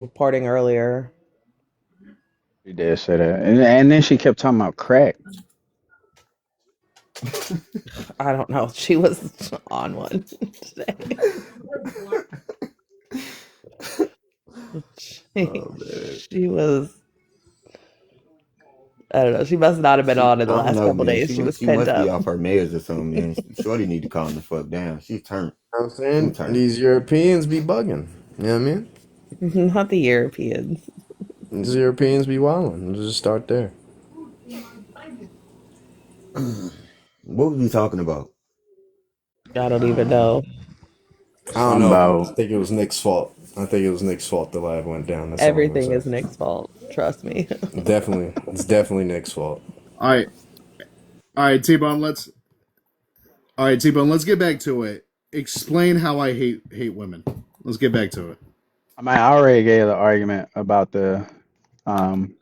reporting earlier. She did say that, and then she kept talking about crack. I don't know. She was on one today. She, Oh man. she was. I don't know. She must not have been on in the I don't last know, couple man. days. She was She pinned must be up. off her meds or something, man. Shorty need to calm the fuck down. She's turned. You know what I'm Too saying? turned. These Europeans be bugging. You know what I mean? Not the Europeans. These Europeans be wilding. Let's just start there. What was we talking about? I don't even know. I don't Something know. I about think it was Nick's fault. I think it was Nick's fault the live went down. That's all I'm gonna Everything say. is Nick's fault. Trust me. Definitely. It's definitely Nick's fault. All right, all right, T-Bone. All right, T-Bone. Let's get back to it. Explain how I hate women. Let's get back to it. I mean, I already gave the argument about the um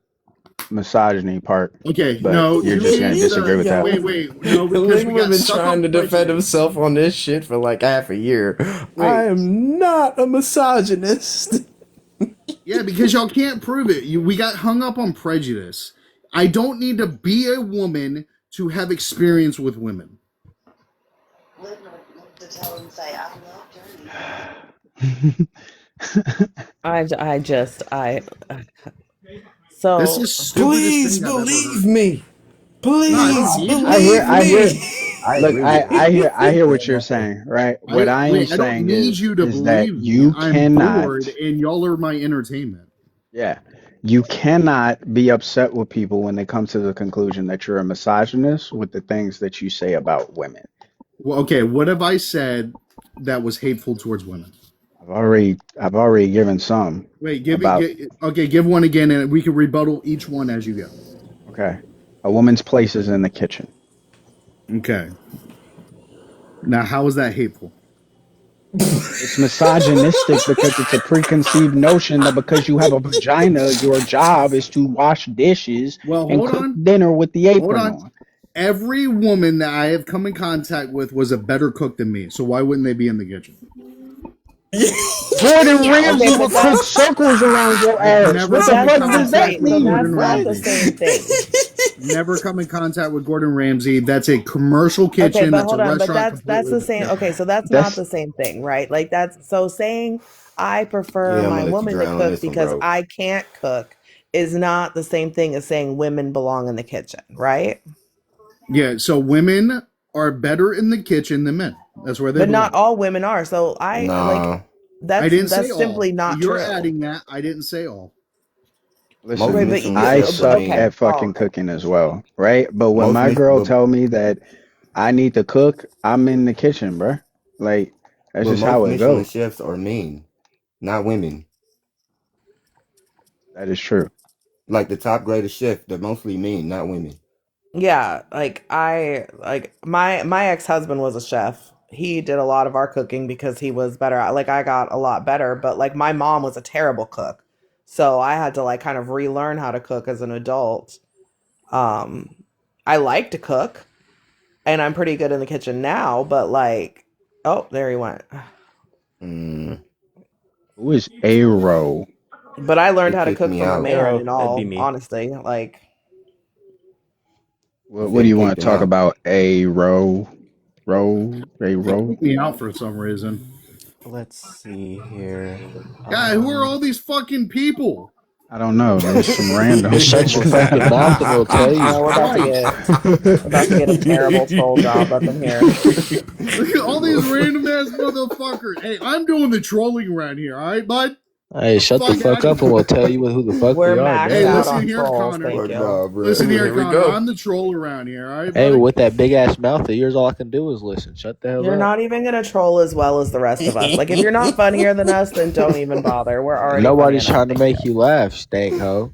misogyny part, Okay, but no, you're you just gonna need disagree to with that. wait, wait, no, because we Lingman got been stuck trying on to defend prejudice. himself on this shit for like half a year. I Wait, am not a misogynist. yeah, because y'all can't prove it. We got hung up on prejudice. I don't need to be a woman to have experience with women. I just This so is stupidest Please thing I've ever believe heard. me. No, I don't Please need I you. hear, believe I hear. me. I Look, agree with you. I hear what you're saying, right? What I am Wait. I don't saying need you to is that believe me. you I'm cannot, bored, and y'all are my entertainment. yeah, you cannot be upset with people when they come to the conclusion that you're a misogynist with the things that you say about women. Well, okay, what have I said that was hateful towards women? I've already given some Wait, about, okay, give one again, and we can rebuttal each one as you go. okay, a woman's place is in the kitchen. Okay. Now, how is that hateful? It's misogynistic because it's a preconceived notion that because you have a vagina, your job is to wash dishes Well, and hold cook on, dinner with the hold apron on. on. Every woman that I have come in contact with was a better cook than me, so why wouldn't they be in the kitchen? Gordon okay, Ramsay but will cook that's circles around your I've ass. never What the come in that's fuck not does the that contact same. with So mean? Gordon that's not What? the Ramsay. same thing. Never come in contact with Gordon Ramsay. That's a commercial Okay, kitchen. but That's a hold on. But restaurant that's completely the same. different. Okay, so that's not That's the same thing, right? Like that's so saying I prefer Yeah, I'm my gonna let you woman to drown on cook this one, because bro. I can't cook is not the same thing as saying women belong in the kitchen, right? Yeah, so women are better in the kitchen than men. That's where they But not belong. all women are. So I like Nah, I didn't say that's all. simply not You're true. adding that. I didn't say all. most Right, listen. but mental I chefs are but suck okay, men. at Paul. fucking cooking as well, right? But when Most my men, girl tell me that I need to cook, I'm in the kitchen, bruh. Like that's but just most how it Michelin go. chefs are men, not women. That is true. Like the top graded chef, they're mostly men, not women. Yeah, like my ex-husband was a chef. He did a lot of our cooking because he was better. Like I got a lot better, but like my mom was a terrible cook. So I had to like kind of relearn how to cook as an adult. Um I like to cook and I'm pretty good in the kitchen now, but like oh, there he went. Mm, Who is Arrow? But I learned it how to kicked cook me from a out. man Arrow, in that'd be all me. honesty. Like I What said do it you want kicked to him talk out. about? A It row. took me out for some reason. Let's see here. Guy, who are all these fucking people? I don't know. There's some Just randoms. shut your fucking mouth and we'll tell you. we're about to Christ. get a terrible troll job up in here. Look at all these random ass motherfuckers. Hey, I'm doing the trolling around here, all right, bud? Hey, shut the Fuck fuck out of up and here. we'll tell you who the fuck We're we are, maxed Hey, damn. out listen on here, trolls, Connor. thank Fuck you. nah, bro. Listen here, Here we Connor. go. I'm the troll around here, all right, Hey, buddy? with that big ass mouth of yours, all I can do is listen. Shut the hell You're up. not even gonna troll as well as the rest of us. Like if you're not funnier than us, then don't even bother. We're already funny Nobody's enough, trying to thank make you. you laugh, stank hoe.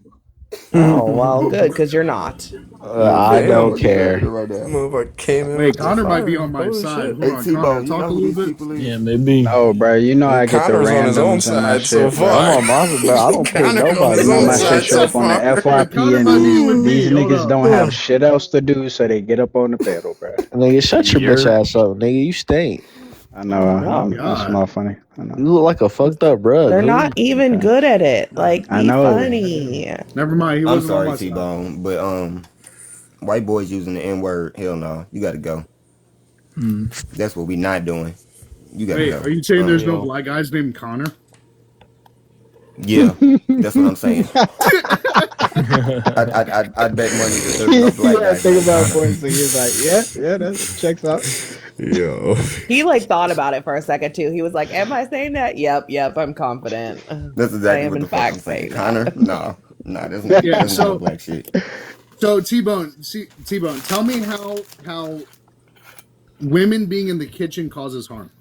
Oh well, good because you're not. I don't Damn. Motherfucker care. character right now. Motherfucker came in Wait, with the Connor might be fire. on my Holy side. shit. Hold Hey on, T Connor, Bone, you talk know a who little these bit. people is? Yeah, maybe. No, bro. You know I get the Connor's on his own randoms and my side so shit, I'm bro. far. on my bro. I don't pick Connor on You his nobody, know own my bro. shit side show so up on the far. Wait, FYP, Connor and might be with these me. Hold niggas up. don't have shit else to do, so they get up on the pedal, bro. Nigga, shut your bitch You're ass up, nigga. You stink. I know. No. That's not funny. I You know. look like a fucked up bruh. They're dude. not even good at it. Like, I be know. funny. Never mind. He I'm wasn't on sorry, my side. Tbone, but white boys using the N word. Hell no, you got to go. That's what we not doing. You got to Wait, go. are you saying there's no Real. black guys named Connor? Yeah, that's what I'm saying. I'd bet money that there's no black Yeah, guys think named about it for a Connor. second. He's like, yeah, that checks out. Yo. He like thought about it for a second too. He was like, "Am I saying that?" Yep. I'm confident. That's I exactly am what in the fuck I'm fact saying. saying Connor? that. No, that's Yeah. that's no black shit. So T-Bone, tell me how women being in the kitchen causes harm.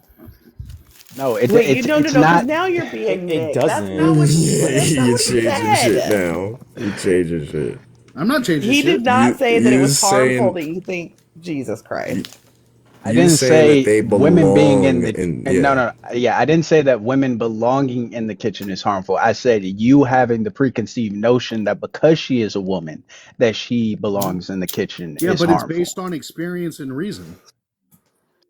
No, Wait, you no, it's because not. now you're being It Nick. That's doesn't. not what he. Yeah, That's not you're what he changing shit said. now. You're changing shit. I'm not changing He shit. did not say that it You was harmful saying that you think Jesus you, Christ. I you didn't saying that say they women being in belong the. in No, yeah. no, yeah, I didn't say that women belonging in the kitchen is harmful. I said you having the preconceived notion that because she is a woman, that she belongs in the kitchen Yeah, is but it's harmful. based on experience and reason.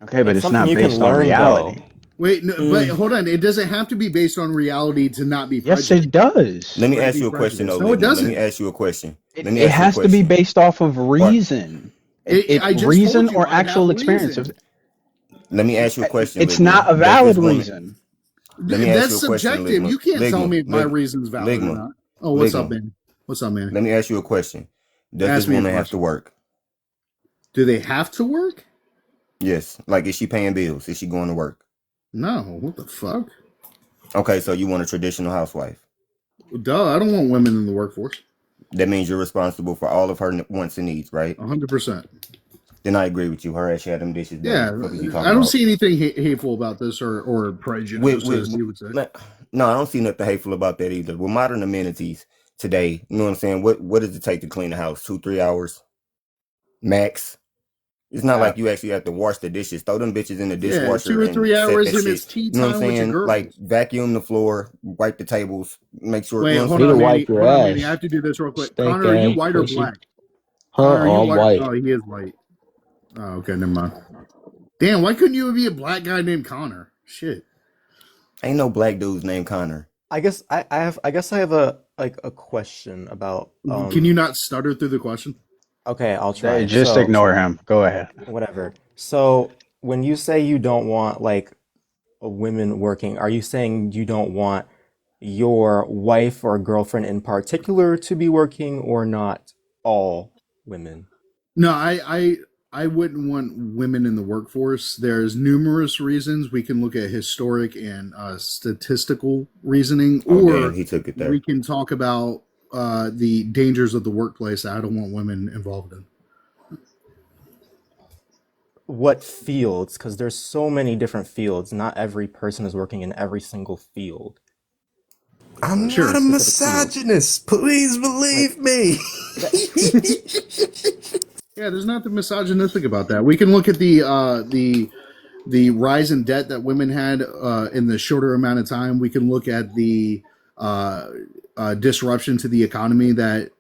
Okay, but It's it's something not you can based on learn, though. reality. Wait, no, but hold on. It doesn't have to be based on reality to not be Yes, prejudiced. it does. Let me Or to ask be you a question though, prejudiced. No, it Ligma. Let me doesn't. ask you a question. It, Let me it ask you a has to be question. based off of Or reason. It I just reason told you or I have actual experience. reason. let me ask you a question, It's not Ligma. a Does valid this woman? reason. Let me ask That's you a question, subjective. Ligma. You can't tell Ligma. me if my reason's valid or Ligma. not. Oh, what's up, Ligma. man? What's up, man? Let me ask you a question. Does this Ask me a woman have to question. work? Do they have to work? Yes. Like, is she paying bills? Is she going to work? No. What the fuck? Okay, so you want a traditional housewife. Duh. I don't want women in the workforce. That means you're responsible for all of her wants and needs, right? 100%. Then I agree with you. Her ass should have them dishes done. Yeah. What the fuck is you I talking don't about? see anything hateful about this or prejudiced, as you would say. No, I don't see nothing hateful about that either. With modern amenities today, you know what I'm saying? What does it take to clean the house? 2-3 hours max. It's not like you actually have to wash the dishes. Throw them bitches in the Yeah, dishwasher 2 or and 3 set hours that and shit. it's tea You know what I'm time with your saying? Like girls. vacuum the floor, wipe the tables, make sure. Wait, You know what hold I'm Need to on, saying? Manny. wipe your Hold on, Manny. I ass. have to do this real quick. Stank Connor, are you ass white or pussy. black? Huh? Connor, are you Oh, I'm white? white. Oh, he is white. Oh, okay, never mind. Damn, why couldn't you be a black guy named Connor? Shit. Ain't no black dudes named Connor. I guess I have a question about Can you not stutter through the question? okay, I'll try. Just So ignore him. Go ahead. whatever. So when you say you don't want like women working, are you saying you don't want your wife or girlfriend in particular to be working or not all women? No, I wouldn't want women in the workforce. There's numerous reasons. We can look at historic and statistical reasoning, Oh damn, or he took it we there. can talk about the dangers of the workplace that I don't want women involved in. What fields? Because there's so many different fields. Not every person is working in every single field. I'm not Sure. a Specific field. misogynist. Please believe Like me. that. Yeah, there's nothing misogynistic about that. We can look at the rise in debt that women had in the shorter amount of time. We can look at the uh, disruption to the economy that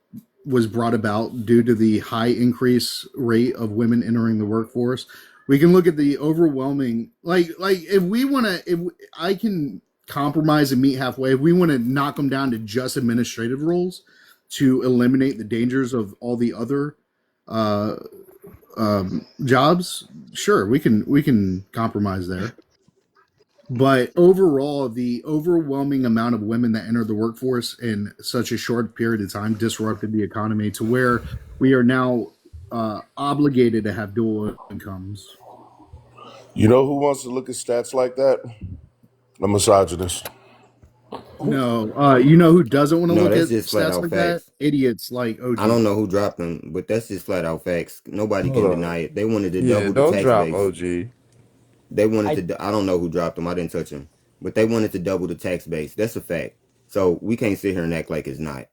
was brought about due to the high increase rate of women entering the workforce. We can look at the overwhelming like if we want to if I can compromise and meet halfway. If we want to knock them down to just administrative roles to eliminate the dangers of all the other uh, jobs, sure, we can compromise there. But overall, the overwhelming amount of women that entered the workforce in such a short period of time disrupted the economy to where we are now obligated to have dual incomes. You know who wants to look at stats like that? A misogynist. Who? No, you know who doesn't want to No, look that's at just flat stats out like that? facts. Idiots like I OG. don't know who dropped them, but that's just flat out facts. Nobody Hold can on. deny it. They wanted to Yeah, double the don't tax drop base. OG. They wanted I to. I don't know who dropped them. I didn't touch them, but they wanted to double the tax base. That's a fact. So we can't sit here and act like it's not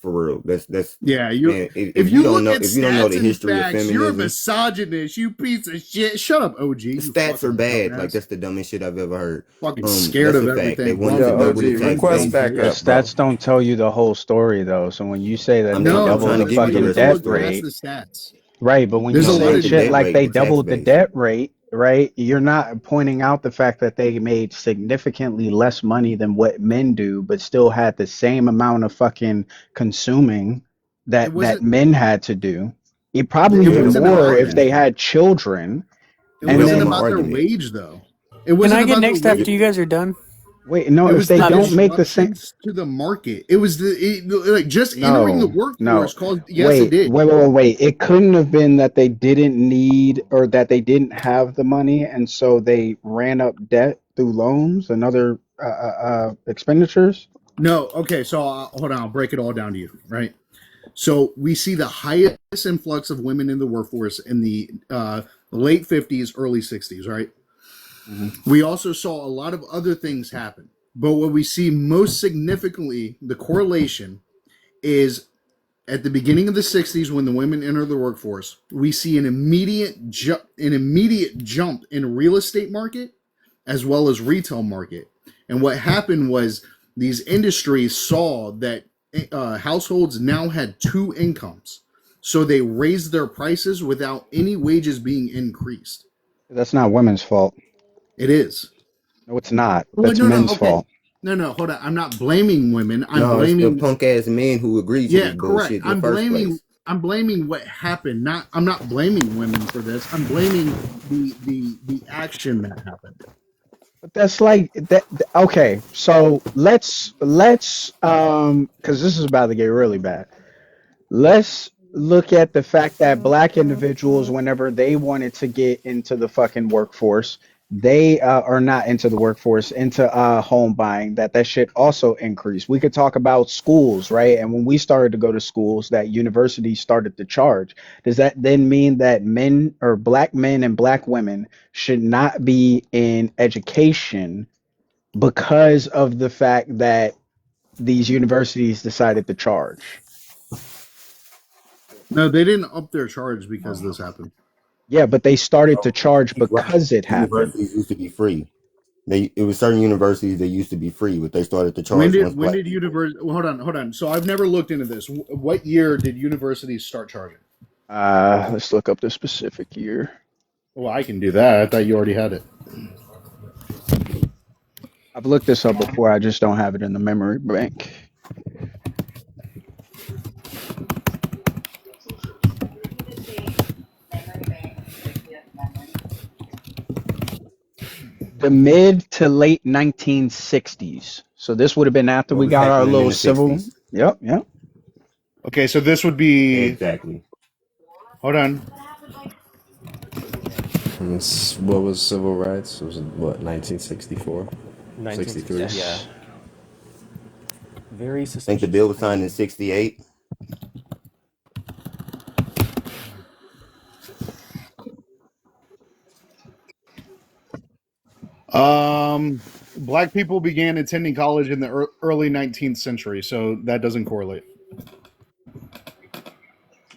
for real. That's Yeah, you. man. If If you you don't look know, at if you don't know stats the and history of facts, you're a feminism, misogynist. You piece of shit. Shut up, OG. the You stats are fucking bad. Like dumbass. that's the dumbest shit I've ever heard. Fucking scared That's of a fact. They everything. wanted Yo, to Wealthy, double OG, the nudgy, tax lazy request base. back The bullshit. up, bro. stats don't tell you the whole story, though. So when you say that they No, I'm doubled trying to the no, give you you the fucking have rest to of the debt look story. past rate, the stats. right? But when you There's a No, lot say not of the shit debt like rate, they the tax doubled the base. debt rate, right? You're not pointing out the fact that they made significantly less money than what men do, but still had the same amount of fucking consuming It that wasn't. men had to do. It probably It Yeah, even that was wasn't my more about if that. they argument. had children. It Yeah, And that wasn't was my then about their argument. wage though. It Can wasn't I get about their next wage. after you guys are done? wait, no, It if was they the Not don't make the same, disruptions to the market. It was like just entering the no, no. workforce caused. Yes, it did. Wait. It couldn't have been that they didn't need or that they didn't have the money, and so they ran up debt through loans and other expenditures. No, okay. So hold on. I'll break it all down to you. Right. So we see the highest influx of women in the workforce in the late 50s, early 60s. Right. Hmm. We also saw a lot of other things happen, but what we see most significantly, the correlation is at the beginning of the 60s when the women enter the workforce, we see an immediate jump in real estate market as well as retail market. And what happened was these industries saw that households now had two incomes. So they raised their prices without any wages being increased. That's not women's fault. It is. No, it's not. Well, That's no, no, men's okay. fault. No, hold on. I'm not blaming women. I'm No, it's the blaming. punk ass men who agreed to Yeah, this correct. bullshit in the first place. I'm blaming what happened. Not I'm not blaming women for this. I'm blaming the action that happened. But that's like that. Okay, so let's because this is about to get really bad. Let's look at the fact that black individuals, whenever they wanted to get into the fucking workforce, they are not into the workforce, into home buying, that shit also increased. We could talk about schools, right? And when we started to go to schools, that universities started to charge. Does that then mean that men or black men and black women should not be in education because of the fact that these universities decided to charge? No, they didn't up their charge because No. this happened. Yeah, but they started to No, charge he's right. because it happened. Universities used to be free. It was certain universities that used to be free, but they started to When charge did once when black did people. university? Hold on. So I've never looked into this. What year did universities start charging? Let's look up the specific year. Well, I can do that. I thought you already had it. I've looked this up before. I just don't have it in the memory bank. The mid to late 1960s. So this would have been after What we was got our happening in little the civil. 60s? Yep, yep. Okay, so this would be. Exactly. Hold on. What was civil rights? Was it what, 1964, 63? 1960, yeah. Yes. Very I think the bill suspicious was signed in timing. 68. Black people began attending college in the early 19th century, so that doesn't correlate.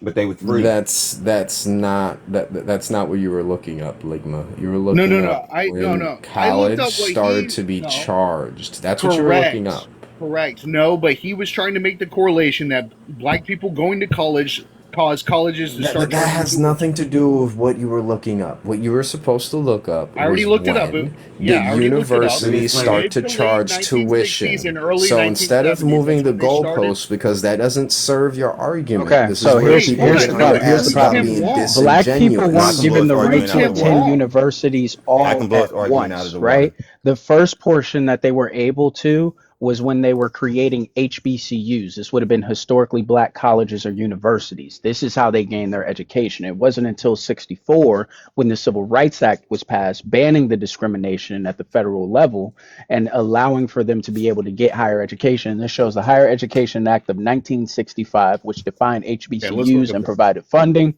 But they was free. That's not what you were looking up, Ligma. You were No, looking no, no. up when I looked college up what started he. to be No, charged. That's what you were looking correct, up. correct. No, but he was trying to make the correlation that black people going to college caused colleges to But start that charging has tuition. nothing to do with what you were looking up. What you were supposed to look up I already was looked it up. when Yeah, did I already looked it up. Let me universities explain it. start Mid to to late charge 1960s tuition? and early So instead of 1970s. That's moving the when they started. goalposts, because that doesn't serve your argument, Okay, this is so where here's Wait, people hold here's get the on. on No, your problem. Here's ass the prove about problem. him being wrong. Black people Now I weren't disingenuous. can blow given his the right argument to out of Prove the him attend water. wrong. universities I all can blow at his argument out of once, the right? water. The first portion that they were able to was when they were creating HBCUs. This would have been historically black colleges or universities. This is how they gained their education. It wasn't until 64 when the Civil Rights Act was passed, banning the discrimination at the federal level and allowing for them to be able to get higher education. This shows the Higher Education Act of 1965, which defined Okay, let's look HBCUs up and this. provided funding,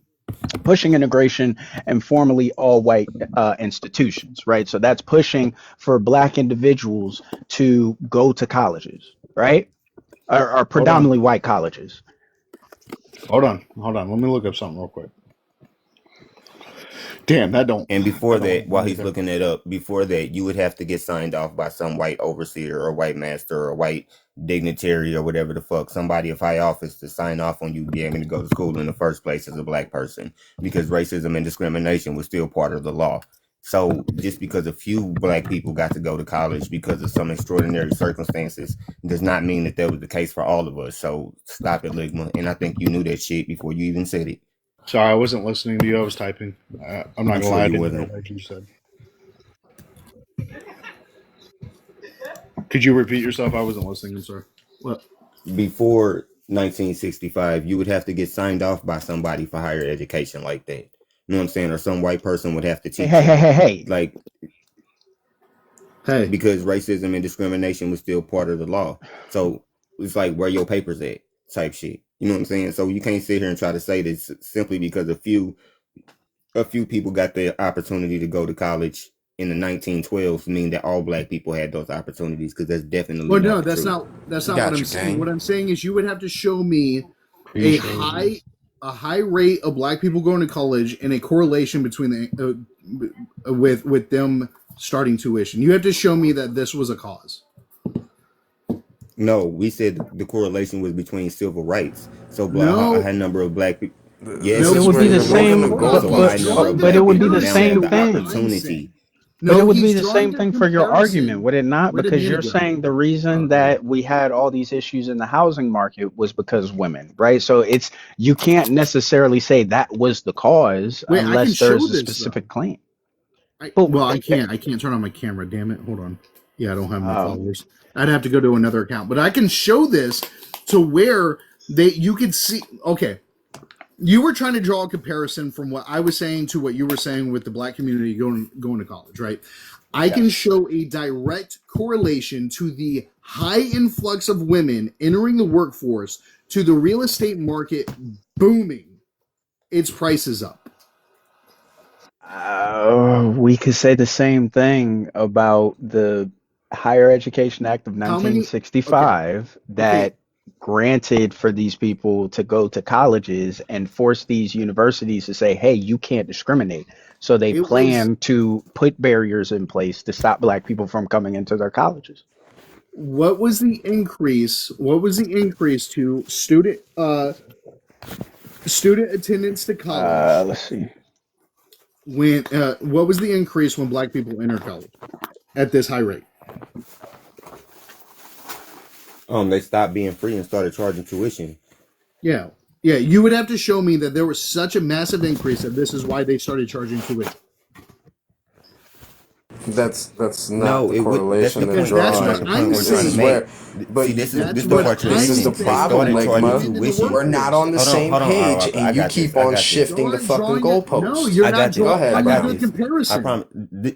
pushing integration and formerly all white institutions, right? So that's pushing for black individuals to go to colleges, right? Or Hold on. predominantly white colleges. Hold on. Let me look up something real quick. Damn, And before that don't that, help me while he's either. looking it up, before that, you would have to get signed off by some white overseer or white master or white dignitary or whatever the fuck, somebody of high office to sign off on you being able to go to school in the first place as a black person, because racism and discrimination was still part of the law. So just because a few black people got to go to college because of some extraordinary circumstances does not mean that was the case for all of us. So stop it, Ligma. And I think you knew that shit before you even said it. Sorry, I wasn't listening to you. I was typing. I'm not I'm gonna sure lie, I you didn't hear a wasn't. word you said. Could you repeat yourself? I wasn't listening. I'm sorry. What? Before 1965, you would have to get signed off by somebody for higher education like that. You know what I'm saying? Or some white person would have to Hey, teach hey, hey, you. hey, hey. Like, Hey, because racism and discrimination was still part of the law. So it's like, where your papers at type shit. You know what I'm saying? So you can't sit here and try to say this simply because a few people got the opportunity to go to college in the 1912s mean that all black people had those opportunities, because that's definitely well, not no, the truth. that's not what Got I'm you, saying. What gang. I'm saying is, you would have to show me a Appreciate you. high rate of black people going to college and a correlation between with them starting tuition. You have to show me that this was a cause. No, we said the correlation was between civil rights. So a No, high number of black people. Yes, This no, It we is would where be the said you're that. moving no. the same, Hold on, So a high goalposts, number of but he's it black would be people the drawing to now have same the compare what thing. I'm saying. opportunity. But it No, would be he's the drawing same the thing for your argument, comparison. would it not? Where did Because Manny you're go? saying the reason Okay. that we had all these issues in the housing market was because women, right? So it's you can't necessarily say that was the cause Wait, I can unless there show is a this though. specific claim. But I can't. I can't turn on my camera. Damn it! Hold on. Yeah, I don't have enough um, followers. I'd have to go to another account, but I can show this to where you could see. Okay, you were trying to draw a comparison from what I was saying to what you were saying with the black community going to college, right? I can yes. show a direct correlation to the high influx of women entering the workforce to the real estate market booming its prices up. We could say the same thing about the Higher Education Act of How many? Okay, 1965 okay. that granted for these people to go to colleges and forced these universities to say, hey, you can't discriminate. So they It was plan to put barriers in place to stop black people from coming into their colleges. what was the increase? What was the increase to student attendance to college Let's see. when? What was the increase when black people enter college at this high rate? They stopped being free and started charging tuition. Yeah, yeah. You would have to show me that there was such a massive increase that this is why they started charging tuition. That's not No, the it would. That's the correlation they're Yeah, point. that's That's what the drawing. point I'm we're This trying to is saying. make. where, but See, this That's the what part you're this is I'm the missing. They saying. problem, started charging Ligma. Into the tuition. We're not on workforce. the Hold on, same hold on. page, I and you got this. keep I on got this. shifting the Start fucking drawing it. No, goalpost. you're I not got this. Go ahead, I drawing got the brother. this. I comparison. promise.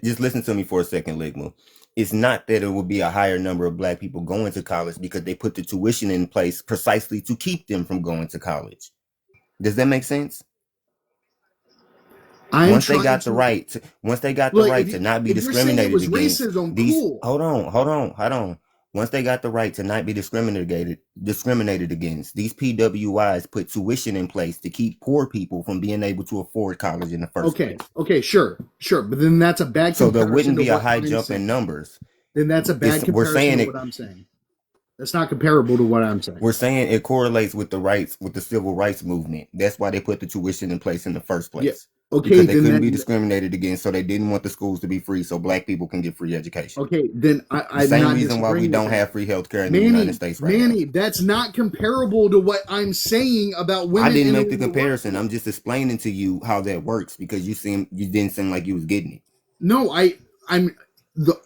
Just listen to me for a second, Ligma. It's not that it would be a higher number of black people going to college because they put the tuition in place precisely to keep them from going to college. Does that make sense? I'm Once they trying got the to right to, once they got the look. right to not be If you're saying it discriminated was against, racism, these cool. hold on. Once they got the right to not be discriminated against, these PWIs put tuition in place to keep poor people from being able to afford college in the first Okay, place. okay, sure. But then that's a bad So there comparison wouldn't to be a what high I'm jump in saying. numbers. Then that's a bad We're comparison saying to it what I'm saying. That's not comparable to what I'm saying. we're saying it correlates with the civil rights movement. That's why they put the tuition in place in the first Yeah. place. Okay, Because they then couldn't be that. discriminated against, so they didn't want the schools to be free so black people can get free education. Okay, then The I'm same not reason why we disagreeing with don't that. have free healthcare in the United States right now. Manny, that's not comparable to what I'm saying about I women didn't make the entering the comparison. I'm workforce. just explaining to you how that works because you didn't seem like you was getting it. No, I'm the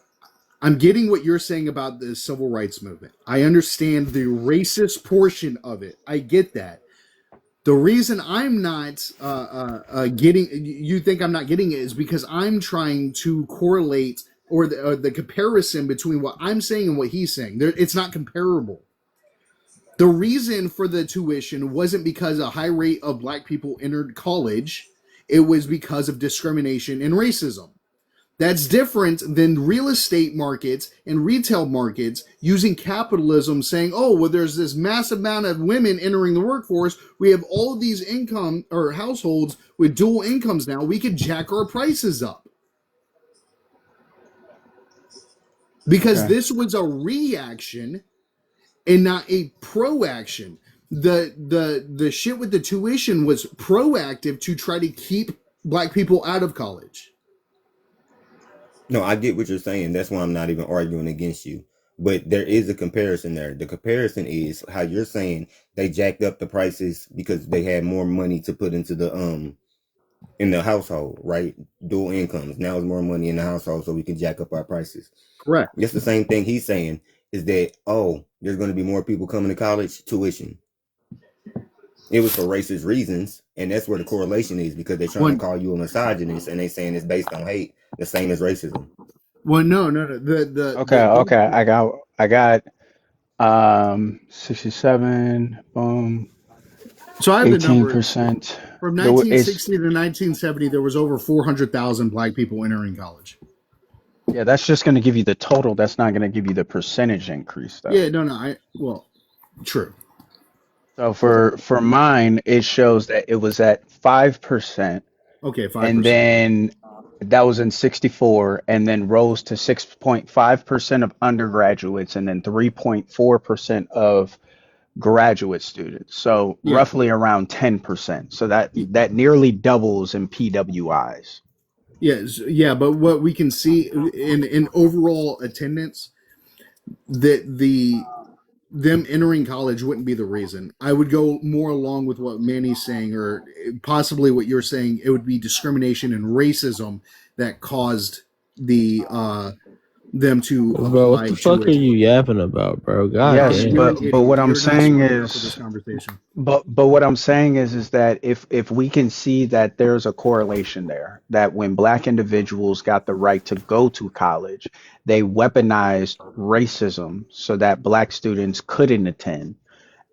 I'm getting what you're saying about the civil rights movement. I understand the racist portion of it. I get that. The reason I'm not getting, you think I'm not getting it, is because I'm trying to correlate the comparison between what I'm saying and what he's saying. It's not comparable. The reason for the tuition wasn't because a high rate of black people entered college. It was because of discrimination and racism. That's different than real estate markets and retail markets using capitalism saying, oh, well, there's this massive amount of women entering the workforce. We have all these income or households with dual incomes now. We could jack our prices up. Because Okay. this was a reaction and not a proaction. The shit with the tuition was proactive to try to keep black people out of college. No, I get what you're saying. That's why I'm not even arguing against you. But there is a comparison there. The comparison is how you're saying they jacked up the prices because they had more money to put into the in the household, right? Dual incomes. Now it's more money in the household, so we can jack up our prices. Correct. It's the same thing he's saying is that, oh, there's going to be more people coming to college, tuition. It was for racist reasons, and that's where the correlation is because they're trying to One, call you a misogynist and they saying it's based on hate, the same as racism. well, no. Okay, The okay. I got 67, boom, so I have the numbers 18%. from There is 1960 to 1970. There was over 400,000 black people entering college. yeah, that's just going to give you the total. That's not going to give you the percentage increase though. Yeah, no. Well, true. So for mine, it shows that it was at 5%, Okay, five and percent. then that was in 64, and then rose to 6.5% of undergraduates, and then 3.4% of graduate students. So Yeah, roughly around 10%. So that nearly doubles in PWIs. yeah. But what we can see in overall attendance, that them entering college wouldn't be the reason. I would go more along with what Manny's saying, or possibly what you're saying. It would be discrimination and racism that caused them to Bro, what apply the fuck are tuition. you yapping about, bro? God Yes, Connor, you're damn. an but idiot. what I'm You're not saying smart enough for this is conversation. but what I'm saying is that if we can see that there's a correlation there, that when black individuals got the right to go to college, they weaponized racism so that black students couldn't attend.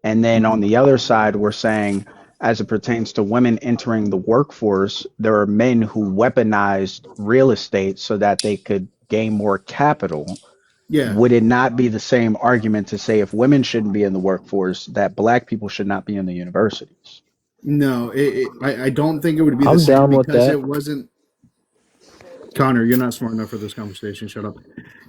And then on the other side, we're saying, as it pertains to women entering the workforce, there are men who weaponized real estate so that they could gain more capital. Yeah, Would it not be the same argument to say if women shouldn't be in the workforce, that black people should not be in the universities? no, I don't think it would be the I'm same down with because that. it wasn't. Connor, you're not smart enough for this conversation. Shut up.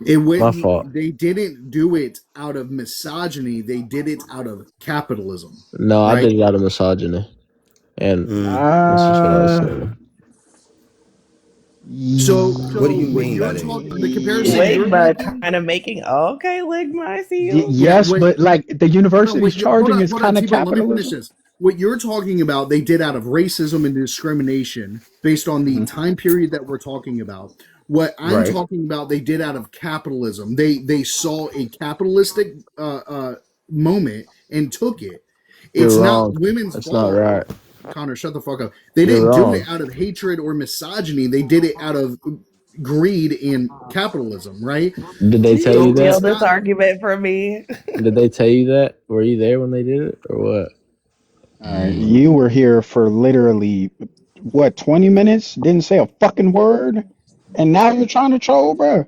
It My wouldn't. fault. They didn't do it out of misogyny. They did it out of capitalism, No, I right? did it out of misogyny. And Mm. that's just what I was Uh, saying. What do So you what mean by you're that? talking, the comparison you're Ligma making, kind of making. Okay, Ligma, I see you. yeah. yes, but like the No, university's wait, hold charging on, is hold on, kind of T-Bone. Let me finish capitalism. this. What you're talking about, they did out of racism and discrimination based on the Hmm. time period that we're talking about. What I'm Right. talking about, they did out of capitalism. They saw a capitalistic moment and took it. You're It's not wrong. women's That's not fault. right. Connor, shut the fuck up. They You're didn't do it wrong. out of hatred or misogyny. They did it out of greed and capitalism, right? Did they tell Please you So steal it's that? this not. argument from me. Did they tell you that? Were you there when they did it or what? All right, you were here for literally what 20 minutes? Didn't say a fucking word, and now you're trying to troll, bro.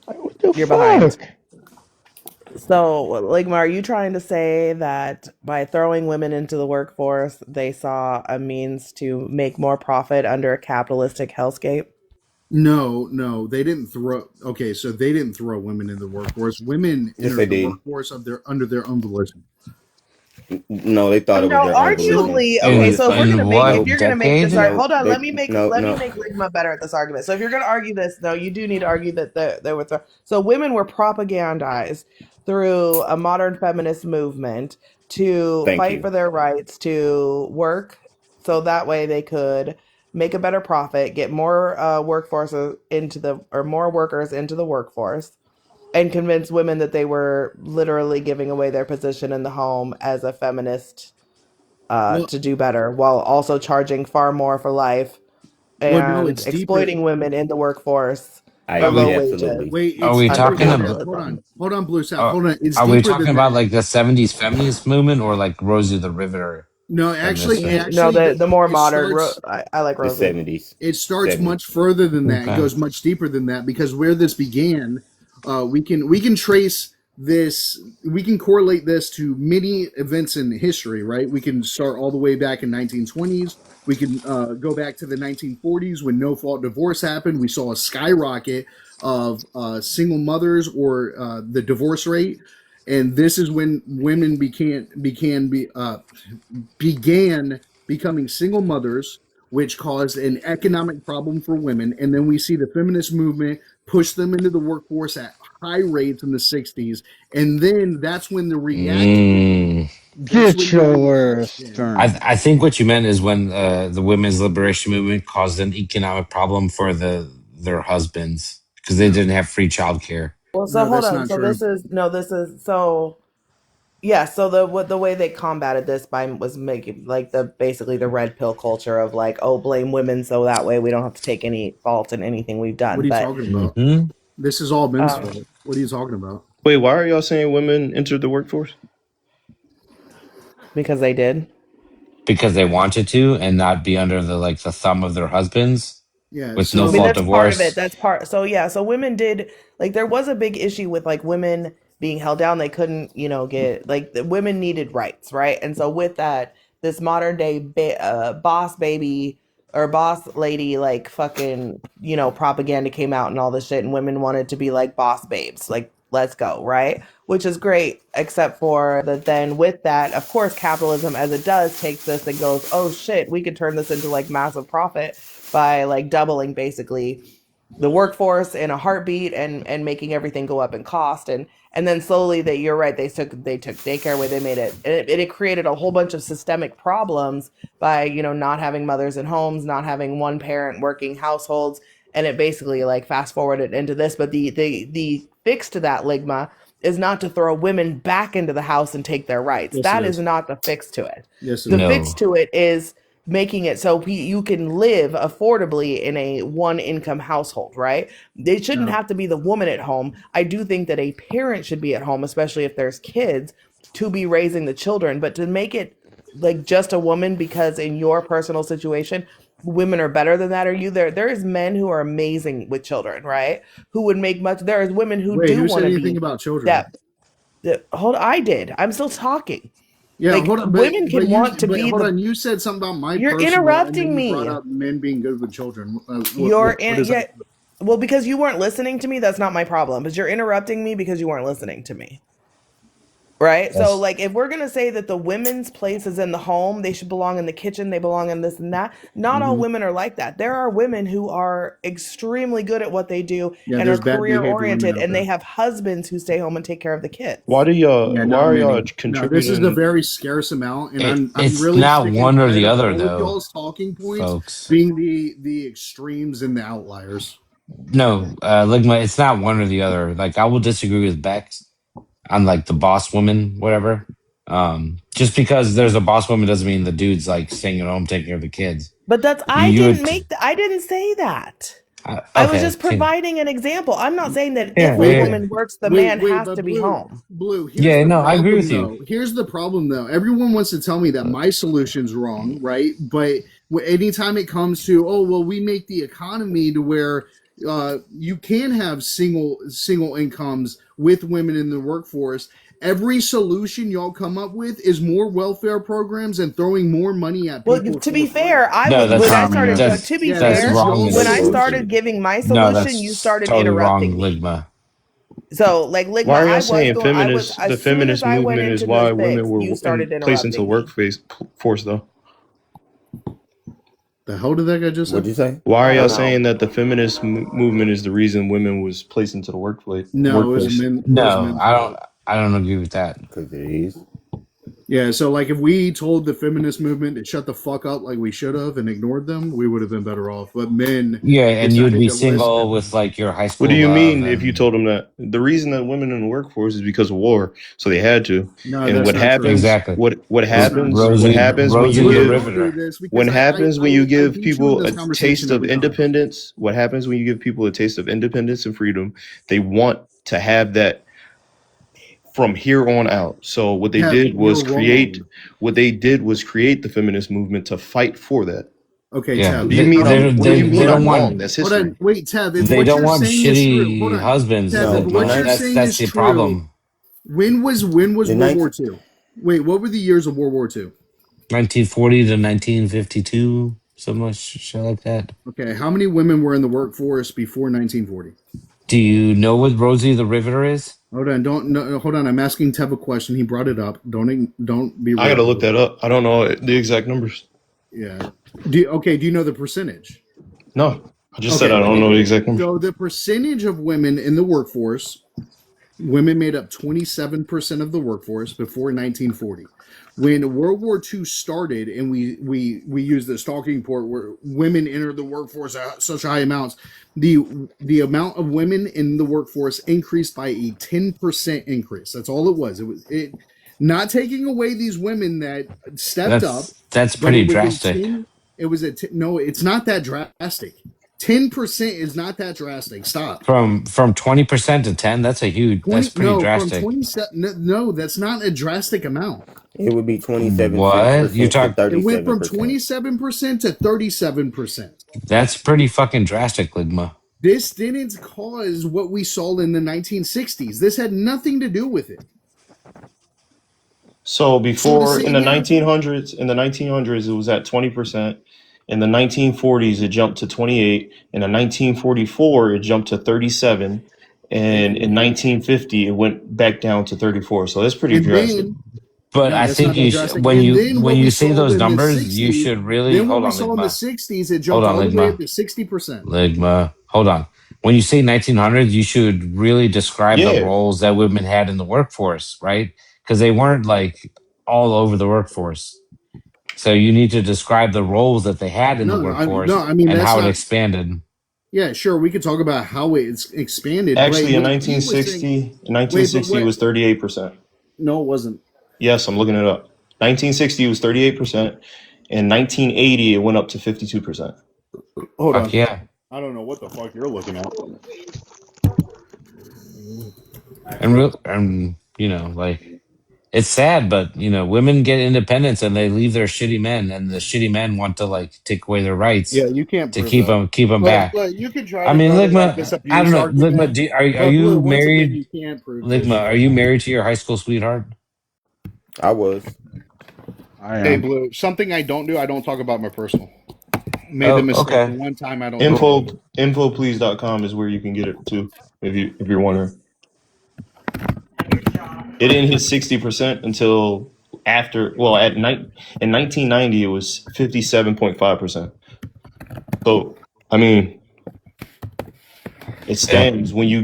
Like, what the You're behind. fuck? So, Ligma, are you trying to say that by throwing women into the workforce, they saw a means to make more profit under a capitalistic hellscape? No, they didn't throw. Okay, so they didn't throw women in the workforce. Women Yes, they entered the did. workforce of their under their own volition. No, they thought it was No, their own So volition. arguably, They okay, wanted In to so if we're start. gonna in make if what No, you're gonna make this decade? argument, no, hold on, they no let me no. make Ligma better at this argument. So if you're gonna argue this, no, you do need to argue that there was so women were propagandized through a modern feminist movement to Thank fight you. for their rights to work so that way they could make a better profit, get more workforces into the or more workers into the workforce and convince women that they were literally giving away their position in the home as a feminist well, to do better while also charging far more for life no, and it's deeper. exploiting women in the workforce I for Are agree low we wages absolutely. Wait, are it's we under deeper talking than that. about capitalism. Hold on, Blue South. are, Hold on. It's are we deeper talking than about that. like the 70s feminist movement or like Rosie the Riveter No, feminist actually, thing? No, the more it modern. starts. I like The Rosie. 70s. It starts 70s. much further than that. It Okay. goes much deeper than that because where this began, we can trace this. We can correlate this to many events in history. Right? We can start all the way back in 1920s. We can go back to the 1940s when no fault divorce happened. We saw a skyrocket of single mothers or the divorce rate, and this is when women began becoming single mothers which caused an economic problem for women. And then we see the feminist movement push them into the workforce at high rates in the 60s. And then that's when the reaction, Mm. that's Get when the your reaction. stern. I think what you meant is when the women's liberation movement caused an economic problem for their husbands because they No, didn't have free childcare. Well, so no, hold that's on. not So true. this is no, this is so yeah. So the way they combated this by was making like the basically the red pill culture of like, oh, blame women so that way we don't have to take any fault in anything we've What done. are you But talking about? Hmm. This is all men's um, fault. What are you talking about? Wait, why are y'all saying women entered the workforce? because they did. Because they wanted to and not be under the thumb of their husbands Yeah, with no I mean, so fault that's of part of it. worse. That's part. So yeah, so women did like there was a big issue with like women being held down. They couldn't, get like the women needed rights, right? And so with that, this modern day boss baby or boss lady like fucking propaganda came out and all this shit, and women wanted to be like boss babes, like let's go, right? Which is great, except for that. Then with that, of course, capitalism as it does takes this and goes, oh shit, we could turn this into like massive profit by like doubling basically the workforce in a heartbeat and making everything go up in cost and then slowly that you're right they took daycare away. They made it and it created a whole bunch of systemic problems by not having mothers in homes, not having one parent working households, and it basically like fast forwarded into this. But the fix to that ligma is not to throw women back into the house and take their rights. yes, it That is is. not the fix to it. Yes, it The is. fix No, to it is making it so you can live affordably in a one income household, right? It shouldn't No. have to be the woman at home. I do think that a parent should be at home, especially if there's kids, to be raising the children, but to make it like just a woman because in your personal situation women are better than that, or you there is men who are amazing with children, right? Who would make much there is women who Wait, do who said want to anything be about children? that hold I did. I'm still talking. Yeah, Like hold on, women can want to but be hold the on. You said something about my you're personal, and then interrupting you brought me. up men being good with children. You're What in is that? yeah. Well, because you weren't listening to me, that's not my problem. But you're interrupting me because you weren't listening to me. Right? So that's like if we're gonna say that the women's place is in the home, they should belong in the kitchen, they belong in this and that. Not all Hmm. women are like that. There are women who are extremely good at what they do Yeah, and are there's bad career behavior women oriented out and they there. have husbands who stay home and take care of the Why kids. do y'all? Yeah, Why not are y'all many. No, this is a contributing? very scarce amount, and I'm it's really not sick and one or tired the of other all of though, y'all's talking points folks. being the extremes and the outliers. No, Ligma, it's not one or the other. Like I will disagree with Bex on like the boss woman, whatever. Just because there's a boss woman doesn't mean the dude's like staying at home taking care of the kids. But You would I didn't say that. I was okay. just providing an example. I'm not saying that if Yeah, a Wait, yeah, woman works, the man wait, has but to be blue, home. blue. Here's yeah. the No, I agree problem, with you. though. Here's the problem, though. Everyone wants to tell me that my solution's wrong, right? But anytime it comes to, oh well, we make the economy to where you can have single incomes with women in the workforce. Every solution y'all come up with is more welfare programs and throwing more money at Well, people to for be free. fair, I No, was that's when I wrong. started That's to be yeah, that That's fair, is wrong. y'all's when I solution. started giving my No, solution, you that's started totally interrupting wrong, me. Ligma. So, like Why Ligma, are y'all saying I was feminist? The as soon as feminist I went movement is into the why women fix, were you started placed into the interrupting me. workforce, though. The hell did that guy just say? What'd you say? Why are I y'all don't know. saying that the feminist movement is the reason women was placed into the workplace? No, it was Workplace. men. It was No, men's fault. I don't agree with that. Because it is. Yeah, so like if we told the feminist movement to shut the fuck up like we should have and ignored them, we would have been better off. But men Yeah, and you'd decided be to single with listen. like your high What do school you love, mean if you and told them that the reason that women in the workforce is because of war, so they had to? No, And that's what not true. happens? exactly. What That's not happens? true. What Rosie, happens when you Rosie the Blue, give? don't do Riveter. this What because happens when you I give beat you in people this a conversation taste of every time. independence? What happens when you give people a taste of independence and freedom? They want to have that from here on out. So Kev, you're wrong. what they did was create the feminist movement to fight for that. Okay, Yeah, Tev. What do you mean Okay, what do you they mean hold don't I'm on. wrong? want That's Hold on. history. Wait, Tev, if they what don't you're want saying is true, hold shitty on. husbands, Tev, if No, the what Ligma. you're ninth, saying That's is the true, problem. when was the World ninth. War II? Wait, what were the years of World War II? 1940 to 1952, so much shit like that. Okay, how many women were in the workforce before 1940? Do you know what Rosie the Riveter is? Hold on, don't no, hold on. I'm asking Tev a question. He brought it up. Don't be I gotta look rude. that up. I don't know the exact numbers. Yeah. Do you know the percentage? No, I just said Okay. I don't know the exact number. So the percentage of women in the workforce, women made up 27% of the workforce before 1940. When World War II started, and we used the stalking report where women entered the workforce at such high amounts, the amount of women in the workforce increased by a 10% increase. That's all it was. It not taking away these women that stepped up, That's but pretty it was a drastic. 10. It was no, it's not that drastic. 10% is not that drastic. Stop. From 20% to 10, that's a huge. That's 20 pretty no from drastic. 27 no, that's not a drastic amount. It would be What you 27% to talk? It went from 37%. 27% to 37%. That's pretty fucking drastic, Ligma. This didn't cause what we saw in the 1960s. This had nothing to do with it. So So to before sit here, in the 1900s, it was at 20%. In the 1940s, it jumped to 28. In the 1944, it jumped to 37. And in 1950, it went back down to 34. So that's pretty and drastic. then But no, I that's think not that you drastic. when And you then what we say saw those in the numbers, you 60s, should really then what hold we on, saw in the Ligma. 60s, it Hold jumped on, all the way up Ligma. to 60%. Ligma. Hold on. When you say 1900s, you should really describe the Yeah. roles that women had in the workforce, right? Because they weren't like all over the workforce. So you need to describe the roles that they had in the No, workforce I mean and that's how it not. expanded. Yeah, sure, we could talk about how it's expanded, but Actually, in what he was saying. 1960 Wait, it was 38%. no, it wasn't. Yes, I'm looking it up. 1960 was 38%. In 1980, it went up to 52%. Hold Fuck on. yeah. I don't know what the fuck you're looking at. And like it's sad, but women get independence and they leave their shitty men, and the shitty men want to like take away their Yeah, rights you can't to prove that. keep them back. Look, you can try I to mean, go to like this Ligma, I abuse don't know, Ligma, argument, are but Blue, you once again, married? you can't prove this Ligma, are shit. you married to your high school sweetheart? I was. I Hey, am. Blue, something I don't do, I don't talk about my personal. Made the Oh, mistake the okay. one time I don't do it. Infoplease.com is where you can get it too, if you're wondering. It didn't hit 60% until after, well, in 1990 it was 57.5%. So, I mean, it Yep. stands when you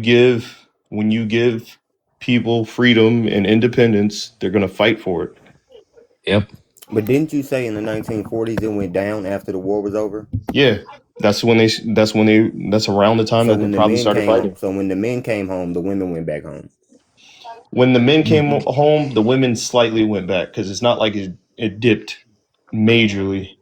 give people freedom and independence, they're going to fight for it. Yep. But didn't you say in the 1940s it went down after the war was over? Yeah. That's around the time So that they when the probably men started came, fighting. so when the men came home, the women went back home. When the men came Mhm. home, the women slightly went back because it's not like it dipped majorly.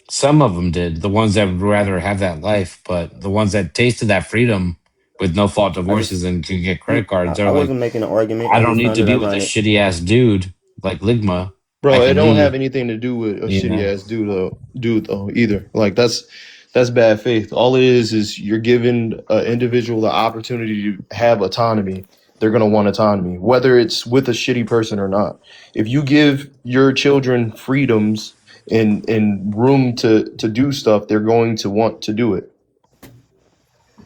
Some of them did. The ones that would rather have that life, but the ones that tasted that freedom with no fault I just, divorces and can get credit cards, I they're like, wasn't making an argument. I I don't just need found to it be with a ironic. shitty ass dude like Ligma. I Bro, it can don't have leave. anything to do with a You shitty know. ass dude though either. Like that's bad faith. All it is you're giving an individual the opportunity to have autonomy. They're gonna want autonomy, whether it's with a shitty person or not. If you give your children freedoms and room to do stuff, they're going to want to do it.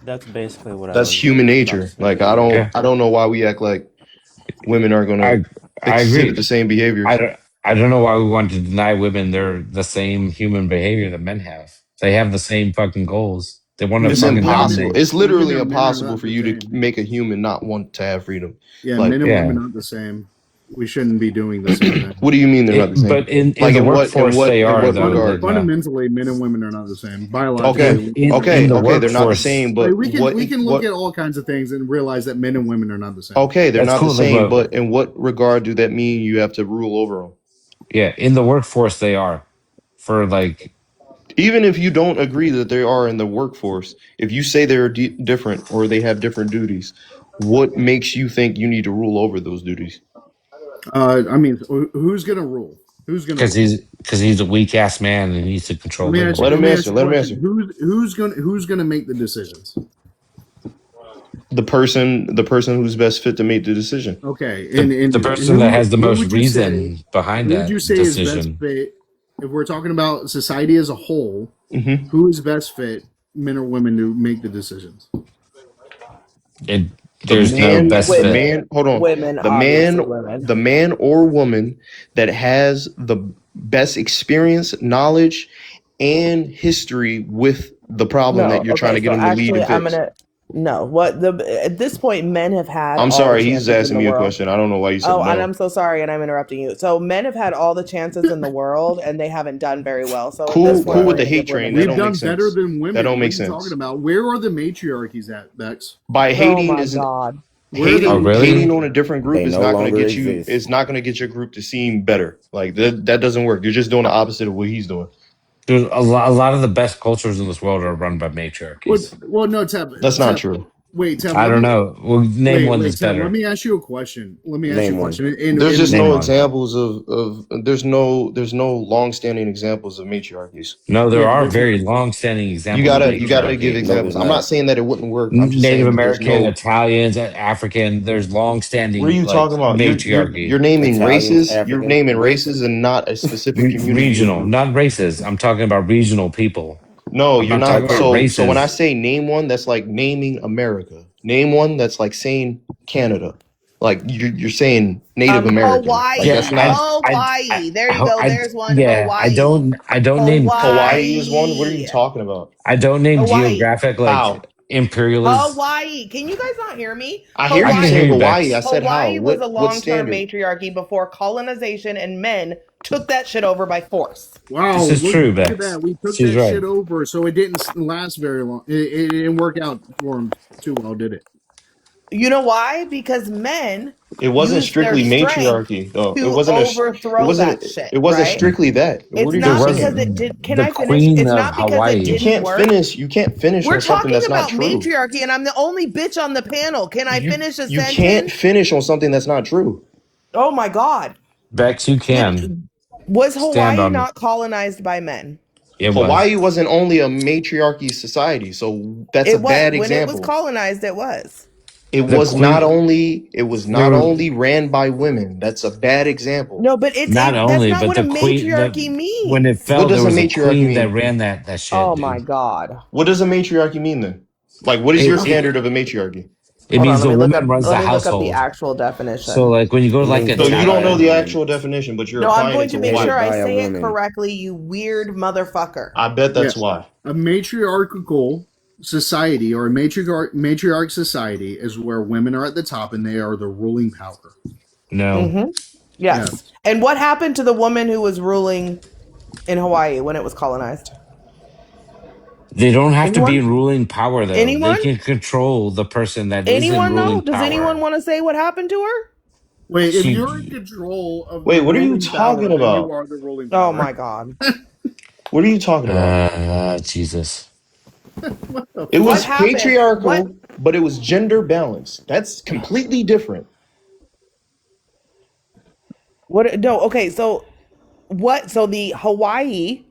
That's basically what I That's was human about to nature. say. Like Yeah. Yeah, I don't know why we act like women are gonna I exhibit the agree. same I behaviors. don't I don't know why we want to deny women their the same human behavior that men have. They have the same fucking goals. They want to It's fucking impossible. dominate. It's Women literally and men are impossible not for the you to same. make a human not want to have freedom. Yeah, Like, men and Yeah. women aren't the same. We shouldn't be doing the same thing. what do you mean they're not the same? But in Like, the workforce they in are what though, regard? Ligma. Fundamentally, men and women are not the same Okay, biologically. In the okay, they're not the workforce, same. Like But we can look at all kinds of things and realize that men and women are not the same. okay, they're that's not the cool, same. Ligma. But in what regard do that mean you have to rule over them? Yeah, in the workforce they are. For like Even if you don't agree that they are in the workforce, if you say they're different or they have different duties, what makes you think you need to rule over those duties? I mean, who's gonna rule? Who's gonna rule? because he's a weak ass man and he needs to control women. Let Let him me ask answer. you a Let him question. answer. Who's gonna make the decisions? The person who's best fit to make the decision. Okay, The and person that has the who most would you say reason behind who would that you say is best decision. fit? If we're talking about society as a whole, Hmm. who is best fit, men or women, to make the decisions? It The There's no man, best the fit. man, hold on. Women, The obviously man, women. the man or woman that has the best experience, knowledge, and history with the problem that No, you're trying okay. to get So them to lead actually, and I'm fix. gonna no. What the at this point, men have had I'm all the sorry, he's chances in asking the me a world. question. I don't know why you said Oh, and no. I'm so sorry, and I'm interrupting you. So men have had all the chances in the world, and they haven't done very well. So at this Cool, point, cool we're with the gonna hate give women train. That the We've don't make done chance. better sense. than That women. don't What are make you talking sense. about? Where are the matriarchies at, Bex? By Oh hating my isn't God. Where are the Oh, hating really? on a different group They is no not going to longer get you. exist. It's not going to get your group to seem better. Like that doesn't work. You're just doing the opposite of what he's doing. Dude, a lot of the best cultures in this world are run by matriarchies. Well, no, That's not Tab. true. Wait, Tab. I don't know. Well, name one that's Tab. Let better. me ask you a question. Name one. There's just Name no one. examples of there's no long-standing examples of matriarchies. No, there Yeah, are there's very long-standing You examples of gotta you gotta give matriarchy. No, there's examples. I'm not not. saying that it wouldn't work. I'm just Native saying that there's American, no. Italians, African. There's What are long-standing you like talking about? You're matriarchy. naming Italians, races. You're African naming races races. and not a specific community or Regional, group. not races. I'm talking about regional people. No, I'm you're not talking not. about Okay, So when I races. say name one, that's like naming America. Name one, that's like saying Canada. Like you're saying Native American. Like Yeah, that's Hawaii. not. Hawaii. There you go. There's one. yeah. Hawaii. I don't name Hawaii is one. What are you Hawaii. talking about? I don't name Hawaii. geographic How? like imperialist. Hawaii. Can you guys not hear me? I hear I you can hear saying Hawaii. you, Hawaii. I Bex. said how. Hawaii was a What long-term standard? matriarchy before colonization and men took that shit over by force. wow. This is Look true, at that. Bex. We took She's that right. shit over, so it didn't last very long. It didn't work out for him too well, did it? You know why? Because men It wasn't used their strictly strength matriarchy though. It to wasn't a. It overthrow wasn't. that shit, It wasn't right? strictly that. What It's are you There not saying? because it wasn't did. Can the I finish? Queen It's of not because it You Hawaii. didn't can't work. finish. You can't finish We're on something talking that's not about true. matriarchy, and I'm the only bitch on the panel. Can I finish a You can't sentence? finish on something that's not true. Oh my God. Bex, you can Was stand Hawaii on it. not colonized by men? It was. Hawaii wasn't only a matriarchy society, so that's a It was bad when it was example. colonized. It was. The Queen. It was There not were only ran by women. That's a bad example. No, but it's not a. That's only, not but what a the Queen. matriarchy The when it What fell, there does a was a matriarchy queen that mean? ran that shit, Oh my dude. God. What does a matriarchy mean then? Like, what is your It standard it, of a matriarchy? it Hold on. means Let the me look woman up. runs Let the me look up the household. actual So, definition. like when you go to It like means So you don't know decided the Italian, actual definition, but you're No, I'm applying going it to to make headed sure Hawaii. I by a say it woman. correctly. You weird motherfucker. I bet Yeah. that's why. A matriarchal society or a matriarch society is where women are at the top and they are the ruling power. no, Mm-hmm. Yeah. Yes. And what happened to the woman who was ruling in Hawaii when it was colonized? they don't have to be Anyone? in ruling power though. They Anyone? can control the person that is in Anyone know? ruling Does anyone power. want to say what happened to her? Wait, if you're in She, control of the Wait, what are you ruling power, talking then you about? are the ruling Oh power. my God. What are you talking about? Jesus. What the It What was fuck? happened? What? patriarchal, but it was gender balanced. That's completely different. What? No. Okay. So what? So the Hawaii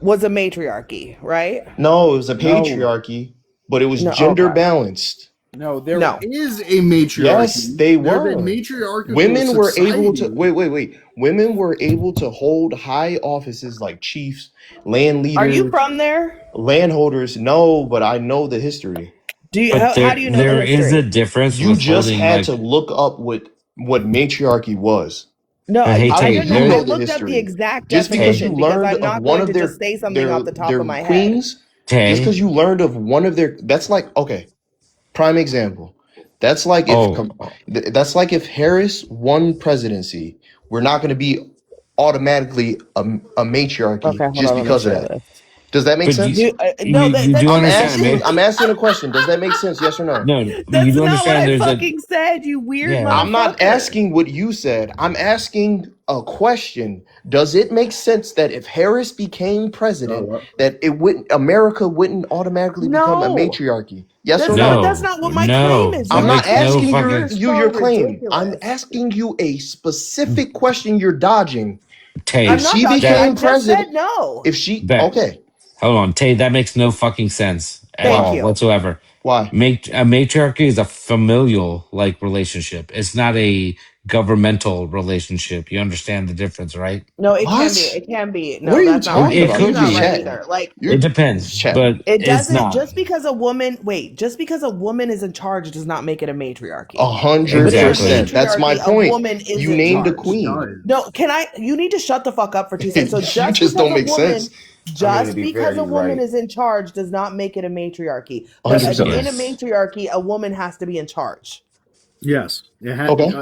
was a matriarchy, right? No, it was a No. patriarchy, but it was No. gender Okay. balanced. No, there No. is a Yes, matriarchy. they There's a were. matriarchal Women were able to society. wait. Women were able to hold high offices like chiefs, land Are you leaders, from there? landholders. No, but I know the history. Do you? But How do you know the there is a history? difference You with just holding had to like look up what matriarchy was. No, hey I Tay, didn't. You I know there the looked up the history. exact Just because you Tay, definition because learned I'm of not one going of to just say something off the top their of my head. queens, just Tay. because you learned of one of their that's like okay, prime example. That's like if Oh, that's like if Harris won presidency, we're not going to be automatically a matriarchy Okay, hold just on. Let me because of share that. this. Does that make but sense? No, you that do understand I'm asking a question. Does that make sense? Yes or no? no, you that's do not what understand I there's a fucking said. You weird yeah. I'm not motherfucker. asking what you said. I'm asking a question. Does it make sense that if Harris became president, that it wouldn't America wouldn't automatically become a No, matriarchy? Yes or no? that's No, not what my claim no, is. that I'm not makes no asking You're fucking your so claim. I'm ridiculous. asking you a specific question you're dodging. I'm If Tay. not she dodging it. I became That just said president, no. if she that okay, hold on, Tay. That makes no fucking sense at Thank why? all you. whatsoever. Why? Make a matriarchy is a familial like relationship. It's not a governmental relationship. You understand the difference, right? No, it can be. What? It can be. What No, are you that's not right. talking It about? He's You're could not just right be. chatting. either. Like, It You're depends, just chatting. but it it's doesn't, not. just because a woman, wait, just because a woman is in charge does not make it a matriarchy. hundred But in a Exactly. percent. That's my matriarchy, a point. woman is You in named a charge. It queen. No, does. you need to shut the fuck up for 2 seconds. So You just just because don't a make woman, sense. I mean, to just be fair, because a he's woman right. is in charge does not make it a matriarchy. But 100%. in a Yes. matriarchy, a woman has to be in charge. Yes, it had Okay.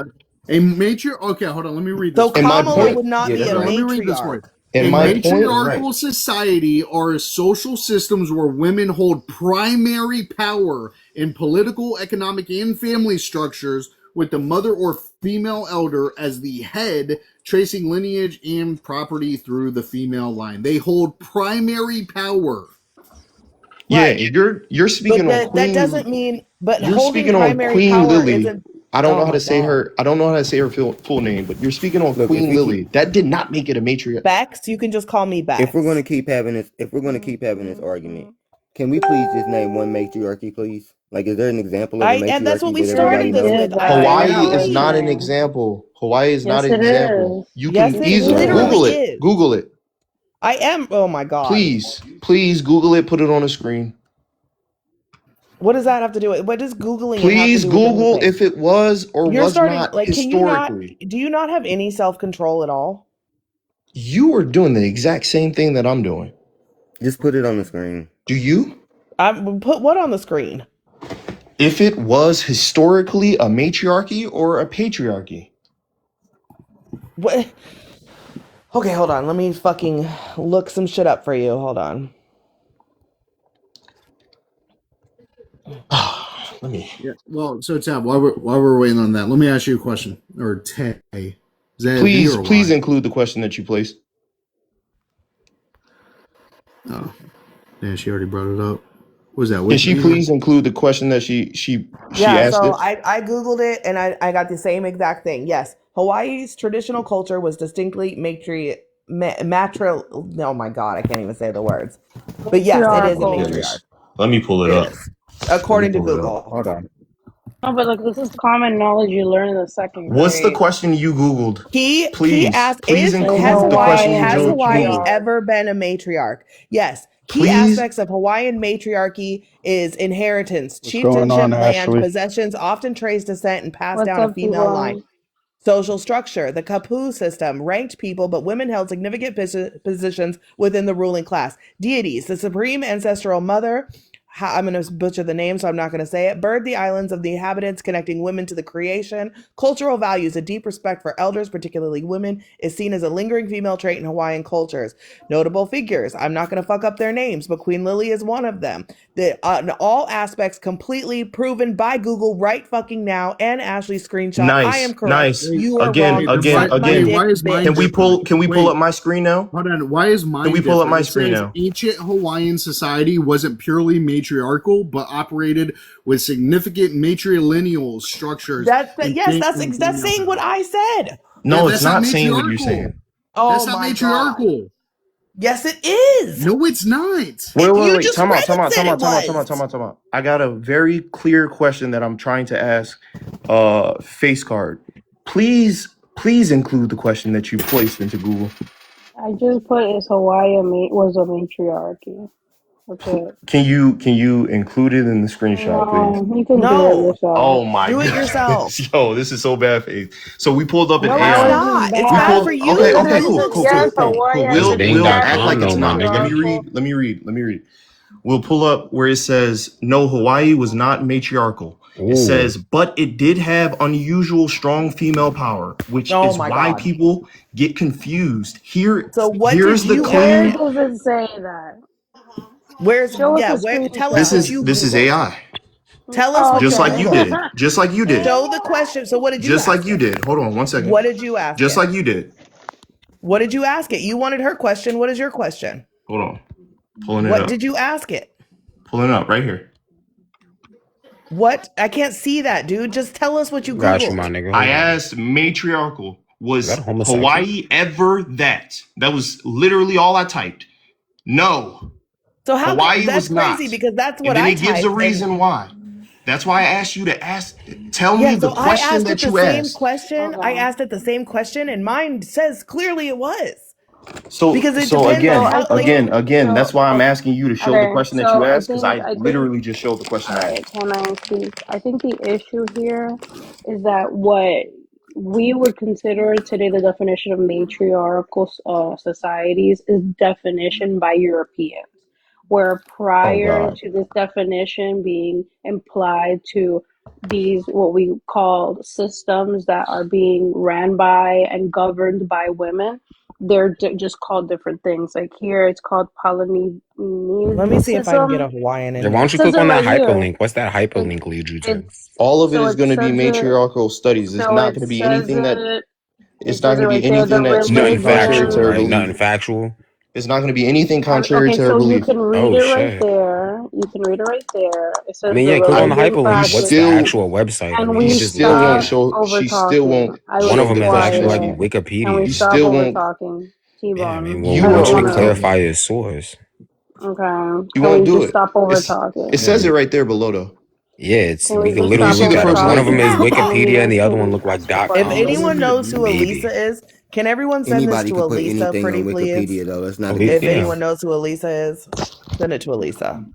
a matriarch. Okay, hold on. Let me read So this for And you. my Kamala point, would not Yeah, be that's a No, right. let me read this for you. matriarch. and A my Right. point, He's right. matriarchal society are social systems where women hold primary power in political, economic, and family structures, with the mother or female elder as the head, tracing lineage and property through the female line. They hold primary power. yeah, Right. you're speaking But on that Queen. doesn't mean, but You're holding speaking on primary Queen power Lily. isn't, I don't oh know how my to say God. her. I don't know how to say her full name, but you're speaking on Look, if Queen we keep, Lily. That did not make it a matriarch. Bex, you can just call me if we're going to Bex. keep having this, if we're going to keep having this argument, can we please just name one matriarchy, please? Like, is there an example of a And that's what matriarchy we that You already everybody started this knows? did with. that. You're Hawaii not is not an listening. example. Hawaii is not Yes, an it example. is. You Yes, can it Yes, it easily is. literally Google it. is. Google it. I am. Oh my God. Please Google it. Put it on the screen. What does that have to do with, what does Googling it have to Please do with Google anything? if it was or You're was starting, not like, can you not, historically. do you not have any self control at all? You are doing the exact same thing that I'm doing. Just put it on the screen. Do you? I put what on the screen? If it was historically a matriarchy or a patriarchy. What? Okay, hold on. Let me fucking look some shit up for you. Hold on. Let me. Yeah. Well, so Tab, while we're waiting on that, let me ask you a question. Or Tay. Is that a V or a Please Y? include the question that you placed. Oh, yeah, she already brought it up. Was that Can she Whitney? please include the question that she Yeah, asked so it? I Googled it and I got the same exact thing. Yes, Hawaii's traditional culture was distinctly oh my God, I can't even say the words. But yes, it is a Here it Patriarchal. matriarch. is. Let me pull it It up. is. Let me According to pull it up. Google. Hold on. No, but like this is common knowledge you learn in the second What's the grade. question you Googled? He Please, asked, please Is include the question Hawaii you a Has Hawaii Googled. matriarch? ever been a matriarch? Yes. Key Please. aspects of Hawaiian matriarchy is inheritance, What's going chieftainship, on, land, Ashley? possessions, often trace descent and passed What's down a up, female line. Tbone? Social structure, the Kapu system, ranked people, but women held significant positions within the ruling class. Deities, the supreme ancestral mother. I'm going to butcher the name, so I'm not going to say it. Bird the islands of the inhabitants, connecting women to the creation. Cultural values, a deep respect for elders, particularly women, is seen as a lingering female trait in Hawaiian cultures. Notable figures, I'm not going to fuck up their names, but Queen Lily is one of them. In all aspects completely proven by Google right fucking now, and Ashley's screenshot. I am Nice, correct. nice. Wait, You are Again, wrong. wait, then again, why? Suck my Wait, again. dick, why is mine Can we bitch. different? pull? Can we pull Wait, up my screen now? hold on. Why is Can mine we pull up different? my It screen says now? ancient Hawaiian society wasn't purely matriarchal, but operated with significant matrilineal structures and Yes, and that's female saying what power. I said. No, it's That's not not saying what you're matriarchal. saying. Oh That's not my God. matriarchal. Yes, it is. No, it's not. You Wait. just Time out, read time it out, said time it out, time out, time out, was. time out, time out. I got a very clear question that I'm trying to ask Face Card. Please include the question that you placed into Google. I just put is Hawaii was a matriarchy. That's it. Can you include it in the screenshot, please? No, you can do it No, yourself. Oh my do it goodness. yourself. Yo, this is so bad, Faith. So we pulled up an No, it's How AI. is this not. It's We bad bad? for pulled you. okay, Literally cool, Google says cool, yes, cool, stupid. cool, cool. Hawaii That's We'll has act like it's been not. bing.com Let though. me matriarchal. read. Let me read. Let me read. We'll pull up where it says no, Hawaii was not matriarchal. It Ooh. says, but it did have unusual strong female power, which Oh is my why God. people get confused. So what did Here's the you Where clean. ask? does it say that? Where's, Show us yeah, a where, tell us what screenshot. you This is Googled. AI. Tell us what Oh, Just you like you Googled. did. Just like you did. Show the question. So what did you Just like ask you it? did. Hold on one second. What did you ask Just it? like you did. What did you ask it? You wanted her question. What is your question? Hold on. Pulling it What up. did you ask it? Pulling it up right here. What? I can't see that, dude. Just tell us what you Got you, my Googled. nigga. I Hold on. asked matriarchal. Is that Was homosexual? Hawaii ever that? That was literally all I typed. No, So how Hawaii that's was crazy not. because that's And what then I it gives a typed. And reason why. That's why I asked you to ask. Tell me Yeah, the so I question asked it that the you same asked. question. I Okay. asked it the same question, and mine says clearly it was. So Because it so depends on So again, I how, like, think again. That's why I'm asking you to show the okay. question that you So asked because I I think literally just showed the question all I right. asked. Can I speak? I think the issue here is that what we would consider today the definition of matriarchal societies is definition by Europeans, where Oh prior God. to this definition being implied to these what we call systems that are being ran by and governed by women, they're just called different things. Like here, it's called let me see if I can get a Polynesianism. Hawaiian in Yeah, why It don't here. you says click it on that right here. hyperlink? What's that It hyperlink lead you to? it's All of it so is it going to be says it matriarchal studies. It's so not it going to be says anything that. it It's not says going it to be right there. The anything that's going to be Nothing contrary to factual, her right? religions. Nothing belief. factual. It's not going to be anything contrary Okay, to her so you belief. can read Oh it right shit. there. You can read it right there. It I says mean, the yeah, click on I. the religion You hyperlink. What's the practices. still. actual website? I Can mean, you She we could just still Google won't stop that. show. over She still talking? won't I One was of show them the is question actually to like quiet. you. Can we Wikipedia. You stop still over won't. talking? Yeah, I mean, T-Bone. well, You I we don't want you won't to want tell to. me. clarify your source. Okay. You Can won't we do just it. stop over It talking? says Yeah, it right there below though. yeah. It's Can you we can just Let me literally stop see look the over at it. first One of link. them is talking and we Wikipedia, and the other one actually look like ask the dot If com. anyone question? knows who Maybe. Elisa is, can everyone send this Anybody to could put Elisa, anything pretty on please? Wikipedia though. That's not Oh, a good If yeah. anyone source. knows who Elisa is, send it to Elisa.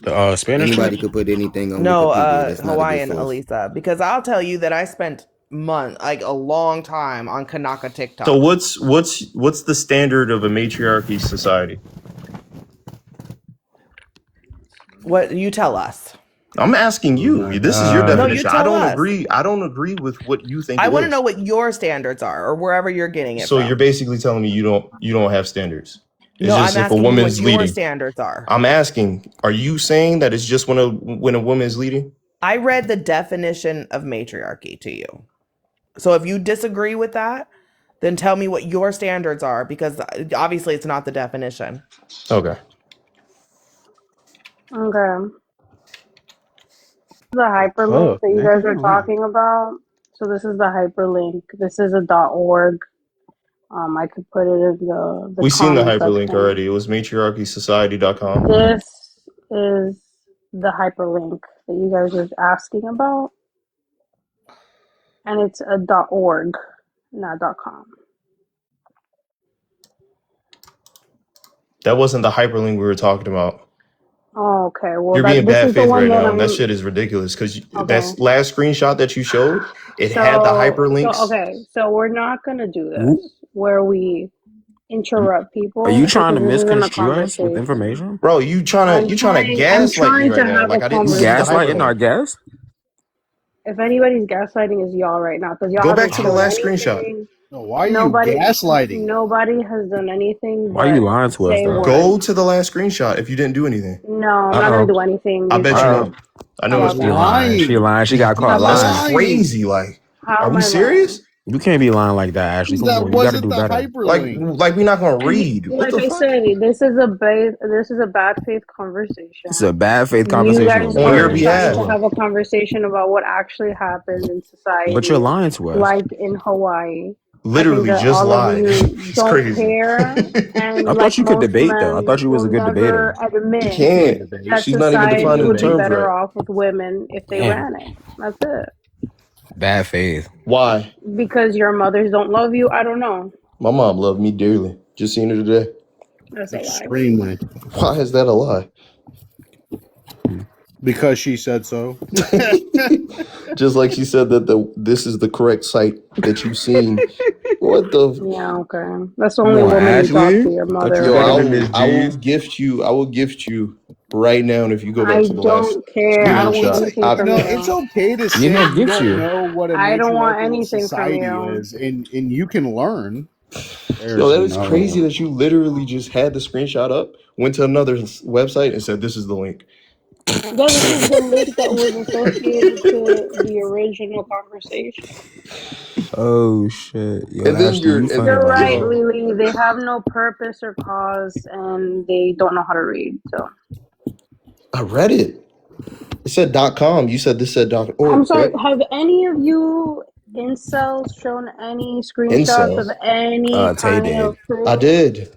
The Spanish Anybody chick. could put anything on No, Wikipedia. That's not a good Hawaiian source. Elisa. Because I'll tell you that I spent like a long time on Kanaka So TikTok. what's the standard of a matriarchy society? What you tell us. I'm asking Oh you. my This is your No, god. you definition. I tell don't us. agree. I don't agree with what you think I it want to know is. what your standards are or wherever you're getting it So you're from. basically telling me you don't have standards. It's No, just I'm if a asking you what woman's your leading. standards are. I'm asking, are you saying that it's just when a woman is leading? I read the definition of matriarchy to you. So if you disagree with that, then tell me what your standards are because obviously it's not the definition. Okay. Okay. The The hyperlink fuck, that you man? guys are Damn. talking about. So this is the hyperlink. This is a .org. I could put it in the We seen the comment hyperlink section. already. It was matriarchysociety.com. This is the hyperlink that you guys are asking about, and it's a .org, not .com. That wasn't the hyperlink we were talking about. Oh, okay. Well, You're being this bad is the faith one right that now, and that I'm. shit is ridiculous because Okay. that last screenshot that you showed, it had the So hyperlinks. okay. So we're not gonna do Who- this where we interrupt Are you people trying because to this isn't a misconstrue us with conversation. information? Bro, you trying to I'm gaslight me trying right to now. have a Like I didn't You see the gaslighting our conversation. hyperlink. guests? If anybody's gaslighting, is y'all right now because y'all Go back haven't to the shown Oh, last screenshot. anything. No, why are you Nobody, gaslighting? nobody has done anything why are you but lying to us, say though? Go words. to the last screenshot if you didn't do anything. No, I'm Uh not gonna oh. do anything. I You bet Uh you said, oh. won't. I how know it's about She that? bullshit. lying. She Lying. lying. She got How caught about That's lying. that? Lying. crazy. Like, How are am we I lying? serious? You can't be lying like that, Ashley. 'Cause Come that on. You got to wasn't do the better. hyperlink. Like we're not gonna And read. What like the I fuck? said, this is a bad faith This is a conversation. bad faith You conversation guys with On are your words for trying to behalf. sure. have a conversation about what actually happened in But you're societies, lying to us. like in Hawaii. I think Literally that just all of lied. you It's don't crazy. care, I and thought like you could most debate, though. I men, thought you was will a good debater. never admit Can't Can't. debate. that She's not even You society can't defining the would be terms debate. better right. off with women if they Damn. ran it. That's it. Bad faith. Why? Because your mothers don't love you. I don't know. My mom loved me dearly. Just seen her today. That's a lie. Extremely. Why is that a lie? Because she said so. Just like she said that this is the correct site that you've seen. What the Yeah, okay. That's the Come only on, woman you talk Ashley. to, your Thought you was yo, mother. better I than will this, I will G. gift you right now and if you go back I to the last don't care. I No, don't want it's screenshot. anything from it's you. okay to You say know, you get don't you. know what a I don't want matriarchal anything from society you. is, and you can learn. Yo, There's that is no. crazy that you literally just had the screenshot up, went to another website and said this is the link. Yeah, this is the link that was associated to the original conversation. Oh, shit. Yo, And then Ashley, you're you and funny You're like right, that. yo, Lily. They have no purpose or cause, and they don't know how to read. So I read it. It said .com. You said this said I'm .org, sorry. correct? Have any of you incels shown any screenshots Incel. of any Tay kind of did. I proof? did.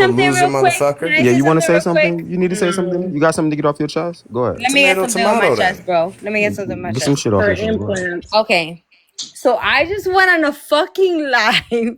a something loser real quick? Can motherfucker? I Yeah, say you want to something say real quick? something? You need to say something. You got something to get off your chest? Go ahead. Let me get Tomato, something on my tomato. chest, Then bro. Let me get something on my Get some chest. shit off Her your chest. Go ahead. implants. Okay. So I just went on a fucking live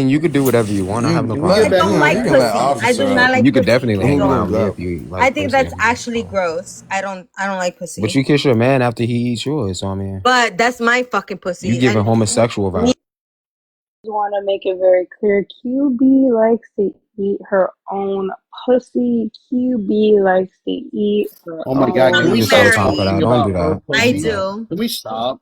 mean, you could do whatever you want. I have no You problem get I with back don't in that. like can line. let pussy. I officer do not out. like You could pussy. definitely Please He hang don't. around moved me up. if you I like think pussy. that's actually gross. I don't like But pussy. you kiss your man after he eats yours. So I mean, But that's my fucking you pussy. giving And homosexual vibes. Want to make it very clear. QB likes to eat her own pussy. QB likes to eat her Oh my god, own can You we just so stop Mary, top of talking that. Don't about do her that. Don't I do pussy? that. do. Can we stop?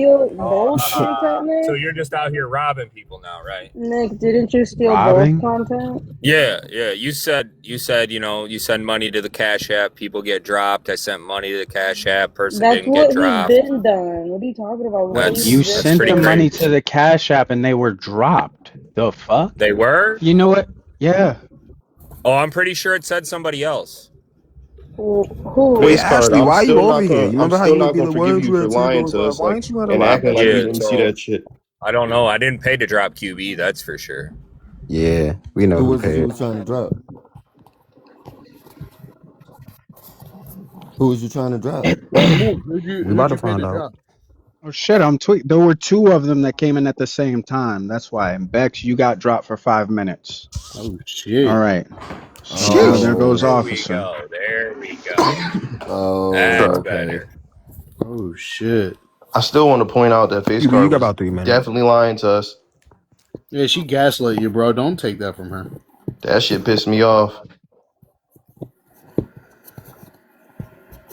steal both content, So Nick? you're just out here robbing people now, right? Nick, didn't you steal both Robbing? content? Yeah, yeah. You said, you send money to the Cash App, people get dropped. I sent money to the Cash App, person That's didn't get what he's dropped. been done. What are you talking about? What You he's That's just sent pretty the did? money crazy. to the Cash App and they were dropped. The fuck? They were? You know what? Yeah. Oh, I'm pretty sure it said somebody else. Wait, Face Who? card. Ashley, why are you over here? You I'm remember how still you would not be gonna the forgive words you with for a lying T-Bone? to us, Why like, ain't you at a and rap acting battle like you Yeah, yet? didn't see so that shit. I don't know. I didn't pay to drop QB, that's for sure. Yeah, we know Who who was it you paid. was trying to drop? Who was you trying to drop? Who'd We about you to pay find to out. drop? Oh shit, I'm tweet. There were two of them that came in at the same time. That's why. And Bex, you got dropped for 5 minutes. Oh All shit. right. So now Sheesh. there goes Oh, There we officer. go. There we go. That's Oh, okay. better. Oh shit. I still want to point out that Face QB, you Card got was about 3 minutes. definitely lying to us. Yeah, she gaslit you, bro. Don't take that from her. That shit pissed me off.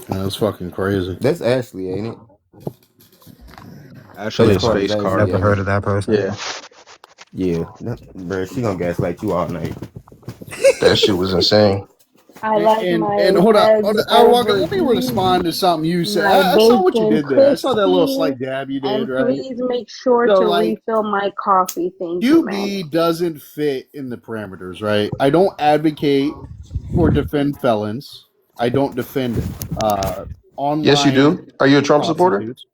That's fucking crazy. That's Ashley, ain't it? Actually, Face Yeah. it's card is face Ashley, card. Never ain't heard it? of that person. Yeah. Yeah. Bro, she gonna gaslight you all night. That shit was insane. I like And my hold up, eggs Walker, over let me respond to easy, something you said. my I saw what you bacon did there. I saw that little crispy, slight dab you did, and right? please make sure So to like refill my coffee. Thank you, ma'am. QB doesn't fit in the parameters, right? I don't advocate or defend felons. I don't defend Yes, you online do. Are you a Trump supporter? prostitutes.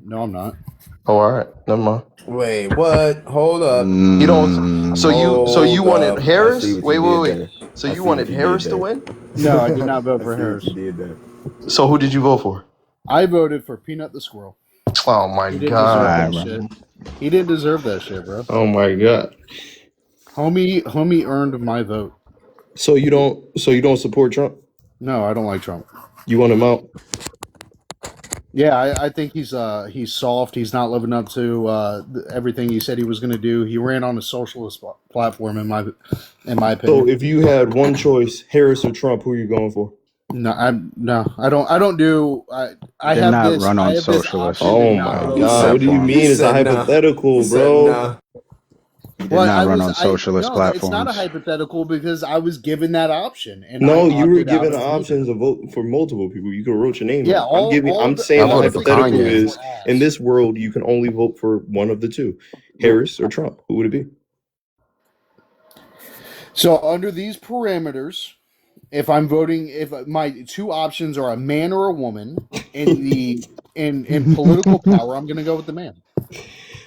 No, I'm not. Oh, all right. Never mind. wait, what? Hold up. You don't. So you Hold wanted up. I see Harris? what you Wait, did wait, wait. there. So I you see what wanted you did Harris to there. win? No, I did not vote I for see what you Harris. did there. So who did you vote for? I voted for Peanut the Squirrel. Oh my He didn't All deserve god. right, that bro. shit. He didn't deserve that shit, bro. Oh my god. Homie earned my vote. So you don't support Trump? No, I don't like Trump. You want him out? Yeah, I think he's soft. He's not living up to everything he said he was going to do. He ran on a socialist platform, in my So opinion. if you had one choice, Harris or Trump, who are you going for? No, I don't do. I Did have not this. run I on have this socialist option to Oh not my vote god. for. What do you platform. mean? It's a Said nah. He hypothetical, said bro. nah. He did Well, not run on I socialist no, it's not a platforms. hypothetical because I was given that option and I No, you were opted out given of neither. options of vote for multiple people. You could wrote your name Yeah, in. I'm I saying the voted for hypothetical Kanye. alternatives is were in asked. this world you can only vote for one of the two. Harris or Trump. Who would it be? So under these parameters, if I'm voting, if my two options are a man or a woman in political power, I'm going to go with the man.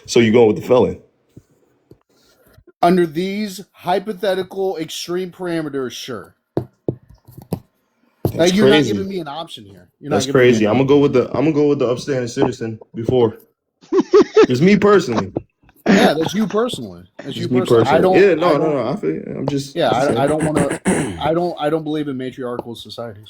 So you going with the felon. Under these hypothetical extreme parameters, sure. That's You're not crazy. giving me an option here. You're not That's giving me crazy. an I'm option. gonna go with the upstanding citizen before. Just me personally. Yeah, that's you personally. That's you Just me personally. personally. Yeah, I no, no, don't. no. I feel, I'm just Yeah, I saying. don't want to. I don't believe in matriarchal societies.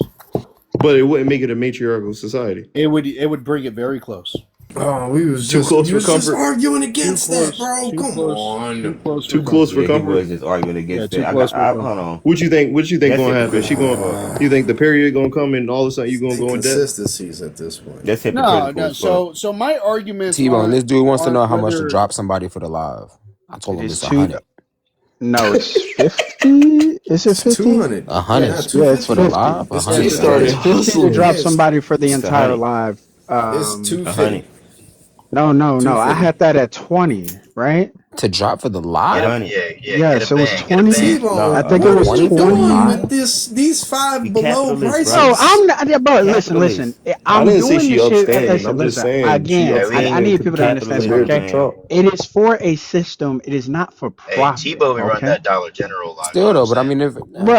But it wouldn't make it a matriarchal society. It would bring it very close. Oh, we was Too close we for was just comfort. arguing Too against that, close. bro. Too Come close. Too on. close for Too close comfort. for Yeah, he was comfort. just arguing Yeah, against too that. close for Hold comfort. on. What you think? What you think That's gonna happen? hypocritical as fuck. You think the period gonna come and all of a sudden you gonna go in debt? Inconsistencies at this point. That's No, hypocritical no. as fuck. So my arguments Tbone, this dude wants to know aren't how much to whether drop somebody for the live. I told It him is it's two. 100. No, it's 50. Is it It's 50? 200. yeah, 100 Not Yeah, it's for the 250. 50. live. It's yeah, He 100 it's started It's 250. 250. 50 to hustling. drop Yeah, somebody for the It's a entire honey. live. it's A honey. 250. No, no, no. I 250. had that at 20, right? to drop for the A live. honey. Get a Yes, it was band, get a 20. band. I No, T-Bone, think it what was are you 20 for the doing 20. with live. these he five below capitalist, bro. No, prices? I'm not. Yeah, He bro, listen. capitalist. I I'm didn't say doing she this shit. upstanding. Listen, I'm just listen. saying she Again, Yeah, I upstanding need people to understand Capitalist, something, my compared to okay? man. Trump. It is for a system. It is not for hey, profit, Tebow be running okay? that Dollar General live. You Still know what I'm though, but I saying? mean, if Bro,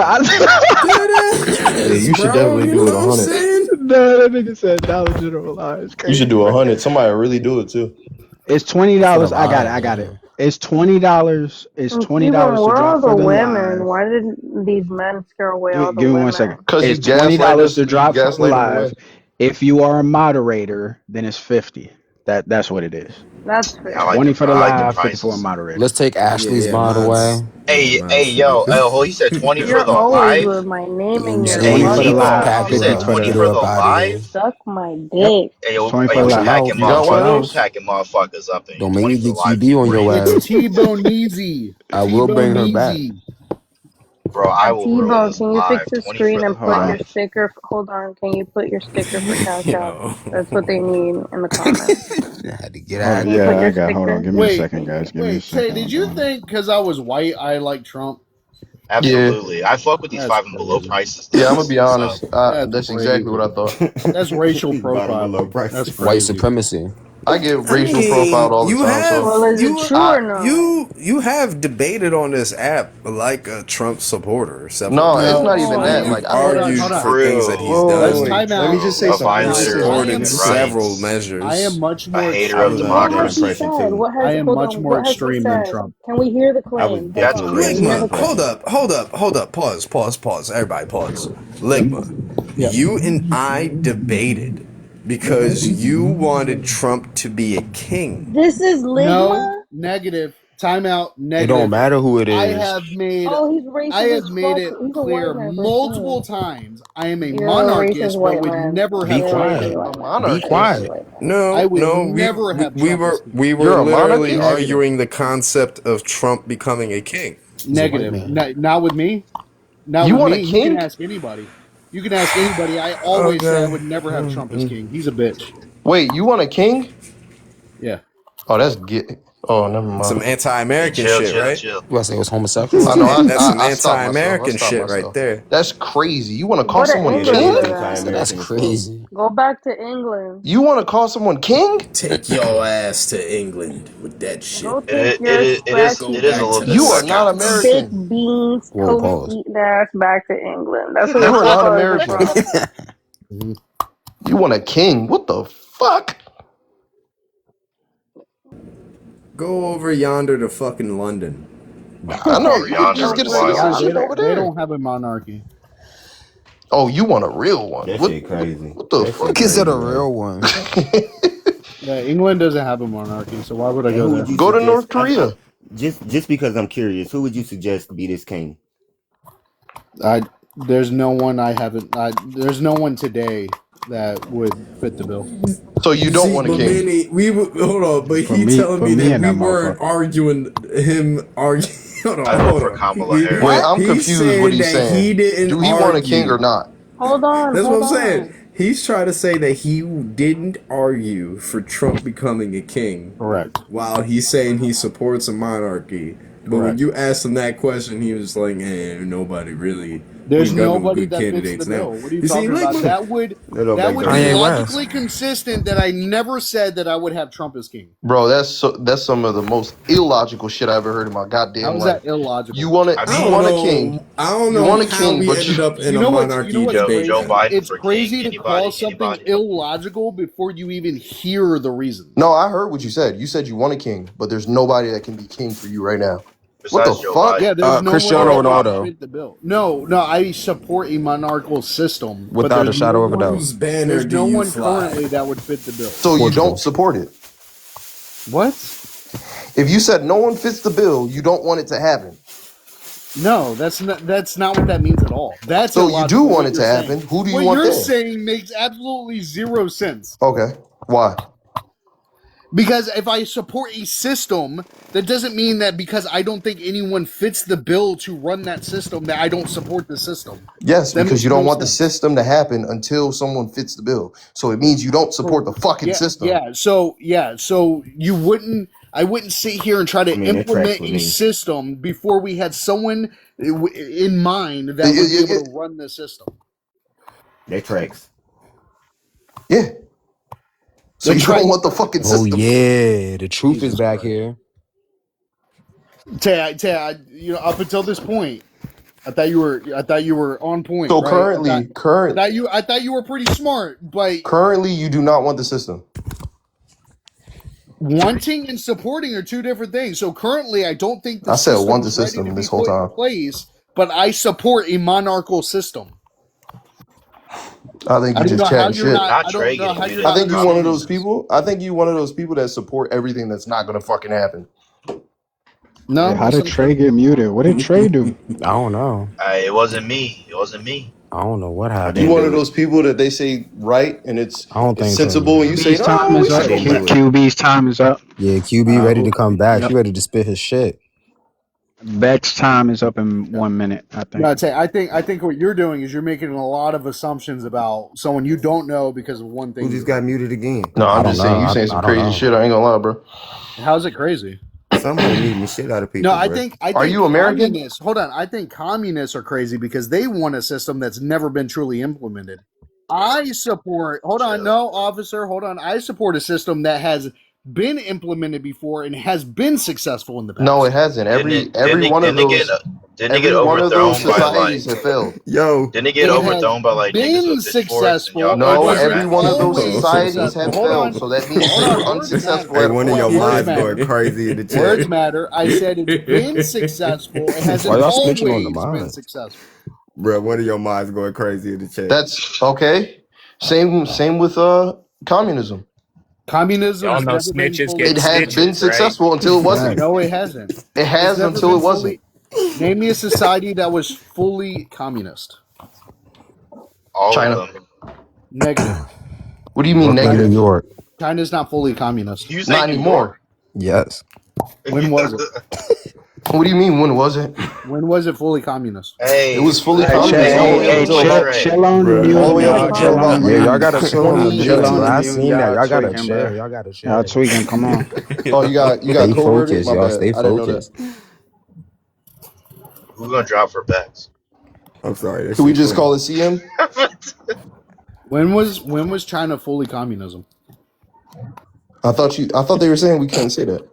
Yeah, Deadass, you should bro. definitely You do know it what I'm 100. saying? no, that nigga said Dollar General Live. It's You should crazy, do bro. 100. Somebody really do it too. It's for the $20. I got it. live, I got yeah. it. It's $20. It's And $20 T-Bone, to where are drop all the for the women? live. Why did these men scare away all the Give me 1 second. women? Cause you It's twenty gaslight dollars us. to You drop for the gaslight them live. away. If you are a moderator, then it's 50. That's what it is. That's Yeah, fair. 20 for the I like the live, 50 for a prices. moderator. Let's take Yeah, Ashley's yeah, mod away. Hey, mine's should be yo, 50. he said 20 for You're the always live. with my name in Yeah, your Hey, 20 for the mother T-Bone, live, you pack it 50 said up. for the 20 Get for her live. the up out of here. live. Suck my Yep. dick. It's 20 Hey, for the we What? live. packing You got motherfuckers. one of We those? packing motherfuckers up, and Don't make 20 me for the get live is TD on your crazy, It's ass. T-Bone Easy. I will bring T-Bone her back. Easy. bro. I will ruin T-Bone, this can you fix live. the 20 for screen the and Hold put your on. live. sticker? Hold on, can you put your sticker for Cash App? Yo. That's what they need in the comments. I had to get Hold on. Can you active. put Yeah, your I got. Hold on. sticker? Give me a Wait, second, guys. Give me a wait, Tay, second. did I'm you doing it. think because I was white I like Trump? Yeah. Absolutely. I fuck with these That's five and below crazy. prices Yeah, though. I'm gonna That's be what's up. honest. That's That's exactly what crazy. I thought. That's racial Bottom below profiling. That's prices. White crazy. supremacy. I get I racial profiled mean, all the time, so Well, is it true I or no? you have debated on this app like a Trump supporter several no, it's not times. even No, that. you Like You've I don't. haven't. argued Hold on. for things that he's True. Let's done time Let me out. just say A something. Let and me just say violator of something. supported human several rights. I am measures. much A more hater I of was extreme. What under that has he impression said? too. What I has am hold much on? more What has he extreme than said? Trump. Can we hear the I was claim? Hold on. definitely Can we under that hear the Ligma, hold impression. claim? up, hold up, hold up, pause. Everybody pause. Ligma, Yep. you and I debated because you wanted Trump to be a king. This is No, Ligma. negative. Timeout. It don't Negative. matter who it I is. have made Oh, he's I racist have as made fuck. it He's a white clear man for multiple sure. times. I am a You're a racist monarchist, but white would man. never Be have You're a Trump as racist quiet. king. white A man. Be Racist monarchist. quiet. white man. I No, would no, never have we Trump as were king. we were You're a literally monarchist. Negative. arguing the concept of Trump becoming a king. He's a white Negative. man. Not with me. Not You with want a me. You can king? ask anybody. You can ask anybody. I always say I Okay. would never have Trump as king. He's a bitch. Wait, you want a king? Yeah. Oh, that's get. Oh, never mind. Some Hey, anti-American chill, shit, chill, right? chill. You gonna say it was homosexual? I know. That's some I stopped myself. I anti-American stopped shit right myself. there. That's crazy. You want to call Go to someone Yeah, that is England king? for I that. said that's anti-American as fuck. crazy. Go back to England. You want to call someone king? Take your ass to England with that shit. Go take your Go It is a scratchy, back little to bit the You are not sexual. baked American. Scots. beans, Whoa, toast pause. eating ass back to England. That's where You your are not forefathers are American. from. hmm You want a king? What the fuck? Go over yonder to fucking London. I know. Over You could just yonder get is a Over wild. citizenship They yonder. over they there. don't have a monarchy. Oh, you want a real one? That What? shit What, crazy. what the That shit fuck? Is it crazy a work. real one? Yeah, England doesn't have a monarchy, so why would I And go who would there? you Go to suggest? North Korea. Just because I'm curious, who would you suggest be this king? I there's no one I haven't. There's no one today that would fit the bill. So you don't See, want a but king? Manny, hold on, but For he me, telling put me me that in we that weren't motherfucker. arguing him arguing. I'd vote Hold for on. Kamala Wait, Harris. I'm He's confused. What saying he's that he saying? didn't Do he want a king or argue. not? Hold on, That's what hold I'm saying. on. He's trying to say that he didn't argue for Trump becoming a king, Correct. while he's saying he supports a monarchy. But when Correct. you asked him that question, he was like, "Eh, nobody really. We There's got no nobody good that fits the candidates now." bill. What are you You see, talking like, about? That would be Kanye West. logically consistent that I never said that I would have Trump as king. Bro, that's some of the most illogical shit I ever heard in my How goddamn is life. that illogical? I You I don't mean, want a king. know. I don't You know want a how king, we but ended up in You a know monarchy what's debate Joe crazy? now. Biden It's for king. crazy to call Anybody, something anybody. illogical before you even hear the reasons. no, I heard what you said. You said you want a king, but there's nobody that can be king for you right now. What the Besides Joe fuck? Yeah, Biden there's no one or that Cristiano would Obama. Ronaldo, fit the bill. No, I support a monarchical system, but without a shadow of a doubt. Whose banner there's do no you one fly? currently that would fit the bill. So you don't Portugal. support it. What? If you said no one fits the bill, you don't want it to happen. No, that's not what that means at all. That's So you do illogical want what it you're to happen. saying. Who do you What want you're there? saying makes absolutely zero sense. Okay. Why? Because if I support a system, that doesn't mean that because I don't think anyone fits the bill to run that system that I don't support the system. Yes, That because makes you don't no want the sense. system to happen until someone fits the bill. So it means you don't support the fucking system. So you wouldn't. I wouldn't sit here and try to I mean, that tracks implement with a me. system before we had someone in mind that would be able to run the system. That tracks. Yeah. So That you don't tracks want the fucking perfectly. Oh system. yeah, the truth is Jesus back Christ. here. Tay, up until this point, I thought you were on point, So right? I thought you were pretty smart, but currently you do not want the system. wanting and supporting are two different things. So currently, I don't think the I said system want the is ready to system be this whole put in time. place, but I support a monarchical system. I think I you don't just know how chatting you're shit. not. Not I don't Trey know getting how you're muted I is not a think you one of problem. understanding those this. people. I think you one of those people that support everything that's not gonna fucking happen. No, Yeah, how that's did Trey untrue. get muted? What did Trey do? I don't know. It wasn't me. It wasn't me. I don't know what I You didn't happened. one of do it. those people that they say right and I don't it's think so. sensible, and you say QB's time no, we is I up. should go didn't do back. it. QB's time is up. Yeah, QB ready to come back. He Yep. ready to spit his shit. Beck's time is up in 1 minute, I think. No, I think what you're doing is you're making a lot of assumptions about someone you don't know because of one thing. Who just got muted again? No, I I'm don't just know. saying you saying some I don't crazy know. shit. I ain't gonna lie, bro. How's it crazy? Somebody muting the shit out of No, people, bro. I Are think you American? communists. Hold on, I think communists are crazy because they want a system that's never been truly implemented. I support. Hold on, no, officer. Hold on. I support a system that has been implemented before and has been successful in the No, it past. hasn't. Didn't Every it? every one of those Didn't it get every one of those overthrown by societies like? have failed. Yo, Didn't it get It has overthrown by like niggas been with pitchforks and y'all successful. got It No, y'all wasn't every back? one of those always societies successful. have Hold failed. on. So that means Hold they on. were Words unsuccessful matter. hey, at a one of Hold your on. point. Words mods matter. going crazy in the Words chat. matter. I said it's been successful. It Why hasn't y'all snitching on the always been mods? successful. Bro, one of your mods going crazy in the chat. That's okay. Same with communism. Communism Y'all has know never been snitches fully It get has been stitches, communist. right? successful until it wasn't. Facts. No, it hasn't. It It's has never until been it wasn't. fully. Name me a society that was fully communist. All of China. them. Negative. What do you mean Brooklyn, New China. negative? York. China's not fully communist. You say Not New York? anymore. Yes. When was it? What do you mean when was it? When was it fully communist? It was fully All right, chill. communist all the Hey, way up hey, until chill, about chill Trey. on the Bro, all the muting, way up y'all. until Chill about on the Yeah, y'all muting. gotta chill on the Chill on muting. the I 2018. muting. seen that. Y'all Y'all gotta tweaking, chill. bro. Y'all gotta Y'all chill. tweaking. Come on. Oh, you got Stay co-worded? focused, My y'all. bad. Stay I didn't know that. focused. Who gonna drop for backs? I'm sorry, that Can we shit just funny. call it CM? When was China fully communism? I thought they were saying we couldn't say that.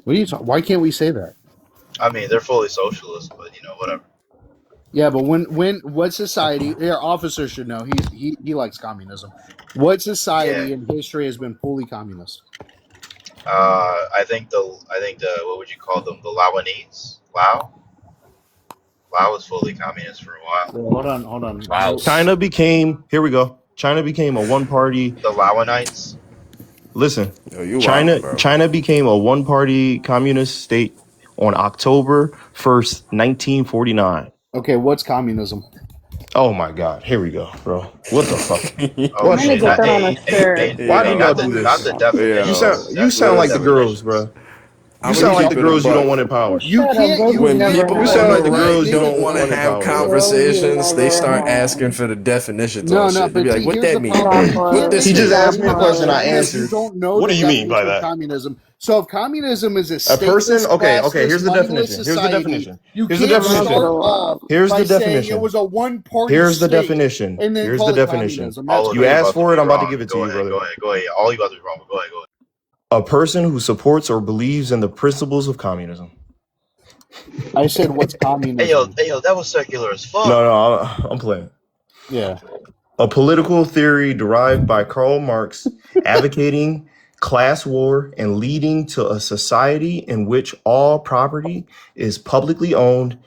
What are you talking? Why can't we say that? I mean, they're fully socialist, but you know, whatever. Yeah, but what society? Your officer should know. He likes communism. What Yeah. society in history has been fully communist? I think the what would you call them? The Lawanese? Lao was fully communist for a while. Well, hold on. Klaus. China became, here we go. China became a one party. The Lawanites? Listen, Yo, you wildin', China bro. China became a one party communist state on October 1st, 1949. Okay, what's communism? Oh my God, here we go, bro. What the fuck? Oh I'm What the gonna shit! get Not that fuck? on a shirt. Why do hey, y'all not do the Communism. not this? the Yo, definitions. You That's not sound the like the girls, definitions. bro. You I'm gonna sound keep like it the a girls you don't buck. want in power. You Shut up. can't. Girls You you When never people You had. sound on the like the right girls you don't don't want to want in have power, bro. Girls you conversations, they never start had. asking for the definitions on No, shit. They but be like, see, "What here's that the mean? Stop problem. What it. Here's He this the just mean?" Stop asked me a problem, question. I it. China. You answered. don't know What the do you mean by definition of that? communism. So, if communism is a A stateless, person? Okay. classless, Here's the moneyless definition. Here's the society, definition. you Here's the can't I'm gonna definition. start blow off up. Here's by the saying it definition. was a one-party Here's the state definition. and then Here's the call it definition. communism. That's All of You you crazy. asked about to for be it. I'm about to wrong. give it to Go you, ahead, brother. go ahead, go ahead. All you about to be wrong, but go ahead, go ahead. A person who supports or believes in the principles of communism. I said, "What's communism?" Hey yo, that was secular as No, fuck. no, I'm playing. Yeah. A political theory derived by Karl Marx advocating class war and leading to a society in which all property is publicly owned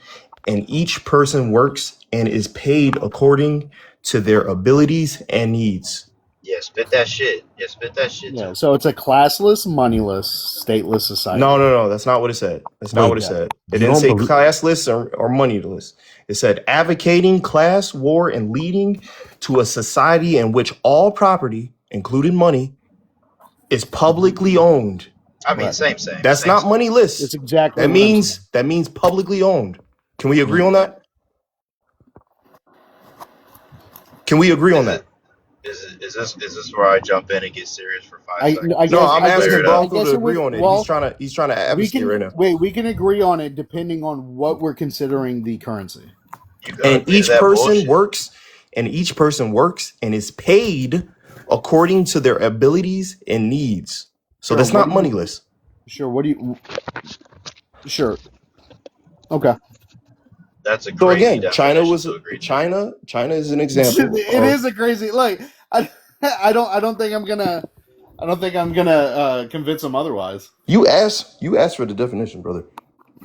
and each person works and is paid according to their abilities and needs. Yeah, spit that shit. Yeah, spit that shit Yeah. too. So it's a classless, moneyless, stateless No, society. no, no. That's not what it said. That's not what Wait, it Yeah. said. It you didn't don't say believe? classless or moneyless. It said advocating class war and leading to a society in which all property, including money, is publicly owned. I mean, Right. same, same, That's same, not same. moneyless. It's exactly That what I'm saying. means publicly owned. Can we agree Yeah. on that? Can we agree on Is it? that? Is this where I jump in and get serious for five I seconds I No, so guess we I'm can I guess clear asking it it up? I Bronco to guess it agree would. on it. He's Well, trying to we advocate can right now. wait. We can agree on it depending on what we're considering the currency. You gonna And agree to that bullshit? each person works and is paid according to their abilities and needs. So Sure. that's What not do you? moneyless. Sure. What do you? Sure. Okay. That's a So crazy again, definition to agree to. China is an example It of is a crazy like I don't think I'm gonna convince them otherwise. you asked for the definition, brother.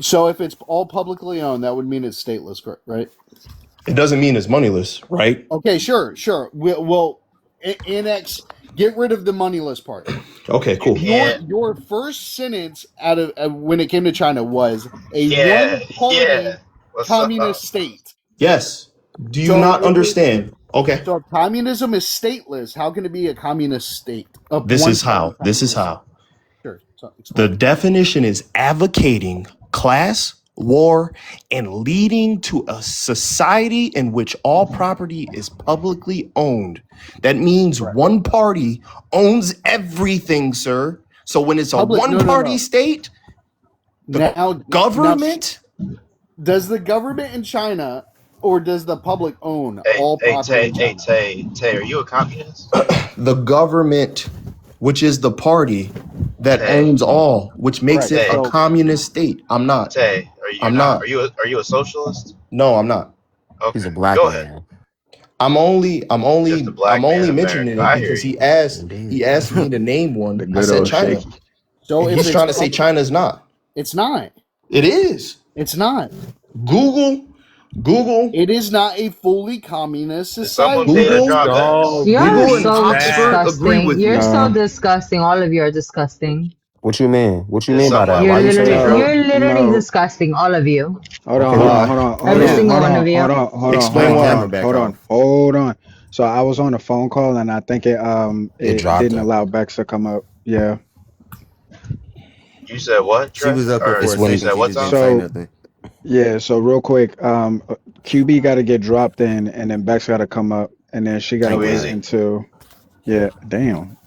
So if it's all publicly owned, that would mean it's stateless, right? It doesn't mean it's moneyless, right? Okay, sure. We'll annex. Get rid of the moneyless part. Okay, You cool. can't. Your first sentence out of when it came to China was a Yeah, one yeah. party What's up? communist state. Yes. Do you So not if it understand? Okay. so if communism is stateless, how can it be a communist state? A This one is party how. This is communist state. how. Sure. So The explain. definition is advocating class war and leading to a society in which all property is publicly owned. That means Right. one party owns everything, sir. So when it's a Public. one party No. state, the Now government, does the government in China? or does the public own Hey, all hey, property Tay, in hey, China? Tay, are you a communist? The government, which is the party that Tay, owns all, which makes Right. it a Tay, So communist state. I'm not. Tay, are you I'm not? not. Are you a socialist? No, I'm not. He's Okay, a black go ahead. man. I'm only I'm Just a only I'm black man only in mentioning America. it I hear because you. he Indeed. asked me to name The one. I good said old China. shake. so And if he's it's trying to say China's not. it's not. It is. It's not. Google, Google, It is not a fully communist Did someone pay society. to Google, drop So X? You're Google and being so Oxford fat. agree disgusting. with You're me. so No, disgusting. All of you are disgusting. What you mean? What you Did mean by that? someone? You're Why you say literally, that? So you're literally no. disgusting. All of you. Hold on, Okay, hold why? on, why? hold on, hold Every on, Who? single hold one of on, hold you. on, hold on, hold Explain on, Turn hold why. camera on, back hold on, off. hold on. So I was on a phone call and I think It it dropped didn't her. allow Bex to come up. Yeah. You said what, She Trey? was up here Or for It's a you when second. said She what, just Tom? didn't say So nothing. yeah, so real quick, QB got to get dropped in, and then Bex got to come up, and then she got to Too Thank wait you. easy. until yeah. Damn,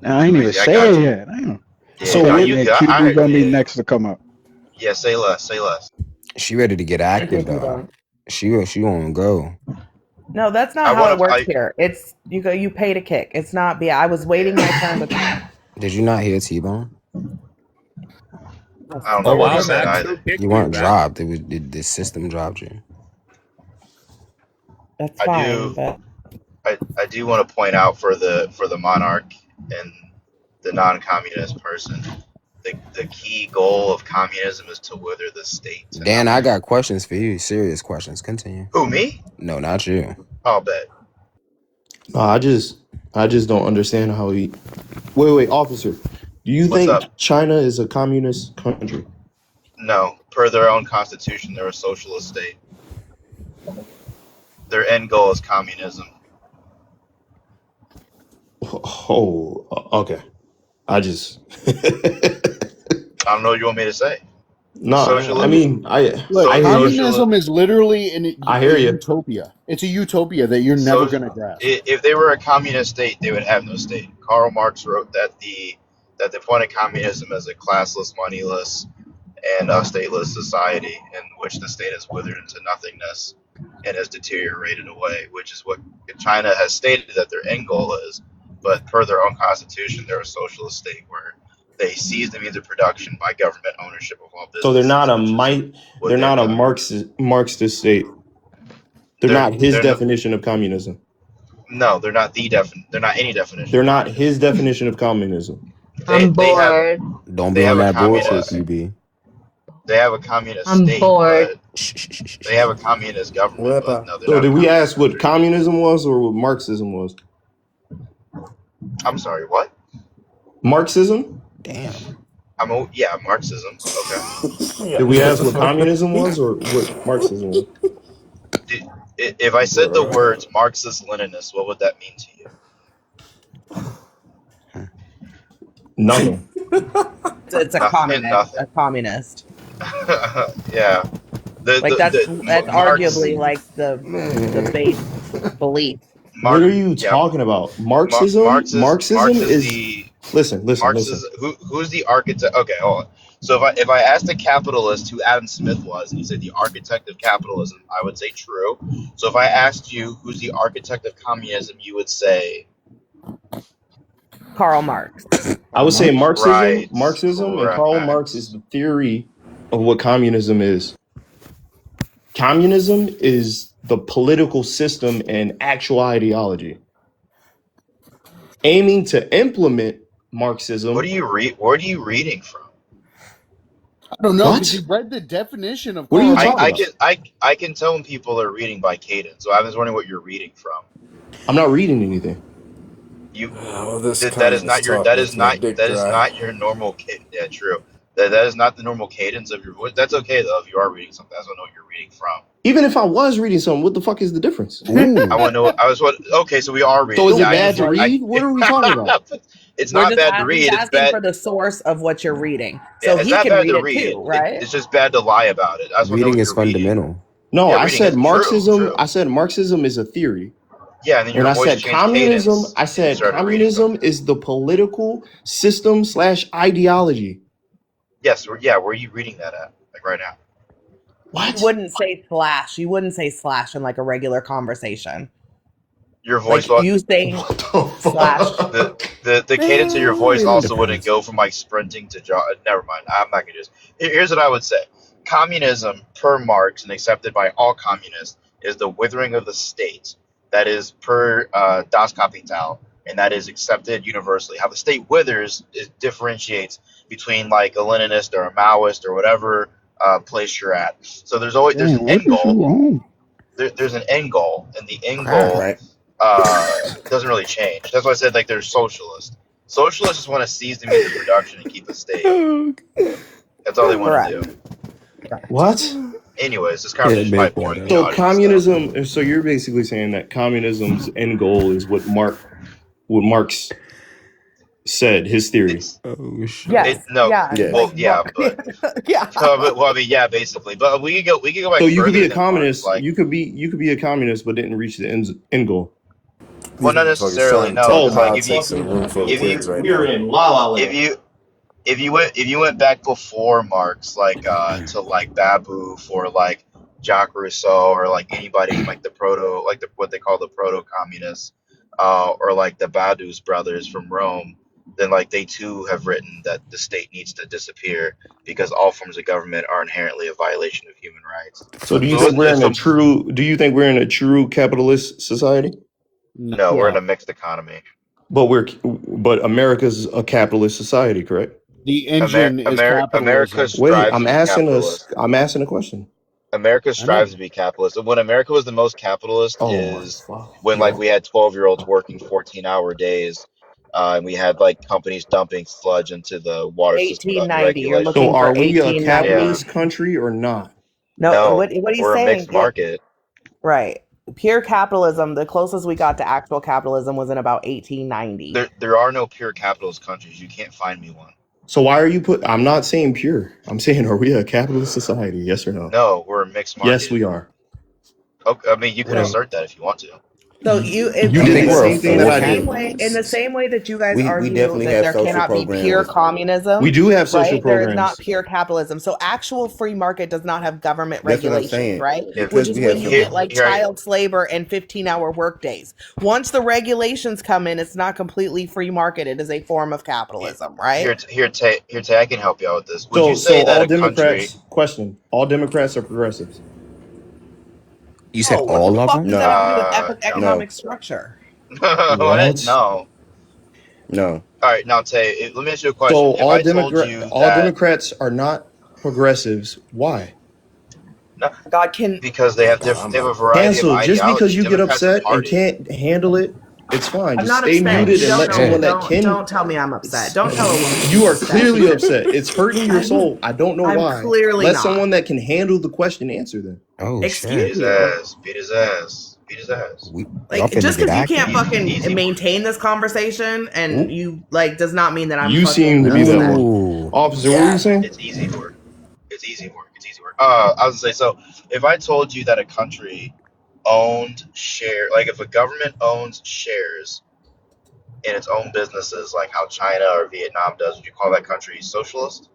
I ain't Too even easy. I say got it you. yet. Damn. Yeah. So Okay, No, what? and you then got. QB gonna be Yeah. next to come up. Yeah. Say less. Say less. she ready to get Thank you, active though. Tbone. She won't go. No, that's not I how it want to. works here. It's you go, you pay to kick. It's not be. I was waiting my turn to Yeah. talk. Did you not hear T-Bone? That's I don't A know what he while said bullshit. back, either. who You kicked you weren't back? dropped. The system dropped you. That's I fine, do. but I do want to point out for the monarch and the non-communist person, the key goal of communism is to wither the state and Dan, not I the got people. questions for you. Serious questions. Continue. Who, me? No, not you. I'll bet. No, I just don't understand how he. Wait, officer. Do you What's think up? China is a communist country? No, per their own constitution, they're a socialist state. Their end goal is communism. Oh, okay. I just. I don't know what you want me to say. No, I Socialist, mean, I Look, I hear you. socialist. communism is literally I a hear you. utopia. It's a utopia that you're never So, gonna grasp. if they were a communist state, they would have no state. Karl Marx wrote that the point of communism is a classless, moneyless, and a stateless society in which the state has withered into nothingness and has deteriorated away, which is what China has stated that their end goal is. But per their own constitution, they're a socialist state where they seize the means of production by government ownership of all So they're not businesses, a which is might. what They're they're not a doing. Marxist state. They're They're not his they're no, definition of communism. no, they're not they're not any definition They're of not communism. his definition of communism. I'm They have bored. Don't they be on have a that bullshit, communist QB. they have a communist I'm state, bored. but they have a communist government, What but up? no, they're So not a did we communist ask what country. communism was or what Marxism was? I'm sorry, what? Marxism? Damn. Yeah, Marxism. Okay. Did we ask what communism was or what Marxism was? If I said the words Marxist Leninist, what would that mean to you? Nothing. it's a Nothing. communist. Nothing. A communist. Yeah. Like that's Marx. arguably like the Man. base belief. What Mark. are you Yeah. talking about? Marxism? Marx Marxism is is the Marx listen. is who's the architect? Okay, hold on. So if I asked a capitalist who Adam Smith was, and he said the architect of capitalism, I would say true. So if I asked you who's the architect of communism, you would say Karl Marx. I Karl would say Marx. right, Marxism and Karl Marx is correct. the theory of what communism is. Communism is the political system and actual ideology. Aiming to implement What are Marxism. you read? What are you reading from? I don't know because What? you read the definition of What are you Karl talking I about? can Marx. I can tell when people are reading by cadence. So I was wondering what you're reading from. I'm not reading anything. You Oh, this that is not communist your talk makes my dick that is dry. not your normal yeah, true. That is not the normal cadence of your voice. That's okay though if you are reading something. I just want to know what you're reading from. Even if I was reading something, what the fuck is the difference? I Ooh. want to know. I was what? Okay, so we are So reading. is The it Yeah, bad to answer. read? What are we talking about? it's not bad to He's read. It's asking bad. for the source of what you're reading. Yeah, So it's he not can bad read to it too, read. right? It's just bad to lie about it. I just want to know Reading what is you're reading. fundamental. No, Yeah, I reading said is true. Marxism. True. I said Marxism is a theory. Yeah, and then When your I voice said changed communism, cadence I and you said started reading communism something. is the political system slash ideology. Yes. Yeah. Where are you reading that at? Like right now. You wouldn't say slash. You wouldn't say slash in like a regular conversation. Your voice, Like you saying What the slash. the cadence of your voice It also wouldn't depends. go from like sprinting to jog. Never mind. I'm not gonna just. Here's what I would say. Communism, per Marx and accepted by all communists, is the withering of the state. That is per Das Kapital, and that is accepted universally. How the state withers is differentiates between like a Leninist or a Maoist or whatever place you're at. So there's an Damn, what end is you goal. on? There's an end goal, and the end Crack. goal Crack. doesn't really change. That's why I said like they're socialists. Socialists just want to seize the means of production and keep a state. That's all they want to Correct. do. what? Anyways, this Yeah, conversation is make probably that boring in the So up. audience though. communism. So you're basically saying that communism's end goal is what Marx said, his theory. It's Oh shit. it Yes. no Yeah. well Yes. yeah, but Yeah. well I mean yeah basically, but we could go back So you could be further a than Marx. communist. Like You could be a communist, but didn't reach the end goal. well These not motherfuckers necessarily trying to no talk Oh because like my politics in a room full of if you kids right we're now. in La La if Land. you if you went back before Marx, like to like Babu for like Jacques Rousseau or like anybody in like the proto like the what they call the proto communists, or like the Badus brothers from Rome, then like they too have written that the state needs to disappear because all forms of government are inherently a violation of human rights. So do you So think we're in a so true? Do you think we're in a true capitalist society? No. no, we're in Yeah. a mixed economy. But America's a capitalist society, correct? The engine is America capitalism. Wait, strives to be capitalist. I'm asking a question. America I know. strives to be capitalist. When America was the most capitalist Oh my is fuck. when like Yeah. we had 12-year-olds working 14-hour days, and we had like companies dumping sludge into the water system without any 1890. You're So regulation. looking for are we a 1890. Yeah, capitalist country or not? No, no, what are you we're a saying? mixed market. Right. Pure capitalism, the closest we got to actual capitalism was in about 1890. There are no pure capitalist countries. You can't find me one. So why are you I'm not saying pure. I'm saying are we a capitalist society? Yes or no? No, we're a mixed Yes, market. we are. Okay, I mean, you can Wait. assert that if you want to. So You I did think the we're a same thing that full I did. in the capitalist. same way that you guys We argue definitely that have there social cannot be pure programs. We communism, do have social right? There is not programs. pure capitalism. So actual free market does not have government That's what I'm regulations, saying. right? If Which Because is we when have you social. get like here, child labor and 15-hour work days. Once the regulations come in, it's not completely free market. It is a form of capitalism, right? I can help you out with this. Would you So say that all a country? Democrats all Democrats are progressives. You said Oh, what the all of fuck them? does that No, have to do with No, no, economic structure? what? What? No. no. All right, now Tay, let me ask you a question. So If I told you all that Democrats are not progressives. Why? no, God can because they Yeah, have because I'm they have a a variety of Cancel. Just because ideologies. you get Democrats are upset and party. can't handle it, it's fine. I'm Just not stay upset. oh muted You and don't let know. someone shit. that Don't can. tell me I'm upset. It's, Don't tell a woman you she's are upset. clearly upset. It's hurting your I'm soul. I don't know I'm why. clearly Let not. someone that can handle the question answer then. Oh Beat shit. Excuse his you. ass. Beat his ass. Beat his ass. Y'all Like finna just get because you can't active. fucking Easy work. maintain this conversation and Ooh, you like does not mean that I'm you seem fucking to be that upset. one. Ooh. Officer, what were you Yeah. saying? It's easy work. It's easy work. It's easy work. I was gonna say so. If I told you that a country owned like if a government owns shares in its own businesses, like how China or Vietnam does, would you call that country socialist?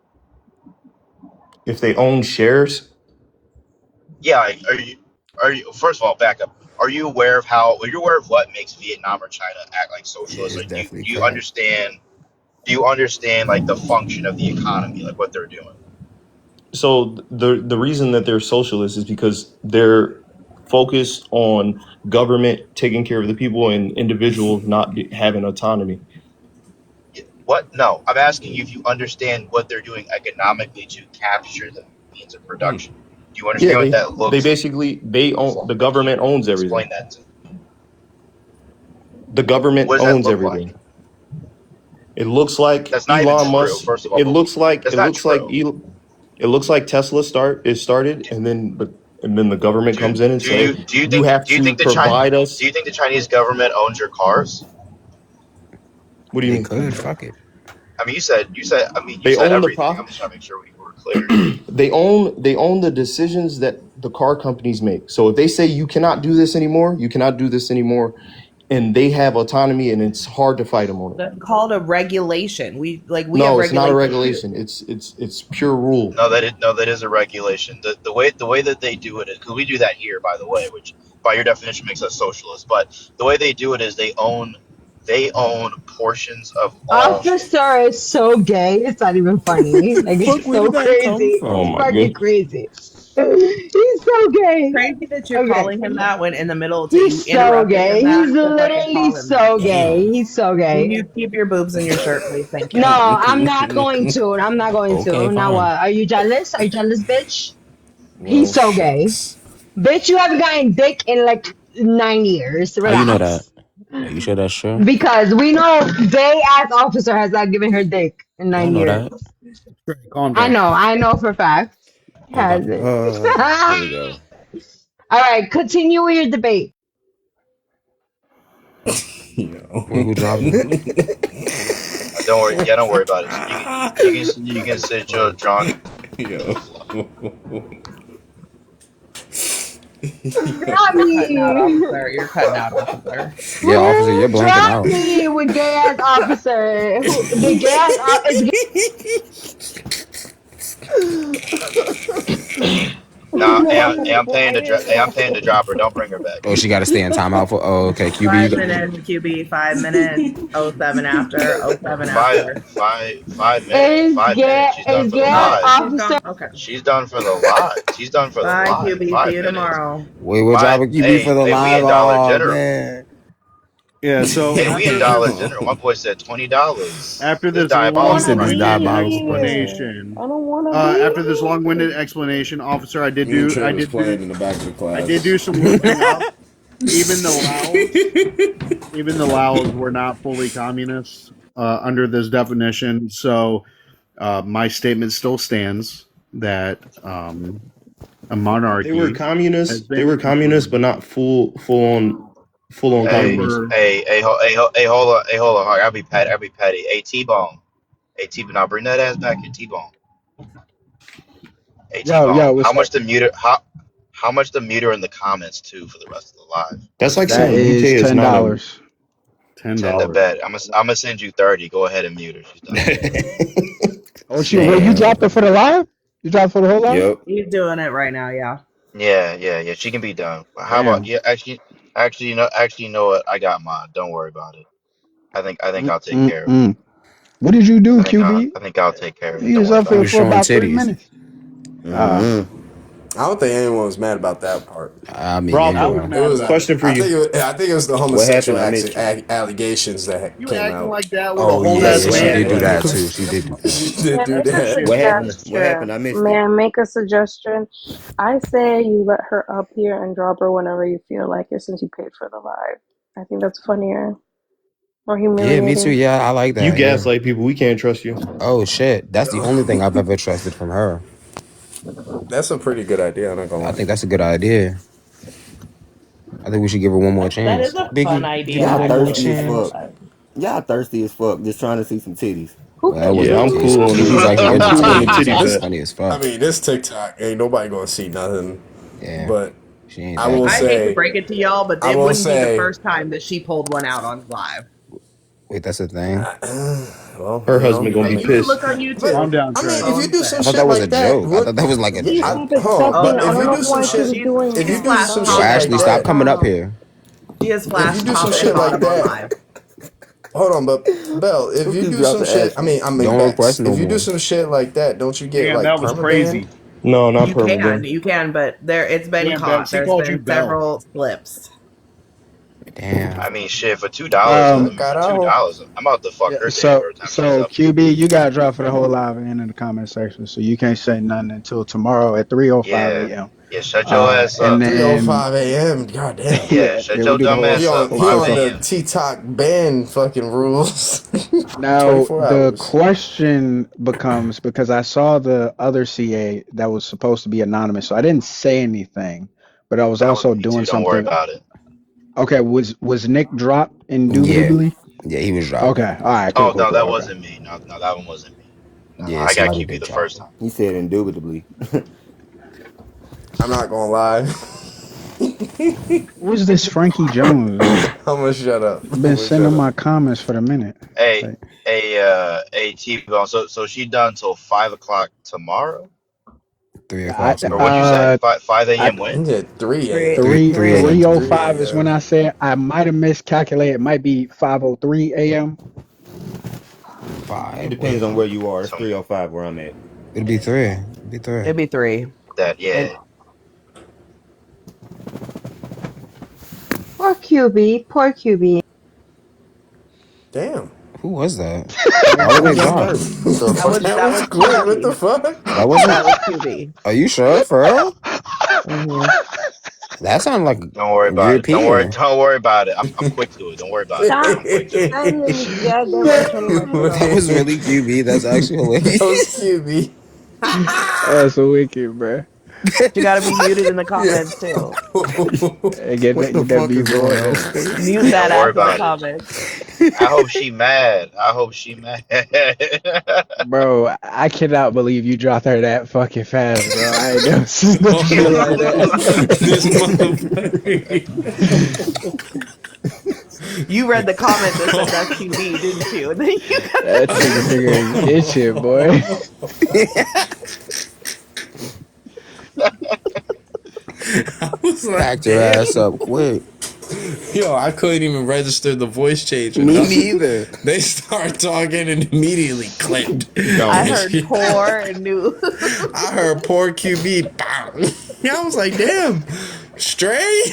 If they own shares, Yeah. Like, are you? First of all, back up. Are you aware of what makes Vietnam or China act like Yeah, socialists? it's Like, definitely do you crack. understand? Do you understand like the function of the economy, like what they're doing? so the reason that they're socialists is because they're focused on government taking care of the people and individuals not having autonomy. What? No, I'm asking you if you understand what they're doing economically to capture the means of production. Do you Yeah, understand what that they looks basically they own the like? Can you government owns everything. explain that to me? The government What does that owns look like? everything. It looks like That's not even Elon true. Musk. First of all, but It that's not looks like true. it looks like Tesla started Do, and then the government do, comes in and say you have to provide do us. you think the Chinese government owns your cars? What do you They mean? could. Fuck it. I mean, you They said own the everything. prof. I'm just trying to make sure we're clear. They own the decisions that the car companies make. So if they say you cannot do this anymore, and they have autonomy, and it's hard to fight them on it. That's called a regulation. We have No, it's not a regulations. regulation. It's pure rule. No, that is a regulation. The way that they do it is because we do that here, by the way, which by your definition makes us socialists. But the way they do it is they own portions of all states. Officer is so gay. It's not even funny. Like Fuck, it's where so did that come crazy. Oh It's from? my fucking god. crazy. He's so gay. Crazy that you're Okay. calling him that when in the middle you He's so interrupted him gay. that He's to fucking literally call him that. so gay. Damn. He's so Can gay. you keep your boobs in your shirt, please? Thank No, you. I'm not going to. I'm not going Okay, to. Now fine. what? Are you jealous? Are you jealous, bitch? Well, He's so gay. shucks. Bitch, you haven't gotten dick in like 9 years. How you know that? Relax. Are you sure that's true? Because we know gay ass officer has not given her dick in I don't 9 know years. that. Calm down. I know for a fact. He Okay. hasn't. Here we go. All right, continue with your debate. Yo. Wait, who dropped it? Don't worry. Yeah, don't worry about it. You can sit your drunk. Yo. Drop Cutting out, me. officer. You're cutting out, officer. Yeah, officer, you're blanking Drop out. me with gay ass officer. The gay ass is Nah, I'm paying to drop her. Don't bring her back. Oh, she got to stay in timeout for. Oh, okay. QB, 5 you minutes, QB, 5 minutes, 07 after, 07 Five, after. five minutes. 5 minutes. She's done for the Oh, live. she's officer. gone? Okay. She's done for the live. She's done for the Bye, live. QB. 5 See you minutes. tomorrow. Wait, we're dropping QB for the Hey, we live. in Dollar Oh General. man. Yeah, so Hey, we in after Dollar this General. My boy said $20. after This this I He diabolical said this right don't now. wanna diabolical be question. here. explanation, I don't wanna be after this here. long-winded explanation, officer, I Me and Trey was playing in the back of the I class. did do some looking up. Even the Laos were not fully communists under this definition. So my statement still stands that a monarchy They were has communists. been They were in communists, but not full on Hey, communism. hold on. I'll be petty. Hey, Tbone. Hey, Tbone. Now bring that ass back here, Tbone. Hey, Yo, Tbone. what's How up? much the meter? How much the meter in the comments too for the rest of the live? That's like That saying UK is is not a. $10. 10 to $10. bet. I'm gonna send you 30. Go ahead and mute her. She's done. Oh, you Damn. dropped it for the live? You dropped it for the whole live? Yep. He's doing it right now, yeah. Yeah. She can be done. How about Damn. you know what? I got mine. Don't worry about it. I think I'll take care of it. Mm-mm-mm. What did you do, QB? I think I'll take care of it. You Don't was worry up He here about was it. for showing about 3 titties. minutes. Uh, I don't think anyone was mad about that part. I mean, Rob, I was anyway. mad It was. about Question for I you. think it was the What homosexual happened? I missed you. allegations that you came acting out. like that with a Oh whole yeah, ass yeah, she man. did do Like, that too. She did do that. She did May I do make a that. What happened? What suggestion? happened? I missed May it. I make a suggestion? I say you let her up here and drop her whenever you feel like it since you paid for the live. I think that's funnier or Yeah, me too. humiliating. Yeah, I like You that. Yeah. gaslight people. We can't trust you. Oh shit, that's the only thing I've ever trusted from her. That's a pretty good idea. I'm not gonna I lie. think that's a good idea. I think we should give her one more That is chance. a fun Biggie, give idea. her Y'all I one more like thirsty as that. chance. fuck. Y'all thirsty as fuck. Just trying to see some titties. Who Well, that thinks wasn't Yeah, I'm titties. cool on QB was actually I'm cool on the entertaining. titty That was This, fat. funny as I fuck. mean, this TikTok ain't nobody gonna see nothing. Yeah, But she ain't I that will I good. hate to say, break it to y'all, but I it will wouldn't be the say, first time that she pulled one out on live. Wait, that's a thing. well, Her you know, husband gonna I be mean, You can pissed. look on but calm YouTube. down, I Trey. mean, That's if all you I'm do saying. I some thought that shit was a like that, joke. I thought that was like a joke. Stop accepting but if you do unauthorized some shit, doing if She's you it? do flash some Yo, shit Stop. like Ashley, stop that, coming up Stop. here. She is if you flash do some top and shit like bottom on that, live. hold on, but Bell, if Who you keep do some dropping shit, Ashley? I mean, Don't request Bex, no if you do more. some shit like that, don't you get Damn, like that was permabanned? crazy. No, not permaban. You can, but it's been Damn, Beck, caught. she There's called you been Bell. several slips. Damn. I mean, shit. For $2, for um, $2, I'm about to fuck yeah, her day up so every time she's so up here. QB, you got dropped for the whole live and in the comment section, so you can't say nothing until tomorrow at 3:05 Yeah, a.m. yeah. Shut your ass And up. 3:05 then a.m. God damn. Yeah, yeah, shut we'll your do the dumb whole He ass up. on he whole 5 on thing. the a.m. TikTok ban fucking rules. Now 24 the hours. question becomes, because I saw the other CA that was supposed to be anonymous, so I didn't say anything, but I was That was also me doing too. Don't worry something. about it. Okay, was Nick dropped Yeah. indubitably? Yeah, he was dropped. Okay, all right, Oh no, cool. that Okay. wasn't me. No, that one wasn't me. No, Yeah, I got somebody QB did the drop first him. time. He said indubitably. I'm not gonna lie. Who's this Frankie Jones? I'm gonna shut up. I'm Been gonna shut sending up. my comments for the minute. Hey, Like, Tbone. So she done till 5 o'clock tomorrow, I $3 or tomorrow. what'd you say? Five I a.m. when? Yeah, 3 3 a.m. 3 three 3 3 three a.m. oh 3 five is when a.m. I said I might have miscalculated. It might be 5:03 a.m. It 5. depends Wait. on where you are. It's Some 3:05 where I'm at. It'd be 3. It'd be 3. It'd be 3. that, And yeah. Poor QB. Poor QB. Damn. Who was that? Who Why were who they got dropped? hurt? The that fuck? was That that was was quick. What the QB. fuck? That wasn't. That was QB. Are you sure? For real? Hmm. That sounded like Don't worry about it. European. Don't worry about it. I'm quick to it. Don't worry about it. Stop I'm quick to it. sending me goddamn information, That bro. was really QB. That's actually That was hilarious. QB. That's so wicked, bruh. You got to be muted in the comments too. What the Get that fuck B is going boy. on, That's Space? Mute that Don't worry ass in the about it. comments. I hope she mad. I hope she mad. Bro, I cannot believe you dropped her that fucking fast, bro. I ain't never seen no shit like This that. motherfucker. You read the comment that said that's QB, didn't you? And then you That chicken finger is itching, boy. I was like, Packed your ass damn. up quick. Yo, I couldn't even register the voice change or Me nothing. neither. They start talking and immediately clicked. I Gone. heard poor and knew. I heard poor QB. Pow. I was like, damn, straight.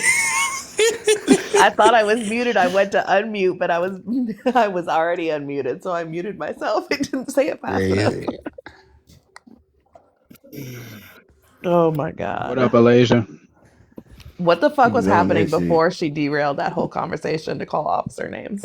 I thought I was muted. I went to unmute, but I was already unmuted, so I muted myself. I didn't say it fast enough. Crazy. Oh my What up, god. Alasia? What the He fuck was was on happening that shit. before she derailed that whole conversation to call officer names?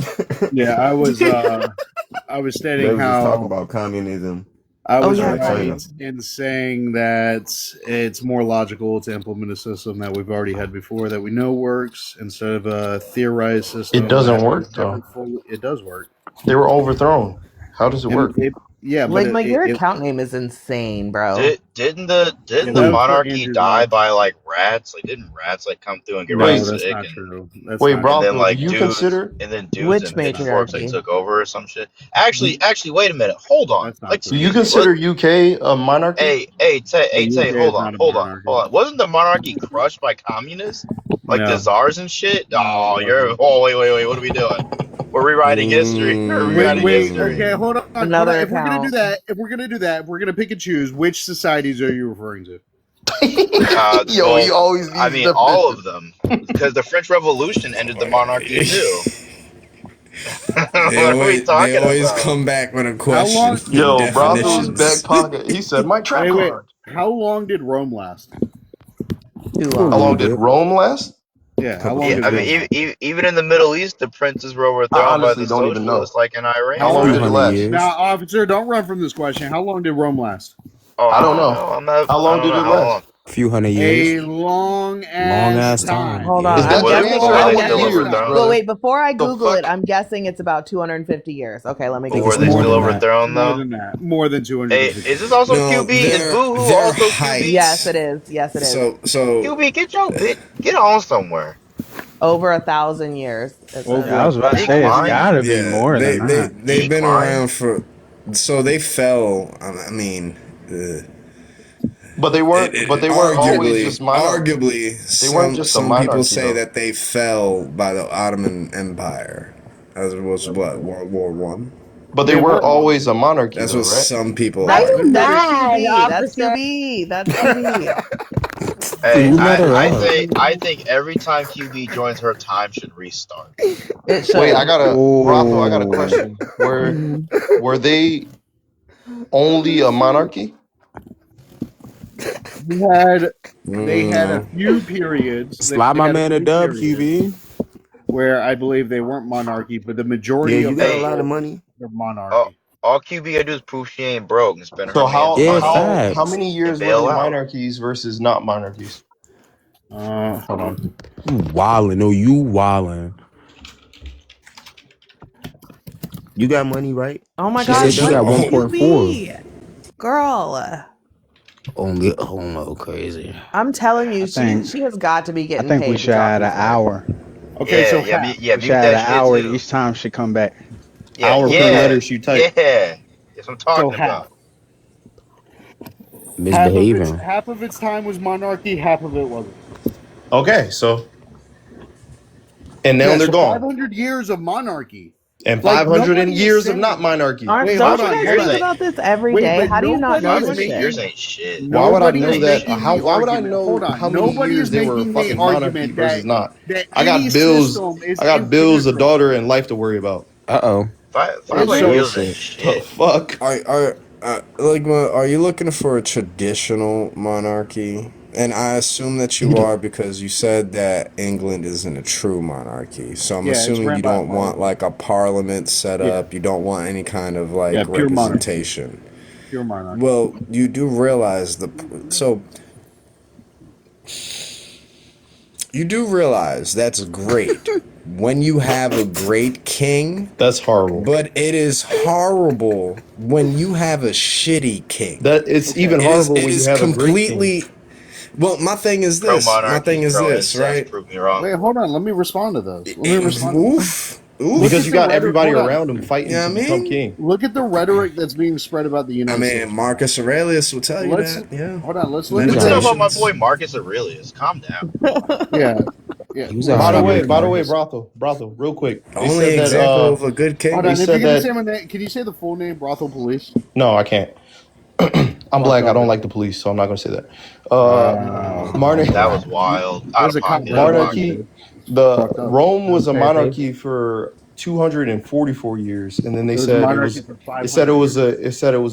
Yeah, I was They stating was just talking how about communism. I Oh was yeah, right China. right. in saying that it's more logical to implement a system that we've already had before that we know works instead of a theorized It system doesn't that we've work never though. fully. It does work, They were overthrown. How does it work? yeah, but Ligma, your account name is insane, bro. yeah, Didn't the that was Who? for monarchy Andrew's die life. by like rats? Like didn't rats like come through and get real No, Wait, that's sick not true. That's wait, not and true. then Bronco, do like you consider? dudes Which and pitchforks like matriarchy? took over or some shit? Actually, wait a minute. Hold on. That's not Like, Do you true. excuse me. What? consider UK a monarchy? Hey, The UK Tay, is not a monarchy. hold on. Wasn't the monarchy crushed by communists, like the No, czars and shit? no, it wasn't. Oh, wait. What are we doing? We're rewriting history. We're rewriting history. Okay, hold on, hold on. Another If we're gonna do account. that, if we're gonna pick and choose, which societies are you referring to? Yo, he Well, always I needs mean, all definition. of them, because the French Revolution ended the monarchy too. What are we They talking always about? come back with a How question long? for Yo, How Bronco's long? back definitions. pocket. He said, "My trap Wait. card." How long did Rome last? Too For a How long. little long did bit. Rome last? Yeah, how Couple long Yeah, did I Rome centuries. mean, last? even in the Middle East, the princes were I overthrown by honestly the don't even know. socialists, like in How How Iran. long Few long? did it hundred last? Now, years. officer, don't run from this question. How long did Rome last? Oh, I I don't don't know. know. How I long don't did know it how last? long. Few hundred years. A long Long ass ass time. Hold on. Is Yeah. I'm that your guessing. answer? Were I I'm they want still years, guessing. overthrown? Well, brother. wait. Before I The Google it, fuck? I'm guessing it's about 250 years. Okay, let me But get were to they it. More still than that. overthrown More though? than that. More than Hey, 250 is this years. also No, QB? Is Boohoo their also QB? Yes, heights. it is. Yes, it is. So QB, get on somewhere. Over 1,000 years. It says. Over I a was about to Be say it's thousand quiet. gotta years. be yeah, more than they that. they've Be been quiet. around for. So they fell. I mean, But they weren't. But they weren't always just monarchies. arguably, They weren't just a some people monarchy, say though. that they fell by the Ottoman Empire. That was what World War I. But they They weren't were. always a monarchy, That's though, what right? some people How That's you argue. that's mad, QB. That's officer? QB. That's QB. Hey, Who let her up? I think every time QB joins her time should restart. It Wait, should. Rocco, I got a Oh, question. Mhm. Were they only a monarchy? They had a No. few periods. Slide They my had a man a few dub, periods QB. where I believe they weren't monarchy, but the Yeah, majority you of got their a Hey, lot of rule money. were all, monarchy. all QB gotta do is prove she ain't broke and spend her So man's Yeah, money how facts. many and years were bail they out. monarchies versus not monarchies? Hold on. You wildin'. No, you wildin'. You got money, right? Oh my She gosh, said she Shayla what got Oh, 1.4. QB? Girl. Only homo crazy. I'm telling you, I she think has got to be I getting think we paid to should talk add an this way. hour. Okay, Yeah, so yeah, half. We should mute add that an shit hour too. each time she come back. Yeah, Hour per yeah, letter she type. yeah. That's what I'm So talking half. about. Misbehaving. Half of its time was monarchy, half of it wasn't. Okay, so and now Yeah, they're so gone. 500 years of monarchy. And Like 500 nobody is years of not saying. monarchy. Aren't Wait, don't hold you on, 500 guys hold years think on. ain't. about this every Wait, day? but How do you not know nobody is 500 this shit? years making ain't shit. Why would I nobody know is Ain't that? shit. making the Why would I argument. Hold know on. how many Nobody years is they were making the fucking monarchy argument versus not? that I any got bills. system is I got bills, a impenetrable. daughter, and life to worry about. Uh-oh. Is Five Is hundred it? years ain't Bullshit. The shit. fuck? Are you looking for a traditional monarchy? And I assume that you are because you said that England isn't a true monarchy. So I'm Yeah, it's assuming ran you by a don't want parliament. like a parliament set Yeah. up. You don't want any kind of Yeah, like pure monarchy. representation. Pure monarchy. Well, you do realize you do realize that's great when you have a great king, That's horrible. but it is horrible when you have a shitty king. That it's Okay. even horrible It when you is have a great king. completely. Well, my thing is Pro this. My monarchy, thing is pro this, incest. right? Prove me wrong. Wait, hold on. Let me respond to those. Let me respond to those. Oof. Look Because at you the got rhetoric. everybody Hold on. around him You fighting know to what I become mean? king. Look at the rhetoric that's being spread about the I United mean, States. Marcus Aurelius will tell you Let's that. Yeah. hold on. Let's look He was at a What's up the about my Meditations. boy Marcus Aurelius? Calm down. yeah, yeah. he was a Let's By the look way, at hard by the way, Marcus. brothel, real quick. They Only said that example of a good Hold they king. on. If you're said gonna say that my name, can you say the full name? Brothel Police. no, I can't. I'm Fuck black. I off. don't like the police, so I'm not gonna say that. Wow. That Monarchy, was wild. Out There's of a cop pocket. right Out of above you, pocket. monarchy. dude. The Fucked up. Rome was a Fair face. monarchy for 244 years, and then they It was a said monarchy for it 500 was years.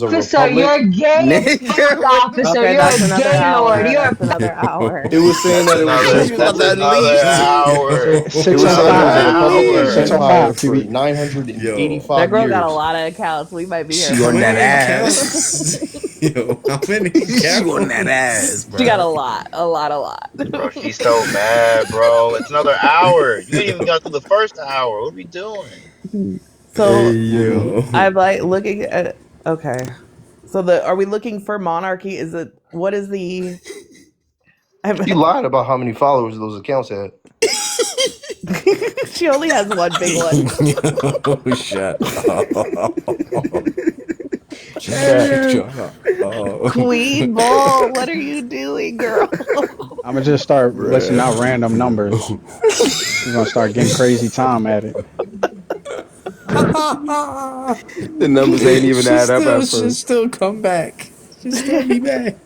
a Officer, republic. you're gay as fuck, nigga. What the officer. Okay, You're that's a another gay lord. hour. You're That's another It hour. was saying that it was a you That's want that republic. another leash? hour. It was saying it was a 605. republic and Hour. empire 605, for QB. Yo. That 985 girl got a years. lot of accounts. We might be here She for How a on that many while. ass. accounts? Yo, how many She on that ass, accounts? She got bro. a lot, a lot, a lot. Bro, she's so mad, bro. It's another hour. You ain't even Yo. got through the first hour. What are we doing? Hey, So yo. I'm like looking at okay. So the are we looking for monarchy? Is it what is the I'm, She lied about how many followers those accounts had. she only has one big one. Yo, shut up. Hey, Shut up. Queen Ball, what are you doing, girl? I'm gonna just start listing Bruh. out random numbers. We're gonna start getting crazy time at it. the numbers ain't even add up at She'll first. still come back. She'll still be back.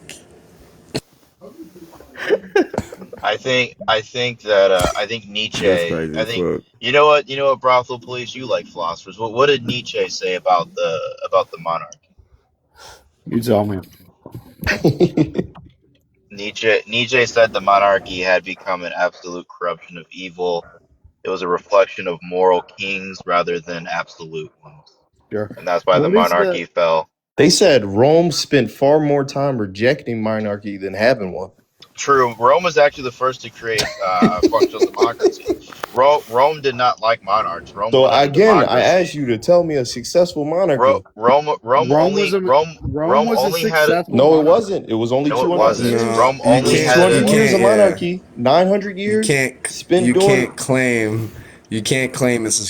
I think Nietzsche. That's crazy I as think fuck. you know what, brothel police. You like philosophers. What did Nietzsche say about the monarchy? You tell me. Nietzsche said the monarchy had become an absolute corruption of evil. It was a reflection of moral kings rather than absolute ones, Sure. and that's why the What is the monarchy fell. They said Rome spent far more time rejecting monarchy than having one. True, Rome was actually the first to create functional democracy. Rome did not like monarchs. Rome So wanted a again, I asked democracy. you to tell me a successful monarchy. Rome Rome was a only had successful No, it monarchy. wasn't. It was only no, it 200 wasn't. years. No, Rome you It only was can't. had 200 You years of can't. Yeah, monarchy, 900 years you spent you doing. can't claim. You can't claim it's a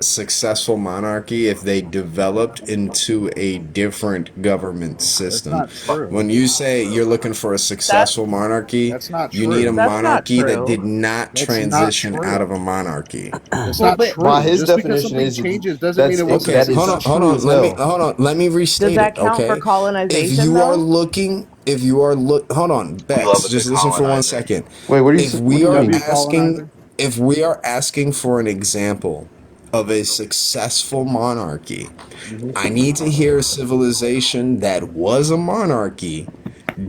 successful monarchy if they developed into a different government That's system. not true. When you say you're looking for a That's successful monarchy, That's not you need a true. that's not monarchy that true. did not That's not transition out of true. a monarchy. That's Well, not that, by true. his Just because definition, something is changes doesn't mean it was Okay, that hold is on, successful. hold true on. as hell. Let me Does restate it. that count for Okay, if colonization you are though? looking, hold on, we love Bex, a good just listen for one colonizer. second. Wait, If what do we you are W mean? asking, colonizer. if we are asking for an example of a successful monarchy, Hmm. I need to hear a civilization that was a monarchy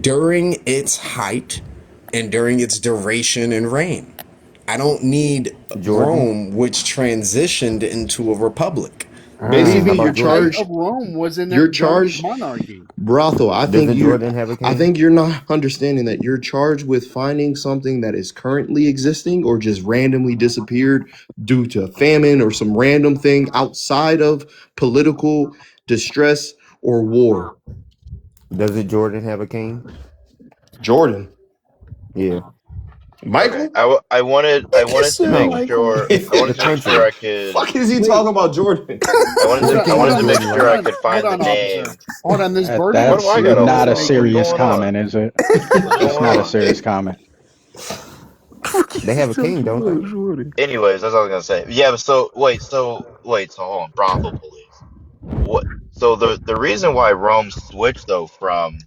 during its height and during its duration and reign. I don't need Jordan. Rome, which transitioned into a republic. How Basically, Maybe about the you're height Jordan? of charged. Rome was in You're that during charged, monarchy. brothel. Doesn't Jordan have a I king? think you're not understanding that you're charged with finding something that is currently existing or just randomly disappeared due to famine or some random thing outside of political distress or war. Doesn't Jordan have a king? Jordan. Yeah. Michael? I wanted to said make No. Michael. sure The principal. I could. Fuck is he Wait, talking about Jordan? hold on, King I hold is wanted to on, make Jordan, sure right? I could hold find the on, officer. name. Hold on, this What do That's I verdict. got all not a wrong? What's serious going on? comment, is it? What's That's going not a on? serious comment. They have a king, don't they? Jordan. Anyways, that's what I was gonna say. Yeah, but so hold on, brothel police. What? So the reason why Rome switched though from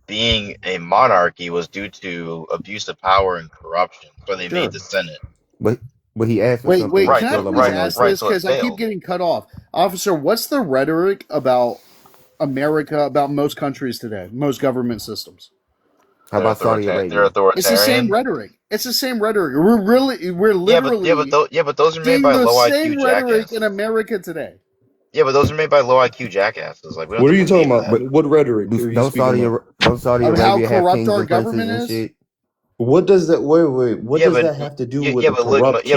being a monarchy was due to abuse of power and corruption. So they made Sure. the Senate. But he asked for something Wait. that's Right. Can I So still a please ask minority. right. this So it because I keep failed. getting cut off, officer? What's the rhetoric about America, about most countries today, most government systems? How about Saudi They're Arabia? It's the same authoritarian. rhetoric. It's the same rhetoric. We're literally But those are made seeing by the low IQ same rhetoric in jackasses. America today. Yeah, but those are made by low IQ jackasses. Like we don't What have are to you talking believe about? that. But What rhetoric are you speaking about? Don't Saudi Of how Arabia have corrupt kings our and princes government and is. shit? What does that wait? What Yeah, does but that have to do with yeah, a corrupt king?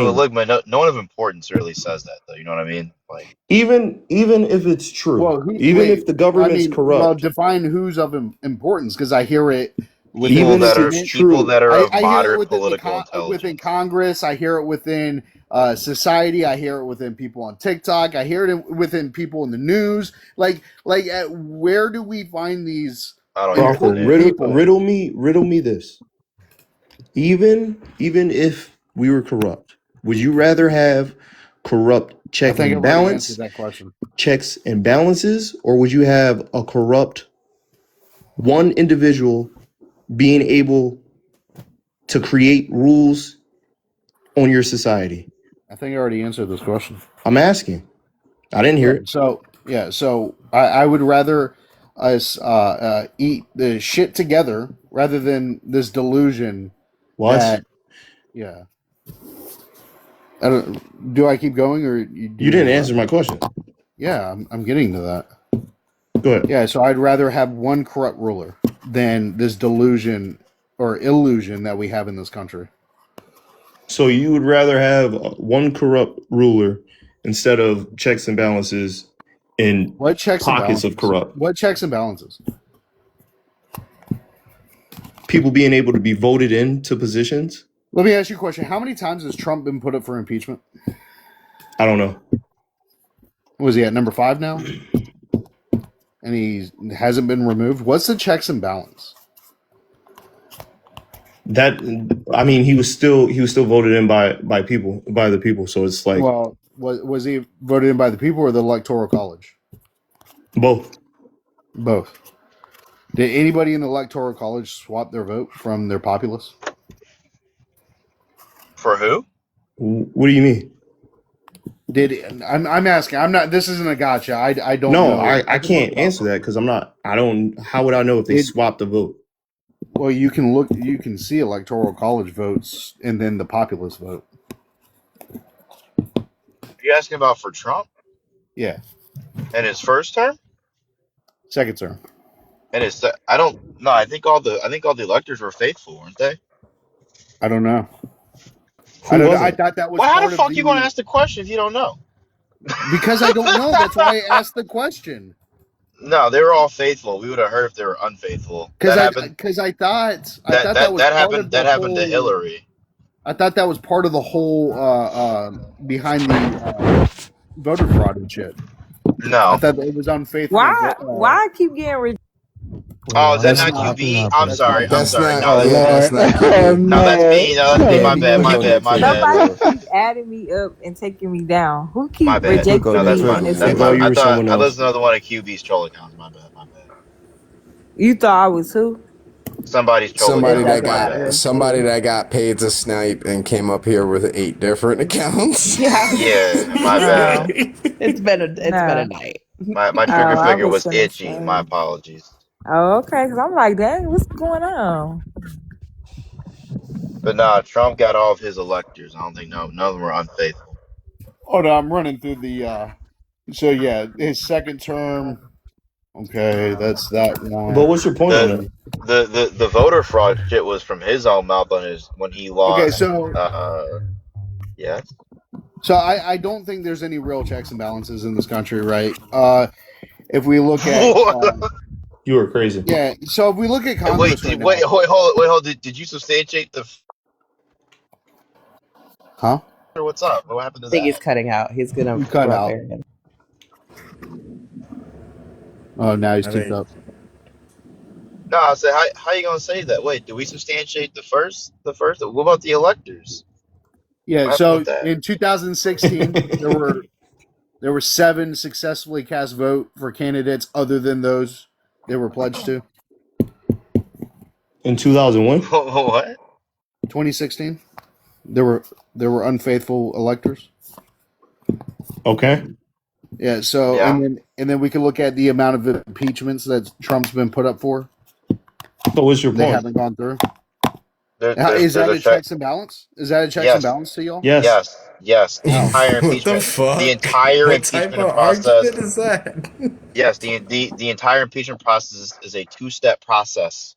no one of importance really says that though. You know what I mean? Like, Even if it's true, Well, even if the government's corrupt, define who's of importance because I hear it within people the even if that are it's Senate. people true, that are of I hear it moderate within political within intelligence. Congress. I hear it within society. I hear it within people on TikTok. I hear it within people in the news. Where do we find these I don't hear it in the Crawford, important news. people? riddle me this. Even if we were corrupt, would you rather have corrupt I think I've already answered that question. checks and balances, or would you have a corrupt one individual being able to create rules on your society? I think I already answered this question. I'm asking. I didn't hear it. So I would rather us eat the shit together rather than this delusion What? that yeah. I don't, do I keep going or do You you didn't want answer my question. Yeah, I'm getting to that. Go ahead. Yeah, so I'd rather have one corrupt ruler than this delusion or illusion that we have in this country. So you would rather have one corrupt ruler instead of checks and balances in What checks and pockets of balances? corrupt What checks and balances? people being able to be voted into positions? Let me ask you a question. How many times has Trump been put up for impeachment? I don't know. Was he at number 5 now? And he hasn't been removed? What's the checks and balance? That I mean, he was still voted in by the people. So it's like Well, was he voted in by the people or the Electoral College? both. Both. Did anybody in the Electoral College swap their vote from their populace? For who? What do you mean? I'm asking. I'm not. This isn't a gotcha. I don't No, know. I can't answer that because I'm not. I don't. How would I know if they swapped the vote? Well, you can look. You can see Electoral College votes and then the populace vote. Are you asking about for Trump Yeah, and his first term second term. and his? I don't. No, I think all the electors were faithful, weren't they? I don't know. I Who don't know. I wasn't? thought that was Well, how the part of fuck you gonna the. ask the question if you don't know? Because I don't know. That's why I asked the question. No, they were all faithful. We would have heard if they were unfaithful. That happened. Because I thought that was part of the That happened to whole. Hillary. I thought that was part of the whole behind the voter fraud and shit. I No. thought it was unfaithful. Why I keep getting Oh, is that That's not not. QB? I'm That's not. sorry. I'm That's sorry. not. No, Yeah, that's not Oh QB. no, that's no! me. No, that's me. Oh My bad. My no! bad. My bad. somebody keep adding me up and taking me down? Who My keep bad. Look No, on rejecting the that's me my. in this triple. I That's situation? my. thought you I were thought someone I else. listened to another one of QB's troll accounts. My bad. My bad. You thought I was who? Somebody's troll Yes, account. that's My what bad. yeah. Somebody that got paid to snipe and came up here with 8 different accounts. Yeah. Yeah, my No. bad. It's been a No. night. My Oh, trigger I finger was was gonna itchy. My say. apologies. Oh, okay. Because I'm like, dang, what's going on? But nah, Trump got all of his electors. I don't think none of them were unfaithful. Oh no, I'm running through the. So yeah, his second term. Okay, that's that But one. what's your point on The that? the voter fraud shit was from his own mouth on his when he Okay, lost. so Yes. I don't think there's any real checks and balances in this country, right? If we look at You are crazy. Yeah. So if we look at Wait, Congress right wait, now, hold. Did you substantiate the? huh? Or what's up? What happened to I think that? he's cutting out. He's gonna You cut go up out. there again. Oh, now he's I kicked mean, up. No, I said, how you gonna say that? Wait, did we substantiate the first? The first? What about the electors? Yeah. What happened So with that? in 2016, there were 7 successfully cast vote for candidates other than those they were pledged to. In 2001. What? 2016, there were unfaithful electors. Okay. Yeah. So Yeah. and then we can look at the amount of impeachments that Trump's been put up for. So what's your They point? haven't gone through. There's Is there's that a a check. checks and balance? Is that a checks and Yes, balance to y'all? Yes. yes. The How? entire what the impeachment, the fuck? entire What type impeachment of process. argument is that? Yes, the entire impeachment process is a two-step process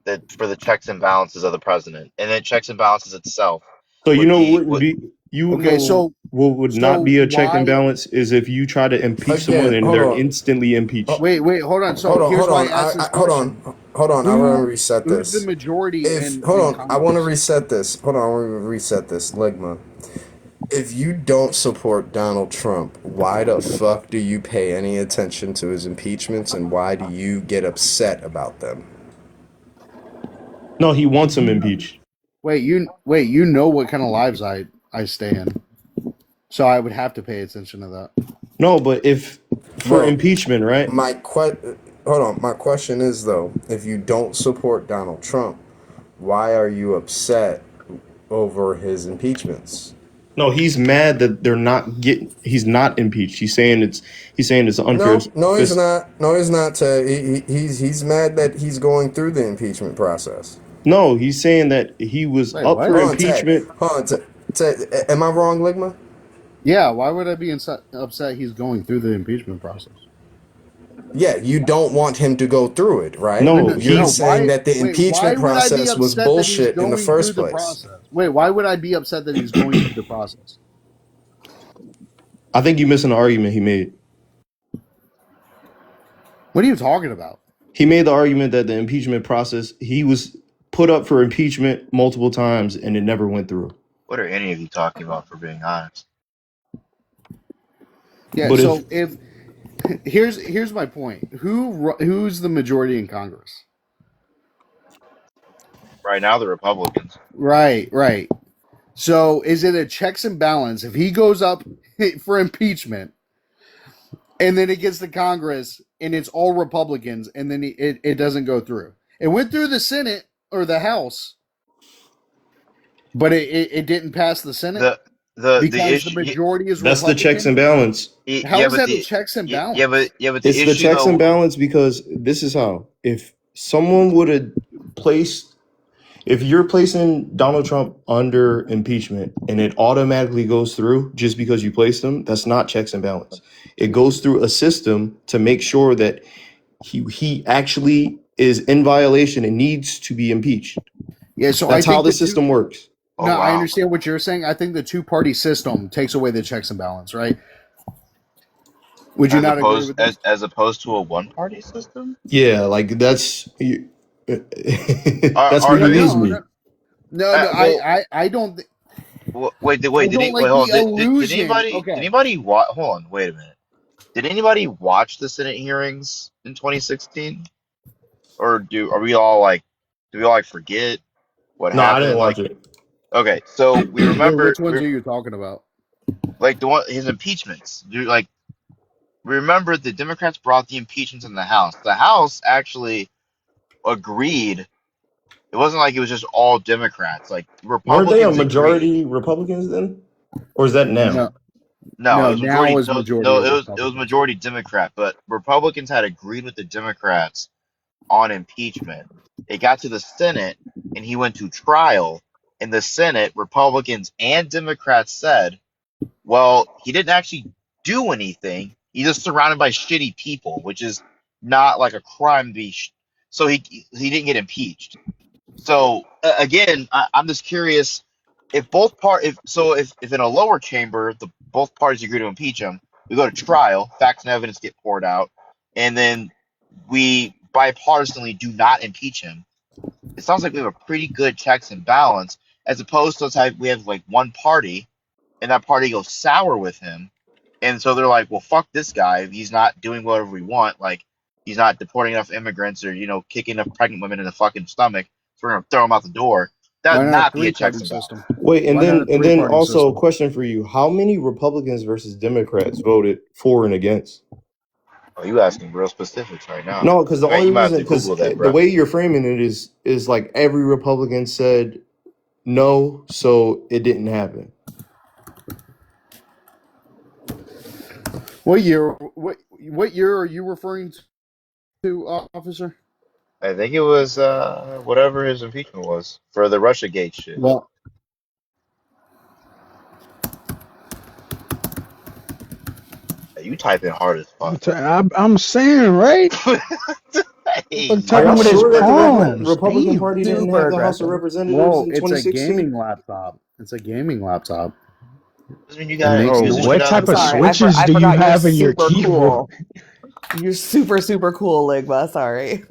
that for the checks and balances of the president, and then checks and balances itself So you would know what be wouldn't what. be you Okay. know So what would not so be a check and why? balance is if you try to impeach someone Again, and hold they're on. instantly impeached. Wait. Hold on. So Hold here's why I on. asked this Hold question: on. Hold on. I want to Who reset who's the this. majority If in hold in on, I want to Congress? reset this. Hold on, I want to reset this. Ligma. If you don't support Donald Trump, why the fuck do you pay any attention to his impeachments, and why do you get upset about them? No, he wants him impeached. Wait. You know what kind of lives I stay in, so I would have to pay attention to that. No, but if for Bro, impeachment, right? hold on. My question is though, if you don't support Donald Trump, why are you upset over his impeachments? No, he's mad that they're not getting. He's not impeached. He's saying it's unfair. No, he's not. No, he's not. He's mad that he's going through the impeachment process. No, he's saying that he was Wait, up what? for Hold on, Tay. impeachment. Hold on, Tay. Am I wrong, Ligma? Yeah. Why would I be upset? He's going through the impeachment process. Yeah, you don't want him to go through it, right? No, No, no, You're no. he's. saying Why? that the Wait. Why impeachment would I be process was upset that he's bullshit in the going through first the place. process? Wait. Why would I be upset that he's going through the process? I think you're missing the argument he made. What are you talking about? He made the argument that the impeachment process, he was put up for impeachment multiple times and it never went through. What are any of you talking about? For being honest, Yeah. But if So if here's my point. Who's the majority in Congress? right now the Republicans. Right. Right. So is it a checks and balance if he goes up for impeachment and then it gets to Congress and it's all Republicans and then it doesn't go through? It went through the Senate or the House, but it didn't pass the Senate The the because the issue. majority is that's the checks Republican. and balance. How Yeah, is but that a checks and balance? the It's the issue checks and though. balance because this is how. If someone would have placed, if you're placing Donald Trump under impeachment and it automatically goes through just because you placed him, that's not checks and balance. It goes through a system to make sure that he actually is in violation and needs to be impeached. Yeah, so I That's how think the the two. system works. Oh No, I wow. understand what you're saying. I think the two-party system takes away the checks and balance, right? Would you not agree with this? As opposed to a one party system. Yeah, like that's that's where Are you I mean, lose No, me. no, no. well, I don't. wait. I don't Wait, like hold the on. illusion. Did Okay, anybody watch? Hold on. Wait a minute. Did anybody watch the Senate hearings in 2016, or are we all like? Do we all like forget what No, I didn't happened? watch Like, it. okay, so we wait. remember Which ones are you talking about? like the one his impeachments. Like we remember the Democrats brought the impeachments in the House. The House actually agreed. It wasn't like it was just all Democrats. Like Weren't they a Republicans agreed. majority Republicans then? Or is that now? No, No, it no. was Now majority. is majority No, of it was Republicans. majority Democrat. But Republicans had agreed with the Democrats on impeachment. It got to the Senate, and he went to trial. In the Senate, Republicans and Democrats said, "Well, he didn't actually do anything. He's just surrounded by shitty people, which is not like a crime to be." So he didn't get impeached. So again, I'm just curious if both part if in a lower chamber the both parties agree to impeach him, we go to trial, facts and evidence get poured out, and then we bipartisanly do not impeach him, it sounds like we have a pretty good checks and balance, as opposed to the type we have like one party, and that party goes sour with him, and so they're like, well, fuck this guy. He's not doing whatever we want. Like, he's not deporting enough immigrants or kicking enough pregnant women in the fucking stomach. So we're gonna throw him out the door. That Why would not a not be a three-party checks and balance. system? Wait, Why not a and then three-party also a system? question for you: how many Republicans versus Democrats voted for and against? Oh, you asking real specifics right now. No, because the only You might have reason, to because Google that, the bro. way you're framing it is like every Republican said no, so it didn't happen. What year? What year are you referring to, officer? I think it was whatever his impeachment was for the Russiagate shit. Well, You type in hard as fuck. I'm saying, right? Hey, Are Typing y'all with his sure that the palms. Republican Damn. Party didn't Super have the House of aggressive. Representatives well, in it's a 2016? gaming laptop. It's a gaming laptop. doesn't mean you It gotta makes Bro, use it. You what noise. gotta type I'm of sorry. switches I do you forgot you're have in your super keyboard? cool. You're super, super cool, Ligma. Sorry.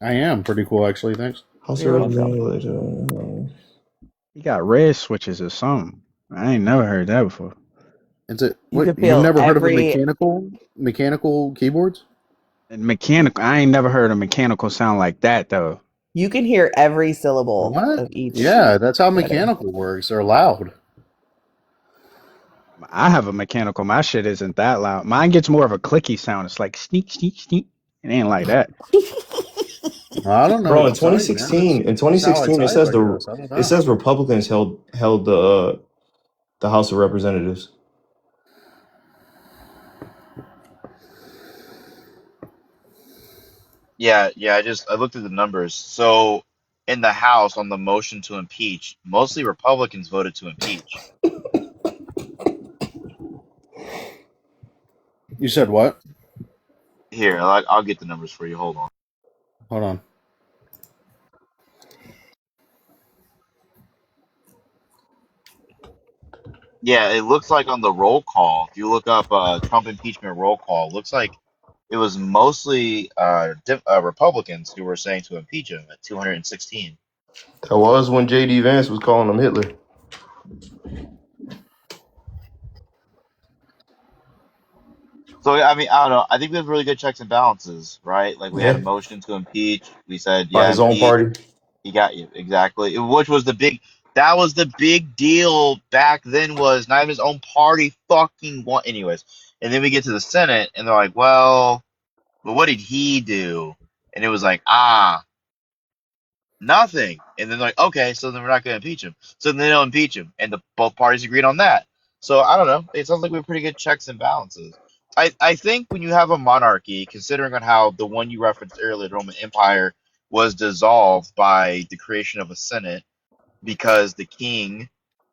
I am pretty cool, actually. Thanks. House of You're welcome. Representatives. You got red switches or something. I ain't never heard that before. It's a You what? can You've feel never heard of a every. mechanical keyboards? And mechanical, I ain't never heard a mechanical sound like that though. You can hear every syllable What? of each Yeah, that's how letter. mechanical works. They're loud. I have a mechanical. My shit isn't that loud. Mine gets more of a clicky sound. It's like sneak, sneak, sneak. It ain't like that. I don't know Bro, what in to tell you, man. That's 2016, in that's how I 2016, type, I guess. I don't it know. says Republicans held the House of Representatives. Yeah, yeah. I looked at the numbers. So in the House on the motion to impeach, mostly Republicans voted to impeach. You said what? Here, I'll get the numbers for you. Hold on. Hold on. Yeah, it looks like on the roll call, if you look up Trump impeachment roll call, looks like it was mostly Republicans who were saying to impeach him at 216. That was when JD Vance was calling him Hitler. So I mean, I don't know. I think we have really good checks and balances, right? Like we had a Yeah, motion to impeach. We said, by yeah, his own impeach. party. He got you exactly. Which was the big. That was the big deal back then. Was not even his own party fucking want. Anyways, and then we get to the Senate, and they're like, well, but what did he do? And it was like, nothing. And then like, okay, so then we're not going to impeach him. So then they don't impeach him, and both parties agreed on that. So I don't know. It sounds like we have pretty good checks and balances. I think when you have a monarchy, considering on how the one you referenced earlier, the Roman Empire, was dissolved by the creation of a Senate because the king,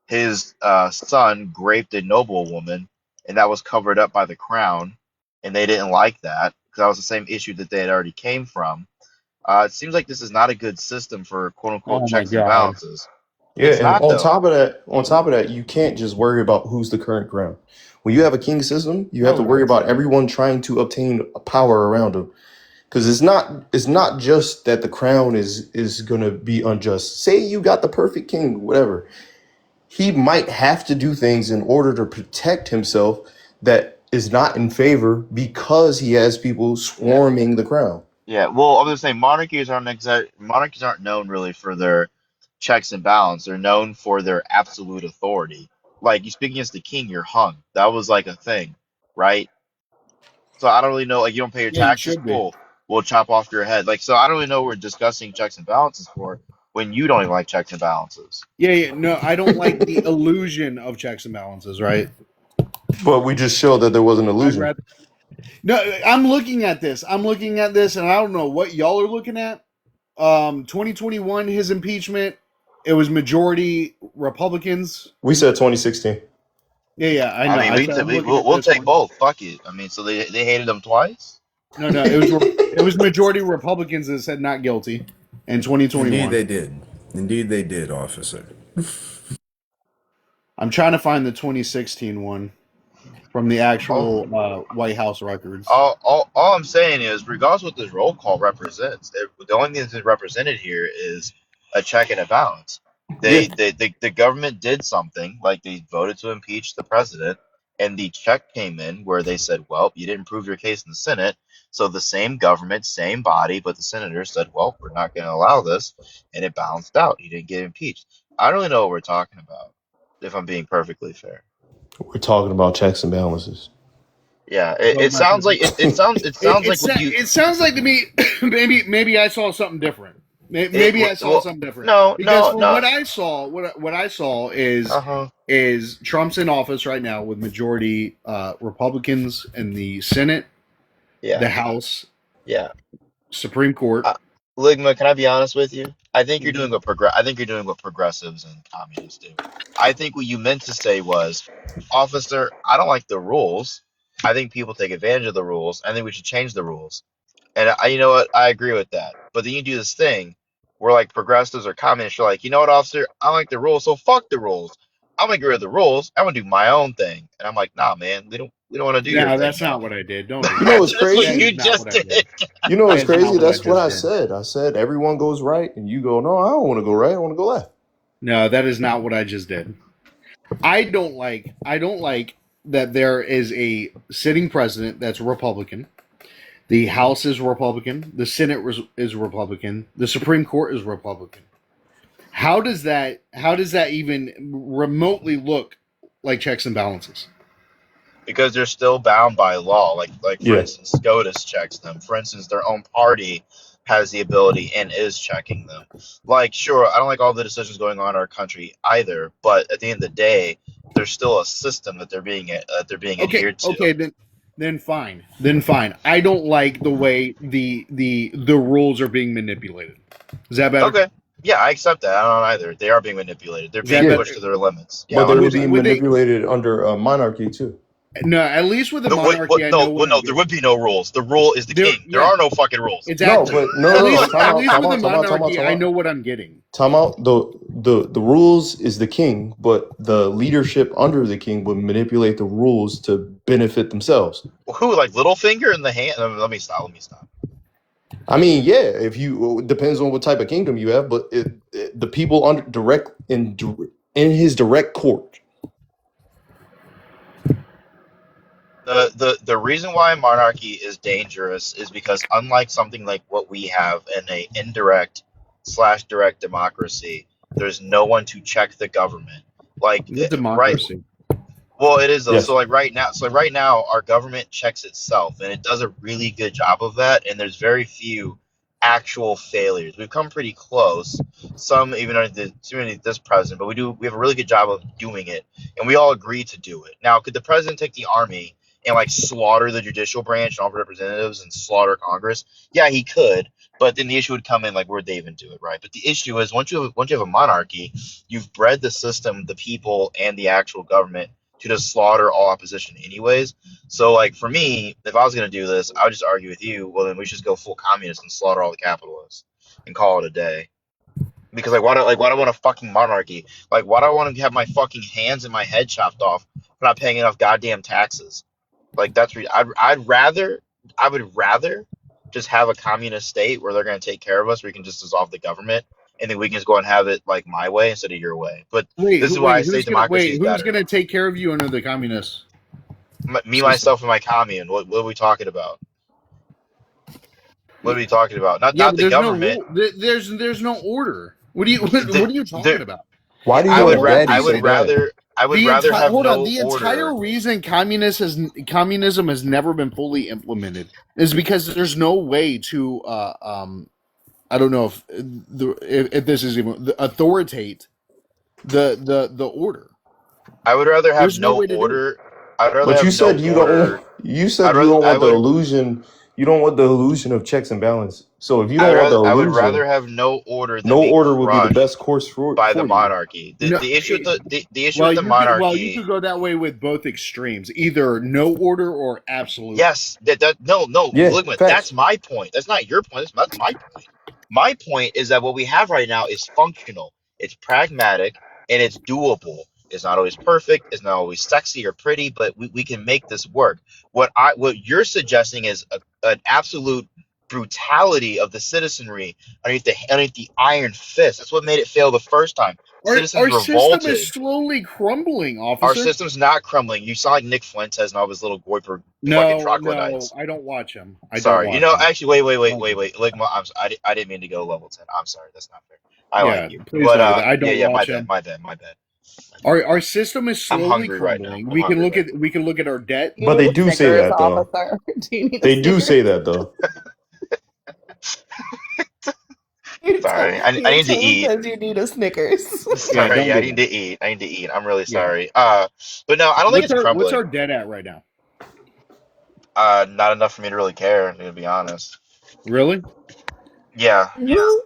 his son, raped a noblewoman, and that was covered up by the crown, and they didn't like that because that was the same issue that they had already came from. It seems like this is not a good system for quote unquote Oh my checks and god. balances. Yeah, It's and not though. on top of that, you can't just worry about who's the current crown. When you have a king system, you have Oh to no. worry about everyone trying to obtain power around him. Because it's not just that the crown is gonna be unjust. Say you got the perfect king, whatever. He might have to do things in order to protect himself that is not in favor because he has people Yeah, swarming the crown. yeah. Well, I'm just saying monarchies aren't known really for their checks and balance. They're known for their absolute authority. Like you speak against the king, you're hung. That was like a thing, right? So I don't really know. Like you don't pay your Yeah, you taxes, should be. cool. We'll chop off your head. Like so, I don't really know what we're discussing checks and balances for when you don't even like checks and balances. Yeah, yeah. No, I don't like the illusion of checks and balances, right? But we just showed that there was an I'd illusion. rather. No, I'm looking at this. I'm looking at this, and I don't know what y'all are looking at. 2021, his impeachment, it was majority Republicans. We said 2016. Yeah, yeah, I I know. mean, I said I'm looking at we'll this take one. both. Fuck it. I mean, so they hated them twice. No, no, it was majority Republicans that said not guilty in Indeed, 2021. they did. Indeed, they did, officer. I'm trying to find the 2016 one. from the All, actual White House records. all I'm saying is, regardless of what this roll call represents, the only thing that's represented here is a check and a balance. Yeah, The government did something, like they voted to impeach the president, and the check came in where they said, well, you didn't prove your case in the Senate. So the same government, same body, but the senators said, well, we're not going to allow this. And it balanced out. He didn't get impeached. I don't really know what we're talking about, if I'm being perfectly fair. we're talking about checks and balances. Yeah, Well, it sounds like it sounds like what you it sounds like to me. Maybe I saw something different. it Maybe I saw well something different no because no from no what I saw, what I saw uh-huh is Trump's in office right now with majority Republicans in the Senate, yeah the House, yeah Supreme Court. uh, Ligma, can I be honest with you? I think you're doing what progressives and communists do. I think what you meant to say was, officer, I don't like the rules. I think people take advantage of the rules. I think we should change the rules. And you know what? I agree with that. But then you do this thing where like progressives or communists are like, you know what, officer? I don't like the rules, so fuck the rules. I'm gonna get rid of the rules. I'm gonna do my own thing. And I'm like, nah, man, we don't want to do your No, thing that's now. not what I did. Don't do You know that. what's That's what That crazy? is you not just what I did. did. You know That what's is not crazy? what I That's what just I did. said. I said everyone goes right, and you go, no, I don't want to go right. I want to go left. No, that is not what I just did. I don't like that there is a sitting president that's Republican. The House is Republican. The Senate is Republican. The Supreme Court is Republican. How does that even remotely look like checks and balances? Because they're still bound by law. Like for Yeah. instance, SCOTUS checks them. For instance, their own party has the ability and is checking them. Like, sure, I don't like all the decisions going on in our country either, but at the end of the day, there's still a system that they're being adhered to. Okay, then fine. Then fine. I don't like the way the rules are being manipulated. Is that better? Okay, yeah, I accept that. I don't either. They are being manipulated. They're Is that being Yeah. better? pushed to their limits. Yeah, But they were being 100%. With a manipulated under a monarchy too. no, at least with a No, wait, monarchy, what? I No, know what well, I'm no, there getting. would be no rules. The rule is the There, king. There yeah, are no fucking rules. No, exactly. but no. Time out. At least Time with a out. Time out. Time out. monarchy, Time I out. know what I'm getting. Time out. The rules is the king, but the leadership under the king would manipulate the rules to benefit themselves. Who, like Littlefinger in the hand? Let me stop. Let me stop. I mean, yeah. If you it depends on what type of kingdom you have, but the people under direct in his direct court. The reason why monarchy is dangerous is because unlike something like what we have in a indirect slash direct democracy, there's no one to check the government. Like It's a right, democracy. well, it is though. Yes. So right now, our government checks itself, and it does a really good job of that. And there's very few actual failures. We've come pretty close. Some even under this president, but we have a really good job of doing it, and we all agree to do it. Now, could the president take the army and like slaughter the judicial branch and all the representatives and slaughter Congress? Yeah, he could. But then the issue would come in like, where'd they even do it, right? But the issue is once you have a monarchy, you've bred the system, the people, and the actual government to just slaughter all opposition anyways. So like for me, if I was gonna do this, I would just argue with you, well then we should just go full communist and slaughter all the capitalists and call it a day. Because why do I want a fucking monarchy? Like why do I want to have my fucking hands and my head chopped off for not paying enough goddamn taxes? Like I would rather just have a communist state where they're gonna take care of us, where we can just dissolve the government and then we can just go and have it like my way instead of your way. But this is why I say democracy is Who's better. gonna take care of you under the communist Me, system? myself, and my commune. What are we talking about? What are we talking about? Yeah, Not but the there's no government. rule. There's no order. What are you talking There, about? Why do I your would daddy I would say that? rather The entire have hold on. no The order. entire reason communism has never been fully implemented is because there's no way to I don't know if this is even authoritate the order. I would rather have There's no no way to do it. order. I'd rather But have you no said you don't. order. You I'd said you rather don't I want the would illusion. You don't want the illusion of checks and balance. So if you don't want the I would illusion, rather have no order than no be order would be the crushed best course by the for you. monarchy. No, The issue with the issue well, with the you monarchy. could go that way with both extremes, either no order or absolute. Yes, that no, Yeah, look, facts. that's my point. That's not your point. That's my point. My point is that what we have right now is functional, it's pragmatic, and it's doable. It's not always perfect. It's not always sexy or pretty, but we can make this work. What you're suggesting is an absolute brutality of the citizenry underneath the iron fist. That's what made it fail the first time. Citizens Our system is revolted. slowly crumbling, Our officer. system's not crumbling. You sound like Nick Fuentes and all his little goiper fucking No, no, troglodytes. I don't watch him. I don't Sorry. You watch know, him. actually, Okay. wait. Like, I didn't mean to go level 10. I'm sorry. That's not fair. I like Yeah, you, please but don't do that. I yeah, don't yeah. My watch bad. him. My bad. My bad. Our system is I'm slowly hungry right now. crumbling. I'm hungry right We can look at our debt. You But need they a do say Snickers, that though. officer. Do you need a They do Snickers? say that though. Sorry. I Your need to tone eat. says you need a Snickers. Yeah, Sorry. don't Yeah, I do need that. to eat. I need to eat. I'm really Yeah. sorry. But no, I don't think it's What's crumbling. our debt at right now? Not enough for me to really care, to be honest. Really? Yeah.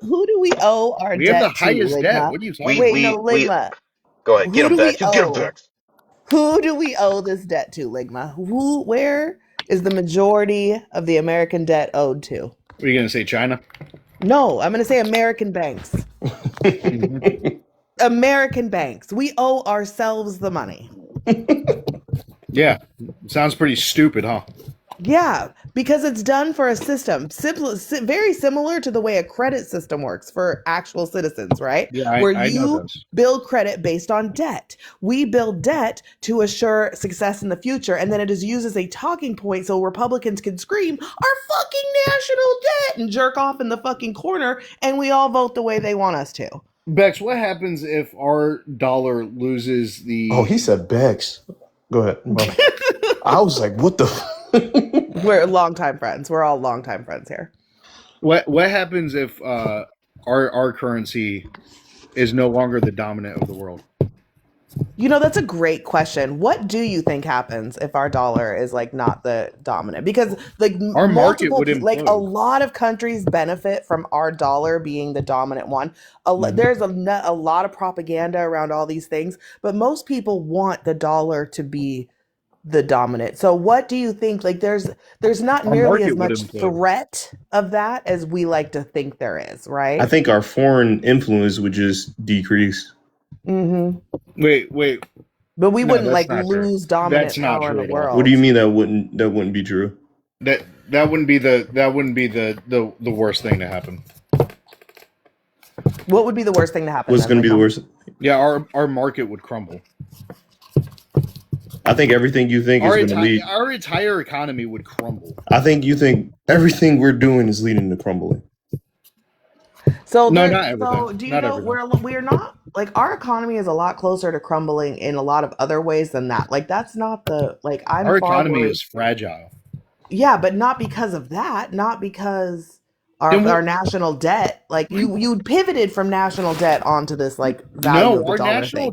Who do we owe our We have the debt to, highest debt. Ligma? What are you We talking Wait, about? no, we we Ligma. go ahead. Get Who him, do we Bex. Get him, owe? Bex. Who do we owe this debt to, Ligma? Where is the majority of the American debt owed to? Are you gonna say China? No, I'm going to say American banks. Mm-hmm. American banks. We owe ourselves the money. Yeah. Sounds pretty stupid, huh? Yeah, because it's done for a system very similar to the way a credit system works for actual citizens, right? Yeah, Where I know you this. build credit based on debt. We build debt to assure success in the future, and then it is used as a talking point so Republicans can scream, our fucking national debt, and jerk off in the fucking corner, and we all vote the way they want us to. Bex, what happens if our dollar loses Oh, the he said Bex. Go ahead. I was like, what the? We're longtime friends. We're all longtime friends here. What happens if our currency is no longer the dominant of the world? You know, that's a great question. What do you think happens if our dollar is like not the dominant? Because like Our market would like a implode. lot of countries benefit from our dollar being the dominant one. There's a lot of propaganda around all these things, but most people want the dollar to be the dominant. So what do you think? Like there's not Our nearly as market would much implode. threat of that as we like to think there is, I right? think our foreign influence would just decrease. Mm-hmm. Wait. But we No, wouldn't that's like not true. lose That's dominant not power in true the at all. What do you world. mean that wouldn't be true? That wouldn't be the worst thing to happen. What would be the worst thing to happen What's then? going to be the worst? Yeah, our market would crumble. I think everything you think is going to lead. Our entire economy would crumble. I think you think everything we're doing is leading to crumbling. So No, not everything. so do you Not know everything. we're not like our economy is a lot closer to crumbling in a lot of other ways than that. Like that's not the like I'm Our far economy worried. is fragile. Yeah, but not because of that, not because Then our national debt, like you pivoted from national debt onto this like value of no, the dollar thing.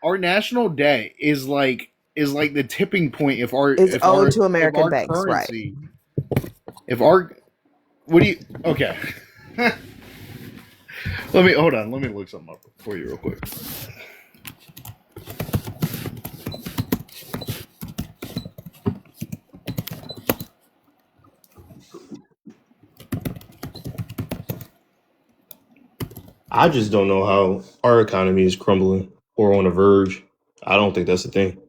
our national debt is like the tipping point if It's owed to American our banks, right? currency if our what do you okay. Let me look something up for you real quick. I just don't know how our economy is crumbling or on the verge. I don't think that's the thing.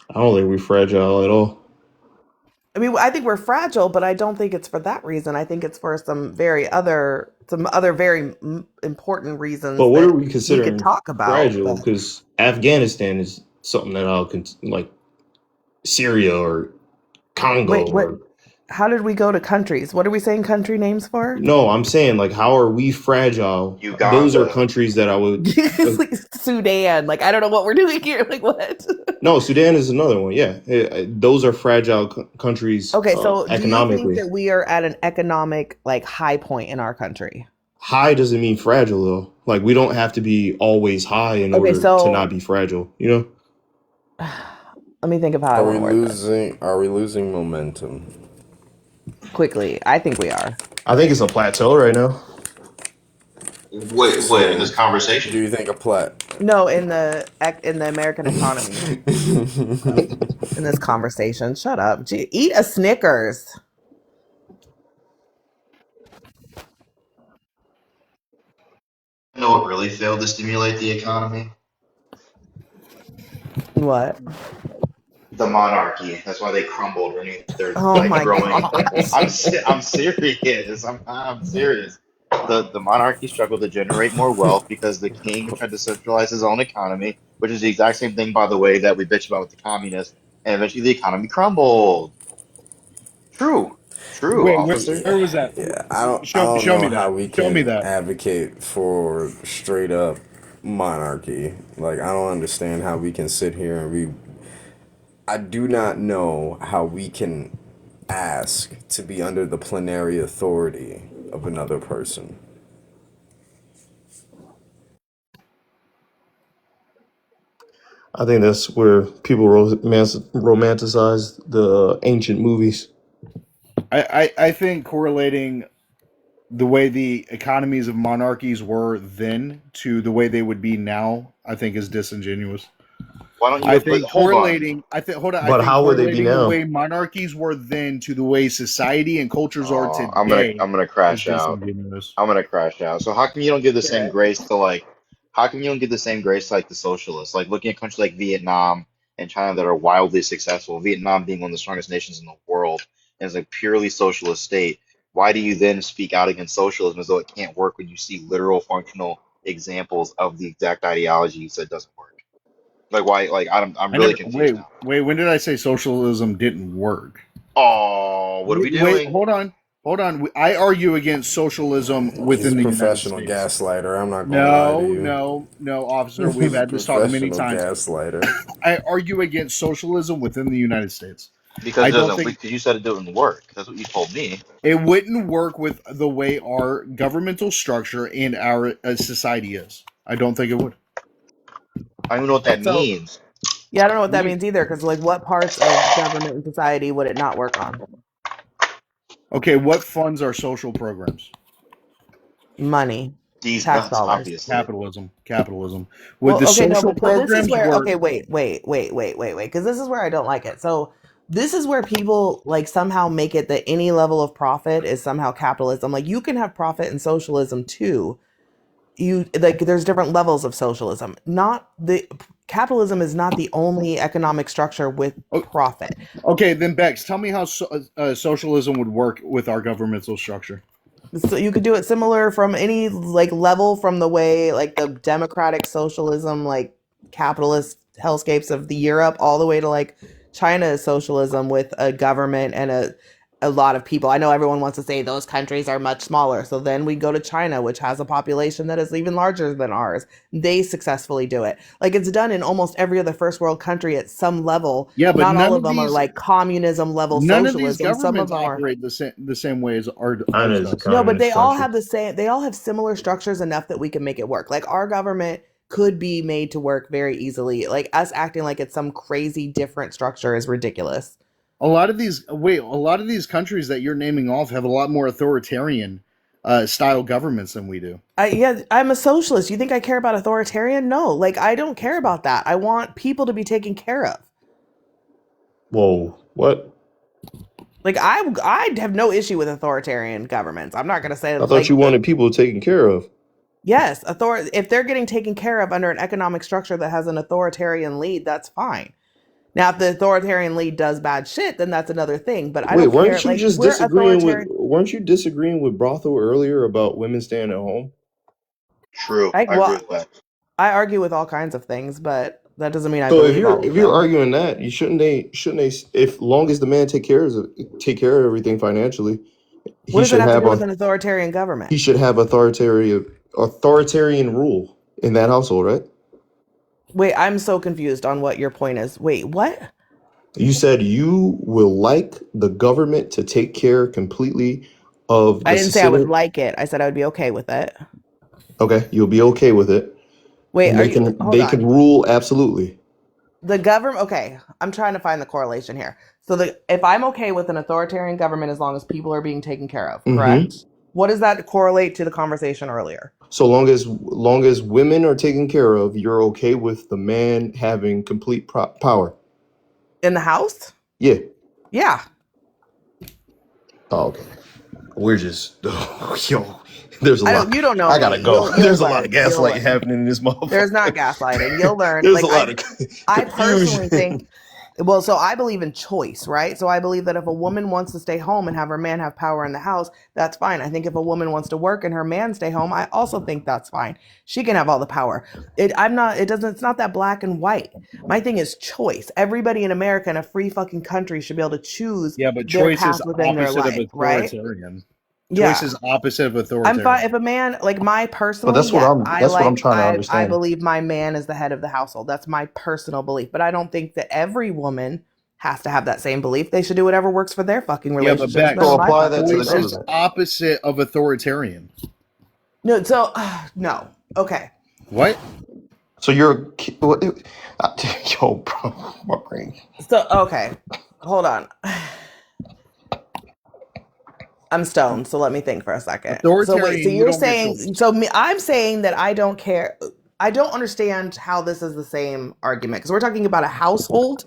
I don't think we're fragile at all. I mean, I think we're fragile, but I don't think it's for that reason. I think it's for some other very important But reasons what are that we we could considering talk about. fragile? But Because Afghanistan is something that like Syria or Congo wait, what? or How did we go to countries? What are we saying country names for? no, I'm saying like how are we fragile? Those are Uganda. countries that I would It's like Sudan. Like I don't know what we're doing here. Like what? no, Sudan is another one. Yeah, those are fragile countries Okay, so do you think economically. that we are at an economic like high point in our country? High doesn't mean fragile though. Like we don't have to be always high in Okay, order to not so be fragile. You know. let me think of how I want to word this Are we losing momentum? quickly. I think we are. I think it's a plateau right now. Wait, in this conversation? Do you think a plat? No, in the American economy. In this conversation. Shut up. Gee, eat a Snickers. You know what really failed to stimulate the economy? What? The monarchy. That's why they crumbled when they're Oh like my growing. gosh. I'm serious. I'm serious. The monarchy struggled to generate more wealth because the king tried to centralize his own economy, which is the exact same thing, by the way, that we bitch about with the communists. And eventually the economy crumbled. True. True, Wait, officer. where was that? Yeah, I Show don't show know me how that. we Show me can that. advocate for straight up monarchy. Like I don't understand how we can sit here and we I do not know how we can ask to be under the plenary authority of another person. I think that's where people romanticize the ancient movies. I think correlating the way the economies of monarchies were then to the way they would be now, I think is disingenuous. Why don't I you but think hold on. correlating I think hold on, I But think how would they be correlating the now? way monarchies were then to the way society and cultures are Oh, today I'm gonna is crash out. disingenuous. I'm gonna crash out. So how come you don't give the same Okay. grace to like how come you don't give the same grace to like the socialists? Like looking at countries like Vietnam and China that are wildly successful, Vietnam being one of the strongest nations in the world and is a purely socialist state. Why do you then speak out against socialism as though it can't work when you see literal functional examples of the exact ideology you said doesn't work? Like why like I'm I really never confused now. when did I say socialism didn't work? Oh, what are we Wait, doing? hold on. I argue against socialism He's within a the United professional States. gaslighter. I'm not gonna lie to No, you. no, no, officer. We've He's a had this talk many professional times. gaslighter. I argue against socialism within the United States. Because I it don't doesn't think because you said it didn't work. That's what you told me. it wouldn't work with the way our governmental structure and our society is. I don't think it would. I don't even know what that So means. yeah, I don't know what that We means either. Because like, what parts of government and society would it not work on? okay. What funds our social programs? Money, These tax nuts, dollars. obviously. Capitalism. Would Well, the okay, no, social but this is programs where work? okay, wait, because this is where I don't like it. So this is where people like somehow make it that any level of profit is somehow capitalism. Like you can have profit in socialism too. You like there's different levels of socialism. Not the capitalism is not the only economic structure with Oh, profit. okay, then Bex, tell me how socialism would work with our governmental structure. So you could do it similar from any like level from the way like the democratic socialism like capitalist hellscapes of the Europe all the way to like China's socialism with a government and a lot of people. I know everyone wants to say those countries are much smaller. So then we go to China, which has a population that is even larger than ours. They successfully do it. Like it's done in almost every other first world country at some level. Yeah, but Not all of them are like communism level none of these socialism. Some of governments them are operate the same way as China ours is a does. no, but they communist all country. have the same, they all have similar structures enough that we can make it work. Like our government could be made to work very easily. Like us acting like it's some crazy different structure is ridiculous. A lot of these countries that you're naming off have a lot more authoritarian style governments than we do. Yeah, I'm a socialist. You think I care about authoritarian? No, like I don't care about that. I want people to be taken care of. Whoa, what? Like I have no issue with authoritarian governments. I'm not going to say I thought like you wanted people taken care of. yes, if they're getting taken care of under an economic structure that has an authoritarian lead, that's fine. Now, if the authoritarian lead does bad shit, then that's another thing. But I Wait, don't care. Like we're authoritarian. weren't you disagreeing with Brothel earlier about women staying at home? True. I I agree well, with that. I argue with all kinds of things, but that doesn't mean I So believe all if of you're them. arguing that, you shouldn't they if long as the man take care of everything financially, What he does that should have to have do with a an authoritarian government? he should have authoritarian rule in that household, right? Wait, I'm so confused on what your point is. Wait, what? You said you will like the government to take care completely of I the didn't say I would citizen. like it. I said I would be okay with it. Okay, you'll be okay with it, Wait, and are you? Hold they on. can rule absolutely. The government. Okay, I'm trying to find the correlation here. So if I'm okay with an authoritarian government as long as people are being taken care of, Hmm. correct? What does that correlate to the conversation earlier? So long as women are taken care of, you're okay with the man having complete power. In the house? Yeah. Yeah. Oh, okay. We're just yo. There's a I lot. don't. You don't know I gotta me. go. You'll There's a lot of learn. You'll gaslighting learn. happening in this There's not motherfucker. gaslighting. You'll learn. There's a Like lot of I personally confusion. think. Well, so I believe in choice, right? So I believe that if a woman wants to stay home and have her man have power in the house, that's fine. I think if a woman wants to work and her man stay home, I also think that's fine. She can have all the power. I'm not. It doesn't. It's not that black and white. My thing is choice. Everybody in America in a free fucking country should be able to choose Yeah, but their choice is path within their opposite of life, right? authoritarian. Choice Yeah. is opposite of I'm fine authoritarian. if a man like my But personally, yes, I that's what I'm like trying to I understand. believe my man is the head of the household. That's my personal belief. But I don't think that every woman has to have that same belief. They should do whatever works for their fucking Yeah, but relationship. It's Bex, none So of my apply fucking that to the choice is business. government. opposite of authoritarian. No, so no. Okay. What? So you're what, yo, bro, my brain. So okay. Hold on. I'm stoned, so let me think for a second. So wait, so Authoritarian, you you're don't get choice. saying I'm saying that I don't care. I don't understand how this is the same argument because we're talking about a household,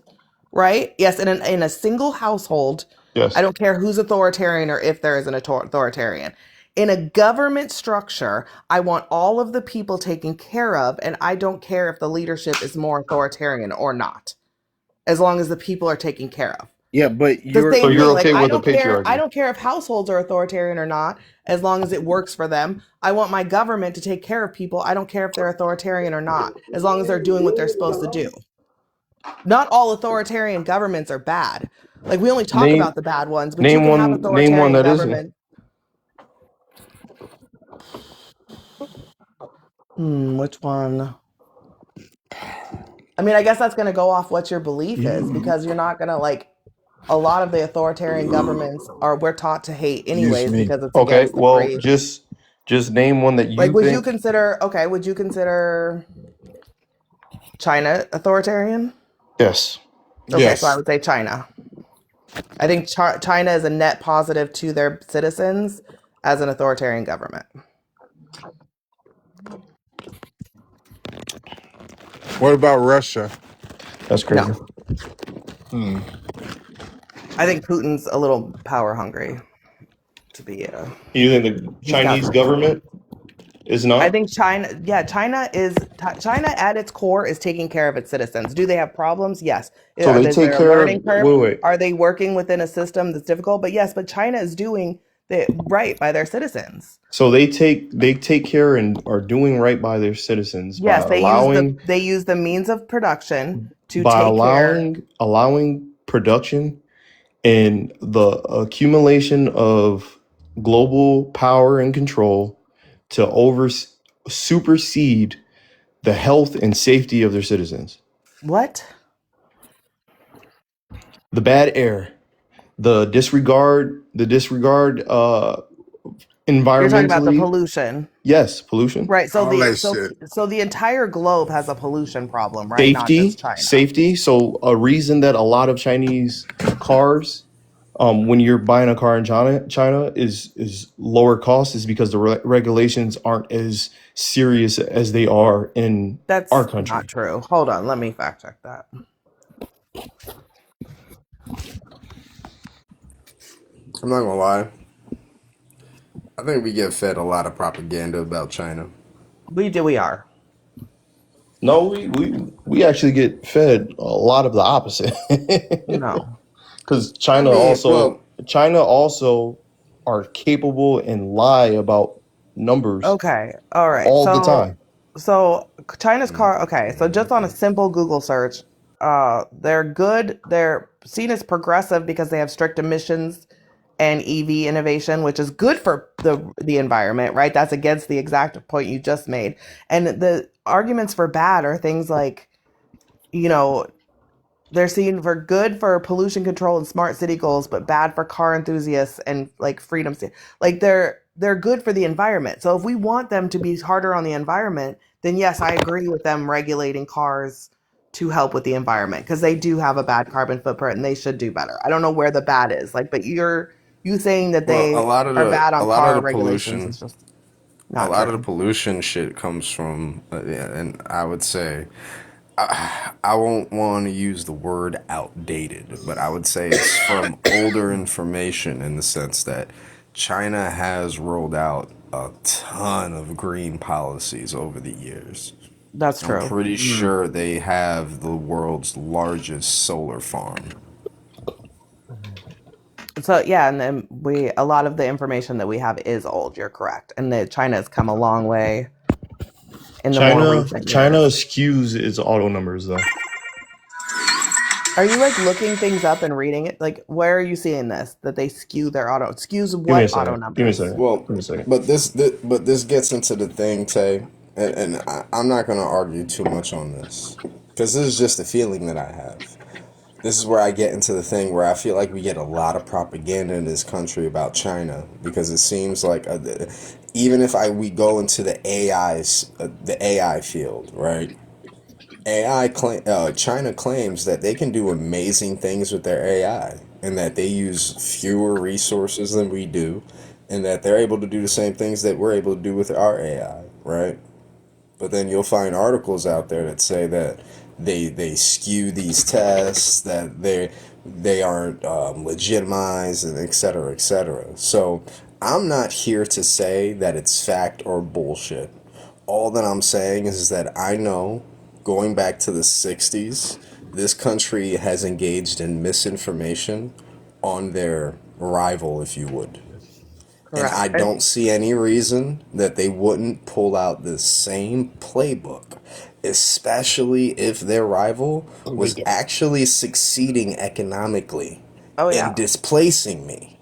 right? Yes, in a single household, I Yes. don't care who's authoritarian or if there is an authoritarian. In a government structure, I want all of the people taken care of, and I don't care if the leadership is more authoritarian or not, as long as the people are taken care of. Yeah, but The you're So same you're thing. Like okay with the I patriarchy? don't care if households are authoritarian or not, as long as it works for them. I want my government to take care of people. I don't care if they're authoritarian or not, as long as they're doing what they're supposed to do. Not all authoritarian governments are bad. Like we only talk Name about the bad ones, but you name can have one name one authoritarian that isn't. government. Which one? I mean, I guess that's going to go off what your belief is because you're not going to like a lot of the authoritarian governments are we're taught to hate Excuse anyways me. because it's Okay, against the well, free. just name one that Like, you would you think. consider, okay, would you consider China authoritarian? Yes. Okay, so I Yes. would say China. I think China is a net positive to their citizens as an authoritarian government. What about Russia? That's No, crazy. Hmm. I think Putin's a little power hungry to be You think the he's got Chinese some power. government is I not? think China, yeah, China at its core is taking care of its citizens. Do they have problems? Yes. So they Is take there a care of learning curve? wait. Are they working within a system that's difficult? But yes, but China is doing the right by their citizens. So they take care and are doing right by their citizens Yes, they use the means of production to by take care. allowing production and the accumulation of global power and control to supersede the health and safety of their citizens. What? The bad air, the disregard You're talking about the environmentally. pollution. Yes, pollution. Right. All that shit. So the entire globe has a pollution problem, right? Not just Safety, China. safety. So a reason that a lot of Chinese cars, when you're buying a car in China is lower cost is because the regulations aren't as serious as they are in our That's not country. true. Hold on, let me fact check that. I'm not gonna lie. I think we get fed a lot of propaganda about China. We are. No, we actually get fed a lot of the opposite. No. Because I mean, well, China also are capable and lie about numbers Okay. All right. all the time. So China's car, okay. So just on a simple Google search, they're good. They're seen as progressive because they have strict emissions and EV innovation, which is good for the environment, right? That's against the exact point you just made. And the arguments for bad are things like, you know, they're seen for good for pollution control and smart city goals, but bad for car enthusiasts and like freedom. Like they're good for the environment. So if we want them to be harder on the environment, then yes, I agree with them regulating cars to help with the environment because they do have a bad carbon footprint and they should do better. I don't know where the bad is. Like, but you saying that well, they are bad a on lot of car the regulations pollution, is just a not lot of the true. pollution shit comes from, yeah, and I would say, I won't want to use the word outdated, but I would say it's from older information in the sense that China has rolled out a ton of green policies over the years. That's I'm true. pretty sure they have the world's largest solar farm. So yeah, and then a lot of the information that we have is old. You're correct, and that China has come a long way in the more recent China years. skews its auto numbers though. Are you like looking things up and reading it? Like, where are you seeing this? That they skew their auto skews Give me a what auto second. Give me a numbers? second. Well, Give me a second. but this gets into the thing, Tay, and I'm not going to argue too much on this because this is just a feeling that I have. This is where I get into the thing where I feel like we get a lot of propaganda in this country about China because it seems like even if we go into the AI field, right? China claims that they can do amazing things with their AI and that they use fewer resources than we do and that they're able to do the same things that we're able to do with our AI, right? But then you'll find articles out there that say that they skew these tests, that they aren't legitimized, and et cetera, et cetera. So I'm not here to say that it's fact or bullshit. All that I'm saying is that I know, going back to the 60s, this country has engaged in misinformation on their rival, if you would. And I Correct. don't see any reason that they wouldn't pull out the same playbook, especially if their rival was actually succeeding economically Oh and yeah, displacing me.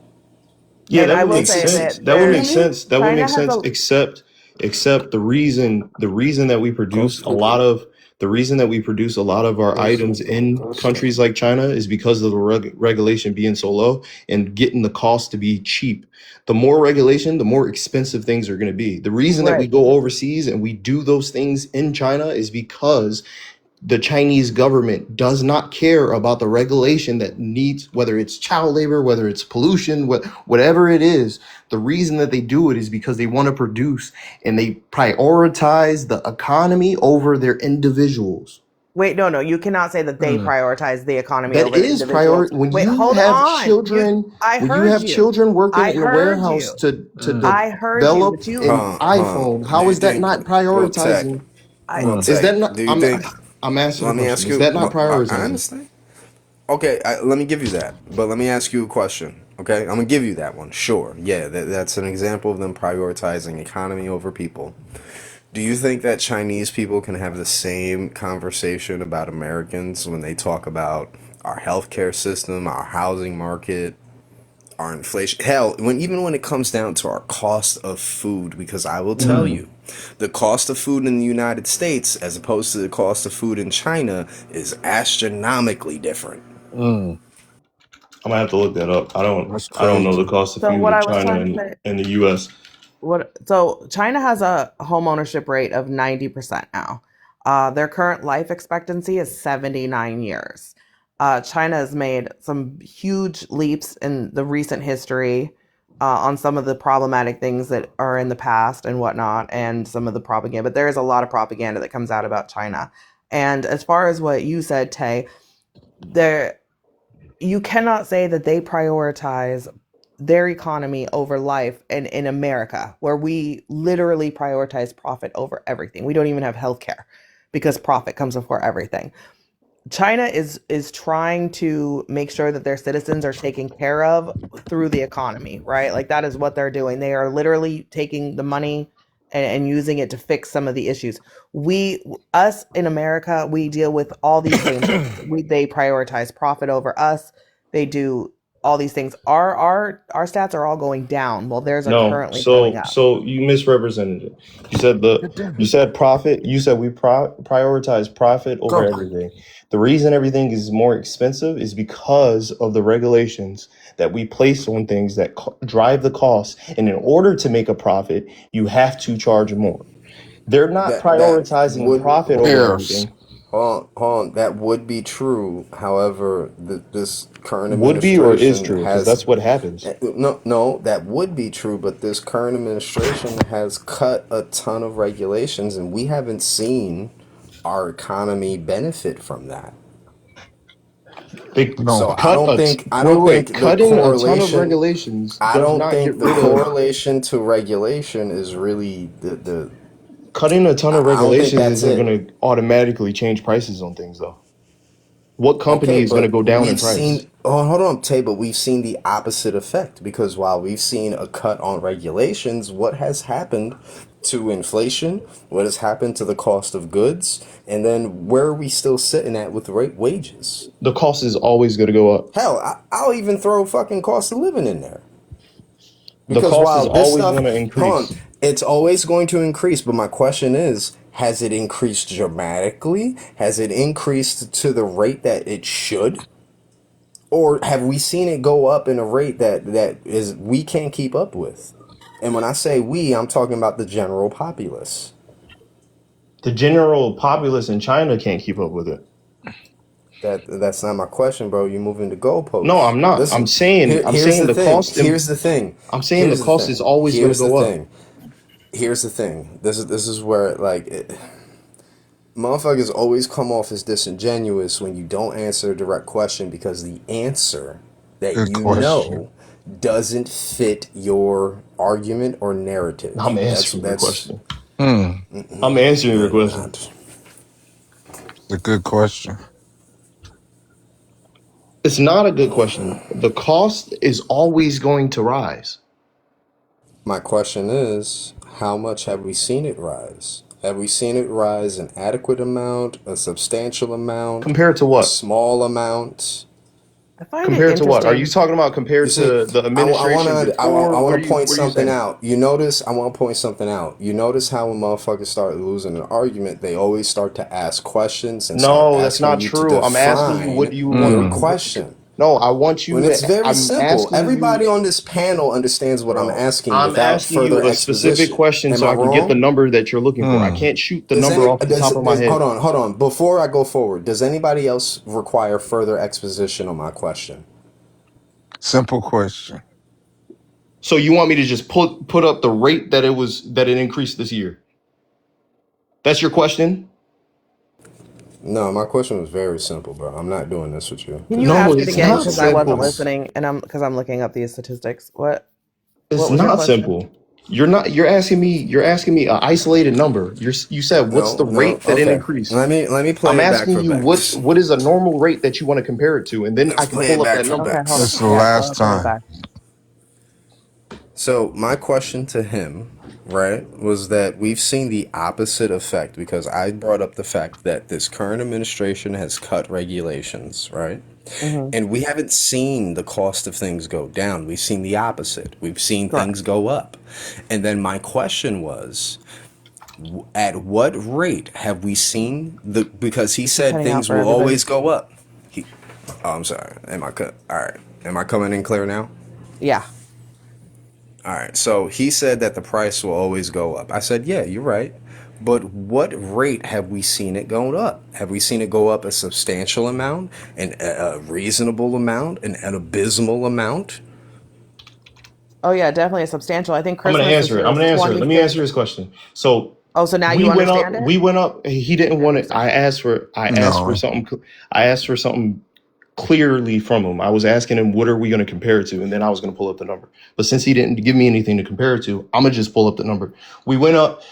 Yeah, and that I would will make say sense. that That would make there sense. That would China make has sense. a Except the reason that we produce a lot of the reason that we produce a lot of our items in countries like China is because of the regulation being so low and getting the cost to be cheap. The more regulation, the more expensive things are going to be. The reason that we right. go overseas and we do those things in China is because the Chinese government does not care about the regulation that needs, whether it's child labor, whether it's pollution, whatever it is. The reason that they do it is because they want to produce and they prioritize the economy over their individuals. Wait, no, no, you cannot say that they Mm. prioritize the economy That over the is prior individuals. when Wait, you hold have on. children, I when you heard have you. children working I in a heard warehouse you. to I heard you, but develop you an iPhone. Do How you is that think, not well, Tech, prioritizing? I well, Is Tech, that not do you think, I'm asking a let me question. ask Is you, that not well, I prioritizing? understand. Okay, let me give you that. But let me ask you a question. Okay, I'm gonna give you that one. Sure, yeah, that's an example of them prioritizing economy over people. Do you think that Chinese people can have the same conversation about Americans when they talk about our healthcare system, our housing market, our inflation? Hell, even when it comes down to our cost of food, because I will tell Mm. you, the cost of food in the United States as opposed to the cost of food in China is astronomically different. Mm. I'm gonna have to look that up. That's I don't know the crazy. cost of so food what in I was China trying to say and the US. what so China has a home ownership rate of 90% now. Their current life expectancy is 79 years. China has made some huge leaps in the recent history on some of the problematic things that are in the past and whatnot, and some of the propaganda. But there is a lot of propaganda that comes out about China. And as far as what you said, Tay, there you cannot say that they prioritize their economy over life in America, where we literally prioritize profit over everything. We don't even have healthcare because profit comes before everything. China is trying to make sure that their citizens are taken care of through the economy, right? Like that is what they're doing. They are literally taking the money and using it to fix some of the issues. We us in America, we deal with all these same things. They prioritize profit over us. They do all these things. Our stats are all going down while theirs are No, currently going so up. so you misrepresented it. You said profit. You said we prioritize profit over Go. everything. The reason everything is more expensive is because of the regulations that we place on things that drive the cost. And in order to make a profit, you have to charge more. They're not That prioritizing would profit hold over on, Tariffs. everything. hold on. That would be true. However, this current Would be or is administration true because has that's what happens. no. That would be true, but this current administration has cut a ton of regulations, and we haven't seen our economy benefit from that. They So No. I cut don't a think the cutting a ton of correlation. regulations I does don't not get think the rid of correlation to regulation is really the. cutting a ton of I don't think regulations that's isn't it. going to automatically change prices on things though. What company Okay, is going to but go down in we've price? seen. Oh, hold on, Tay. But we've seen the opposite effect because while we've seen a cut on regulations, what has happened to inflation? What has happened to the cost of goods? And then where are we still sitting at with rate wages? The cost is always going to go up. Hell, I'll even throw fucking cost of living in there. The Because cost is while this always stuff, going to hold on, increase. it's always going to increase. But my question is, has it increased dramatically? Has it increased to the rate that it should? Or have we seen it go up in a rate that is we can't keep up with? And when I say we, I'm talking about the general populace. The general populace in China can't keep up with it. That's not my question, bro. You're moving the No, goalposts. I'm not. Listen, I'm here's saying the the thing. cost Here's the thing. I'm saying the Here's the cost is thing. always going to Here's the go up. thing. Here's the thing. This is where motherfuckers always come off as disingenuous when you don't answer a direct question because the answer that Good you question. know doesn't fit your argument or narrative. I'm That's answering your that's question. Hmm. I'm answering no, your you're question. not. It's a good question. It's not a good question. The cost is always going to rise. My question is, how much have we seen it rise? Have we seen it rise an adequate amount, a substantial amount, Compared to a what? small amount? I find it Compared to what? Are you interesting. talking about You compared see, to the I want administration to I before? want to point What are you something saying? out. You notice I want to point something out. You notice how when motherfuckers start losing an argument, they always start to ask questions and start No, that's asking not you to true. I'm asking you what define do you want your me Hmm. to. question. No, I want When you it's to. very simple. Everybody on this panel understands what I'm Bro, asking I'm without asking further you a specific exposition. question Am so I I can get the wrong? number that you're looking for. I Hmm. can't shoot the number off the top of my head. Hold on. Before I go forward, does anybody else require further exposition on my question? Simple question. So you want me to just put up the rate that it increased this year? That's your question? No, my question was very simple, bro. I'm not doing this with you Can you because No, ask it it's again? not Because I wasn't simple. listening, and I'm looking up these statistics. It's What was your not question? simple. You're asking me an isolated number. You said what's the no. rate that it Okay, increased? let me play I'm it back asking for you Bex. what is a normal rate that you want to compare it to, and then I Let's can play pull it up back that for number. Okay, hold on. It's Bex. the Yeah, last play it time. back. So my question to him, right, was that we've seen the opposite effect because I brought up the fact that this current administration has cut regulations, right? Hmm. And we haven't seen the cost of things go down. We've seen the opposite. We've seen Correct. things go up. And then my question was, at what rate have we seen the because he You're said cutting out things for will everybody. always go up. He, oh, I'm sorry. Am I cut? All right. Am I coming in clear now? Yeah. All right. So he said that the price will always go up. I said, yeah, you're right. But what rate have we seen it going up? Have we seen it go up a substantial amount, a reasonable amount, an abysmal amount? Oh yeah, definitely a substantial. I think I'm gonna Christmas this answer it. year I'm was gonna answer it. Let me 25th. answer his question. So Oh, so now you understand it? we went up. He didn't Okay, want I'm it. sorry. I asked for No. something. I asked for something clearly from him. I was asking him, what are we going to compare it to? And then I was going to pull up the number. But since he didn't give me anything to compare it to, I'm going to just pull up the number. We went up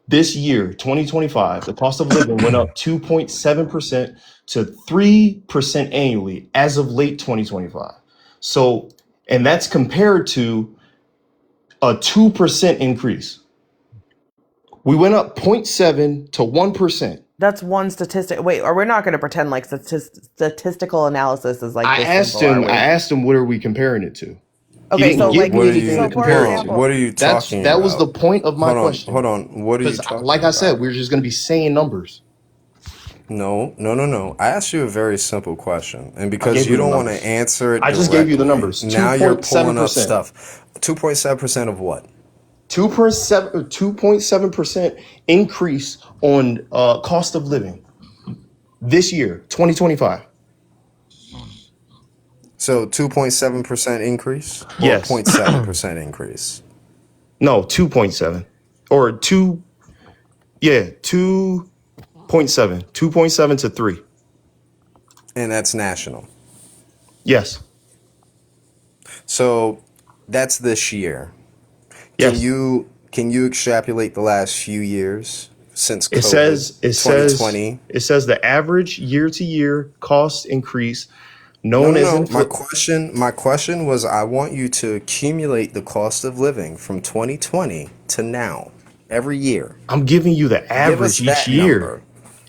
this year, 2025. The cost of living went up 2.7% to 3% annually as of late 2025. So, and that's compared to a 2% increase. We went up zero point 0.7 to 1%. That's one statistic. Wait, or we're not going to pretend like statistical analysis is like this simple, are I we? asked him, what are we comparing it to? He Okay, didn't so give like, me What are anything to you? so for compare Hold it on. to. example, What are you talking That was the about? point of my question. Hold on. What are you Because, talking like I said, about? we're just going to be saying numbers. No. I asked you a very simple question, and I because gave you you the don't want to numbers. answer it I just gave you the directly, numbers. now you're pulling up 2.7%. stuff. 2.7% of what? 2.7% increase on cost of living this year, 2025. So 2.7% increase or Yes. 0.7% increase, No, 2.7 or 2. Yeah, 2.7 to 3. and that's national. Yes. So that's this year. Yes. Can you extrapolate the last few years since It COVID, says it says 2020? it says the average year to year cost increase No, known no, as no. inflation. My question was I want you to accumulate the cost of living from 2020 to now every year. I'm giving you the Give us average each that year. number.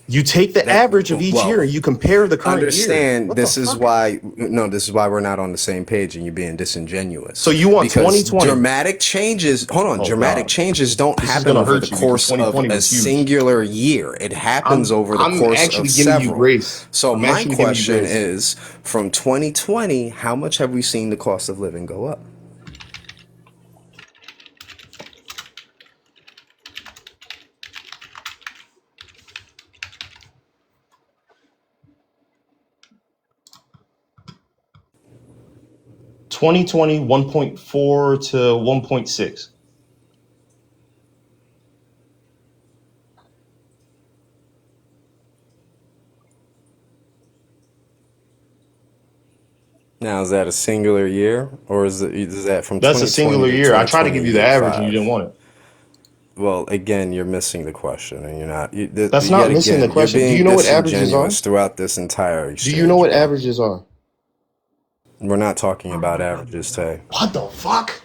You take the That average of each year well, and you compare the current year. understand What the this is fuck? why no, this is why we're not on the same page and you're being disingenuous. So you want Because 2020? dramatic changes, hold on, Oh dramatic God, changes don't this is happen gonna over the hurt you because course of 2020 a was huge. singular year. It happens over the I'm course actually of giving you several. grace. So I'm my actually giving you question grace. is from 2020, how much have we seen the cost of living go up? Twenty twenty 1.4 to 1.6. Now, is that a singular year or is that from That's a 2020 singular to year. I tried to give you the average and you 2025? didn't want it. Well, again, you're missing the question, and you're not. That's not Yet missing the again, you're question. Do you being know what averages are? disingenuous throughout this entire Do you know exchange, what bro. averages are? We're not talking about averages, Tay. What the fuck?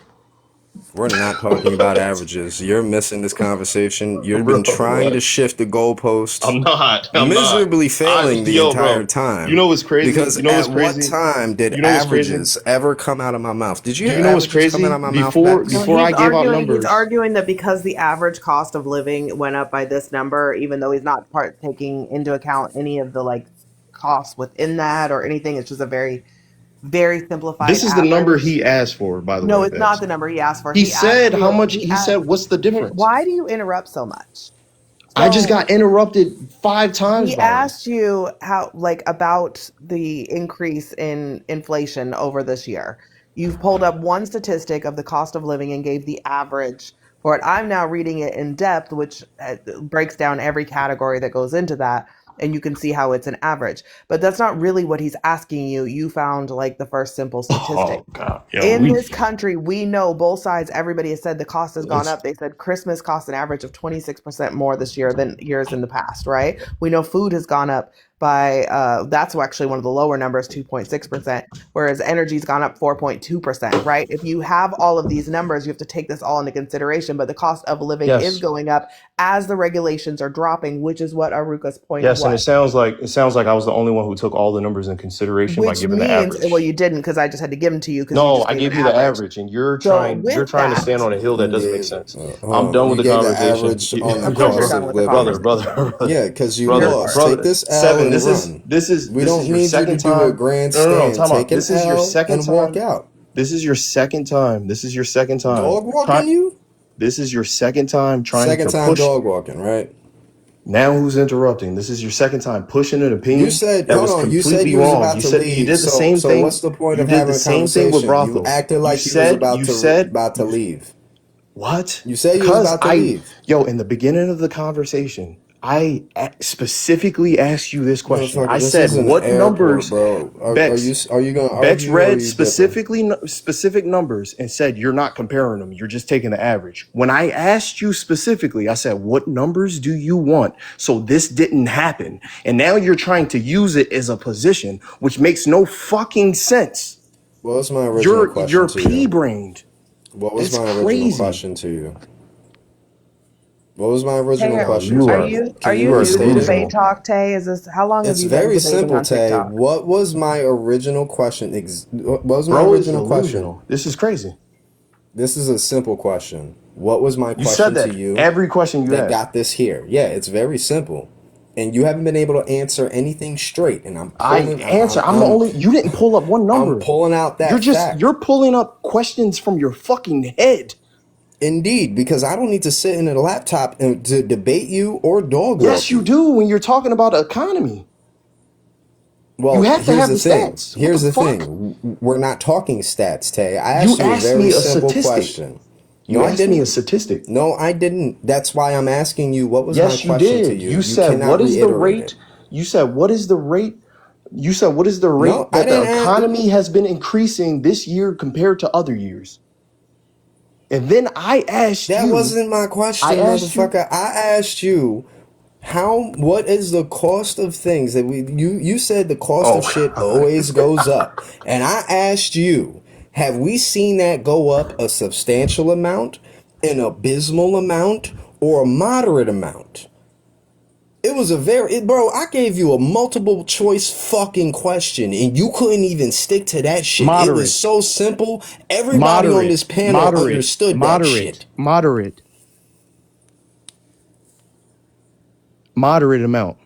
We're not talking about What? averages. You're missing this conversation. You've Bro, been trying to what? shift the goalposts, I'm not. I'm not. miserably failing the Yo, entire bro. You time. know what's crazy? Because You know what's at what crazy? time did You know what's crazy? averages ever come out of my mouth? Did you Do hear you know what's averages coming out crazy? of my mouth back Before this No, before year? I gave out he's numbers, arguing that because the average cost of living went up by this number, even though he's not part taking into account any of the like costs within that or anything, it's just a very simplified this is the number average. he asked for, by the No, way, it's not Bex. the number he asked for. He He asked said how you. much he said, what's the difference? Why do you interrupt so much? I just So got interrupted 5 times he by him. asked you how, like, about the increase in inflation over this year. You've pulled up one statistic of the cost of living and gave the average for it. I'm now reading it in depth, which breaks down every category that goes into that. And you can see how it's an average. But that's not really what he's asking you. You found like the first simple statistic. Oh God, yo, In we this country, we know both sides, everybody has said the cost has gone let's up. They said Christmas cost an average of 26% more this year than years in the past, right? We know food has gone up by, that's actually one of the lower numbers, 2.6%, whereas energy's gone up 4.2%, right? If you have all of these numbers, you have to take this all into consideration, but the cost of living is yes, going up as the regulations are dropping, which is what Aruka's point yes, and was. it sounds like I was the only one who took all the numbers in consideration by Which giving the means, well, average. you didn't because I just had to give them to you because you No, just I gave an gave you the average. average, and you're So you're with trying to that, stand on a hill that doesn't make Yeah, sense. I'm hold on. done You with the gave the conversation. average on the of course you're cost done of with the living. Brother, Yeah, because you You're lost. Take brother. this L Seven. and This is run. this is We this is don't your need you to second do a time. No, grandstand. time out. Take an This is your L second and walk time. out. This is your second time. This is your second time. Dog walking Trying. you? This is your second time trying Second to time push. dog walking, right? Now who's interrupting? This is your second time pushing an You opinion said, that hold was on, you said completely you was wrong. about You to said you leave. did the So same so thing. what's the point You of did the having a same thing with conversation? You brothel. acted You like you was said you said about to you leave. what? You said you was Because about to leave. in the beginning of the conversation, specifically asked you this question. I Motherfucker, this said, is an what airport, numbers, bro. Bex, Are you gonna Bex argue or are read you dipping? specific numbers and said, you're not comparing them. You're just taking the average. When I asked you specifically, I said, what numbers do you want? So this didn't happen. And now you're trying to use it as a position, which makes no fucking sense. What was my original question You're to you? pea-brained. What was It's my original crazy. question to you? What was my original Tay, Yo, question you to are are you? you Can you new to restate it? debate delusional. talk, Tay? Is this how long have It's you been very debating simple, on Tay. TikTok? What was my original question? What was my Bro is original question? delusional. This is crazy. This is a simple question. What was my You said question to that you every question you that asked. got this here? Yeah, it's very simple. And you haven't been able to answer anything straight. And I'm the only, you didn't pull up one I'm number. pulling out that fact. You're pulling up questions from your fucking head. Indeed, because I don't need to sit in a laptop and to debate you or dog Yes, walk you you. do when you're talking about economy. You Well, have to here's have the the thing. stats. What the Here's the fuck? thing. We're not talking stats, Tay. I You asked you a asked very me a simple statistic. question. You No, I asked me a didn't. statistic. No, I didn't. That's why I'm asking you what was my Yes, you question to did. you. You You said, what cannot is the reiterate it. rate? You said, what is the rate You said what is the No, rate I that the didn't ask. economy has been increasing this year compared to other years? And then That wasn't my I question, asked you, motherfucker. I asked you what is the cost of things that you said the cost oh of shit God. always goes up. And I asked you, have we seen that go up a substantial amount, an abysmal amount, or a moderate amount? It was bro, I gave you a multiple choice fucking question and you couldn't even stick to that shit. It was Moderate, so simple. Everybody on moderate, this panel moderate, understood that moderate, shit. moderate, moderate amount.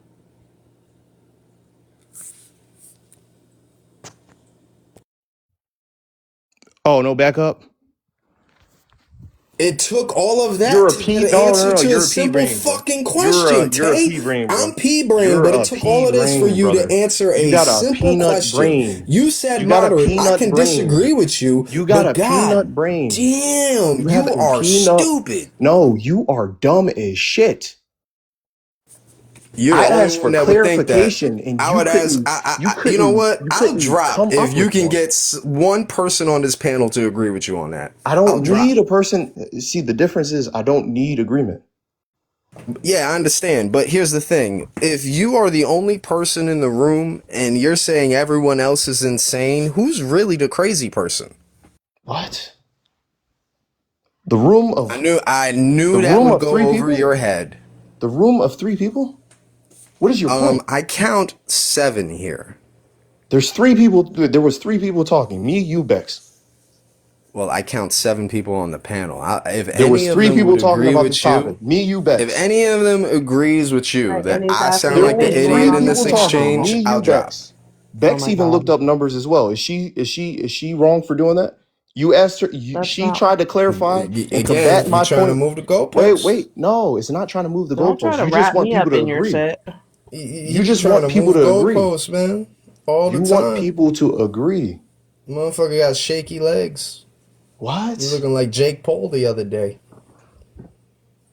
Oh, no backup? It took all of that You're a to get P. an No, no, answer no. to a You're a P simple brain, bro. fucking question, You're a Tay. P brain, I'm bro. P brain, You're but it a took P all of this for brain, you to brother. answer You a got a simple peanut question. brain. You said You got a moderate. I peanut can brain. disagree with you, You got but a god peanut brain. You damn, have you a are peanut. stupid. No, you are dumb as shit. You're I the only asked one for that would think that. clarification, and I would ask. You know what? you I'll couldn't drop come if up you with can one. get one person on this panel to agree with you on that. I I'll don't drop. need a person. See, the difference is I don't need agreement. Yeah, I understand. But here's the thing. If you are the only person in the room and you're saying everyone else is insane, who's really the crazy person? What? The room of I the knew that room would of go three over people? your head. The room of three people? What is your point? I count 7 here. There's three people. There was three people talking. Me, you, Bex. Well, I count 7 people on the panel. If There any was of three them would people talking agree about this with you, topic. Me, you, if Bex. any of them agrees with you And that he's I asking sound There like if the were anyone three idiot in on the this people talking. panel. exchange, Me, I'll you, drop. Bex. Oh Bex my even looked god. up numbers as well. Is she wrong for doing that? You asked her. That's She not. tried to clarify and combat Again, you my trying to point. move the Wait, goalposts. wait. No, it's not trying to move the Don't try goalposts. to You just wrap want me people up to in your agree. shit. He You be just trying want to people move to agree. goalposts, man, all the You want time. people to agree. Motherfucker got shaky legs. You What? looking like Jake Paul the other day.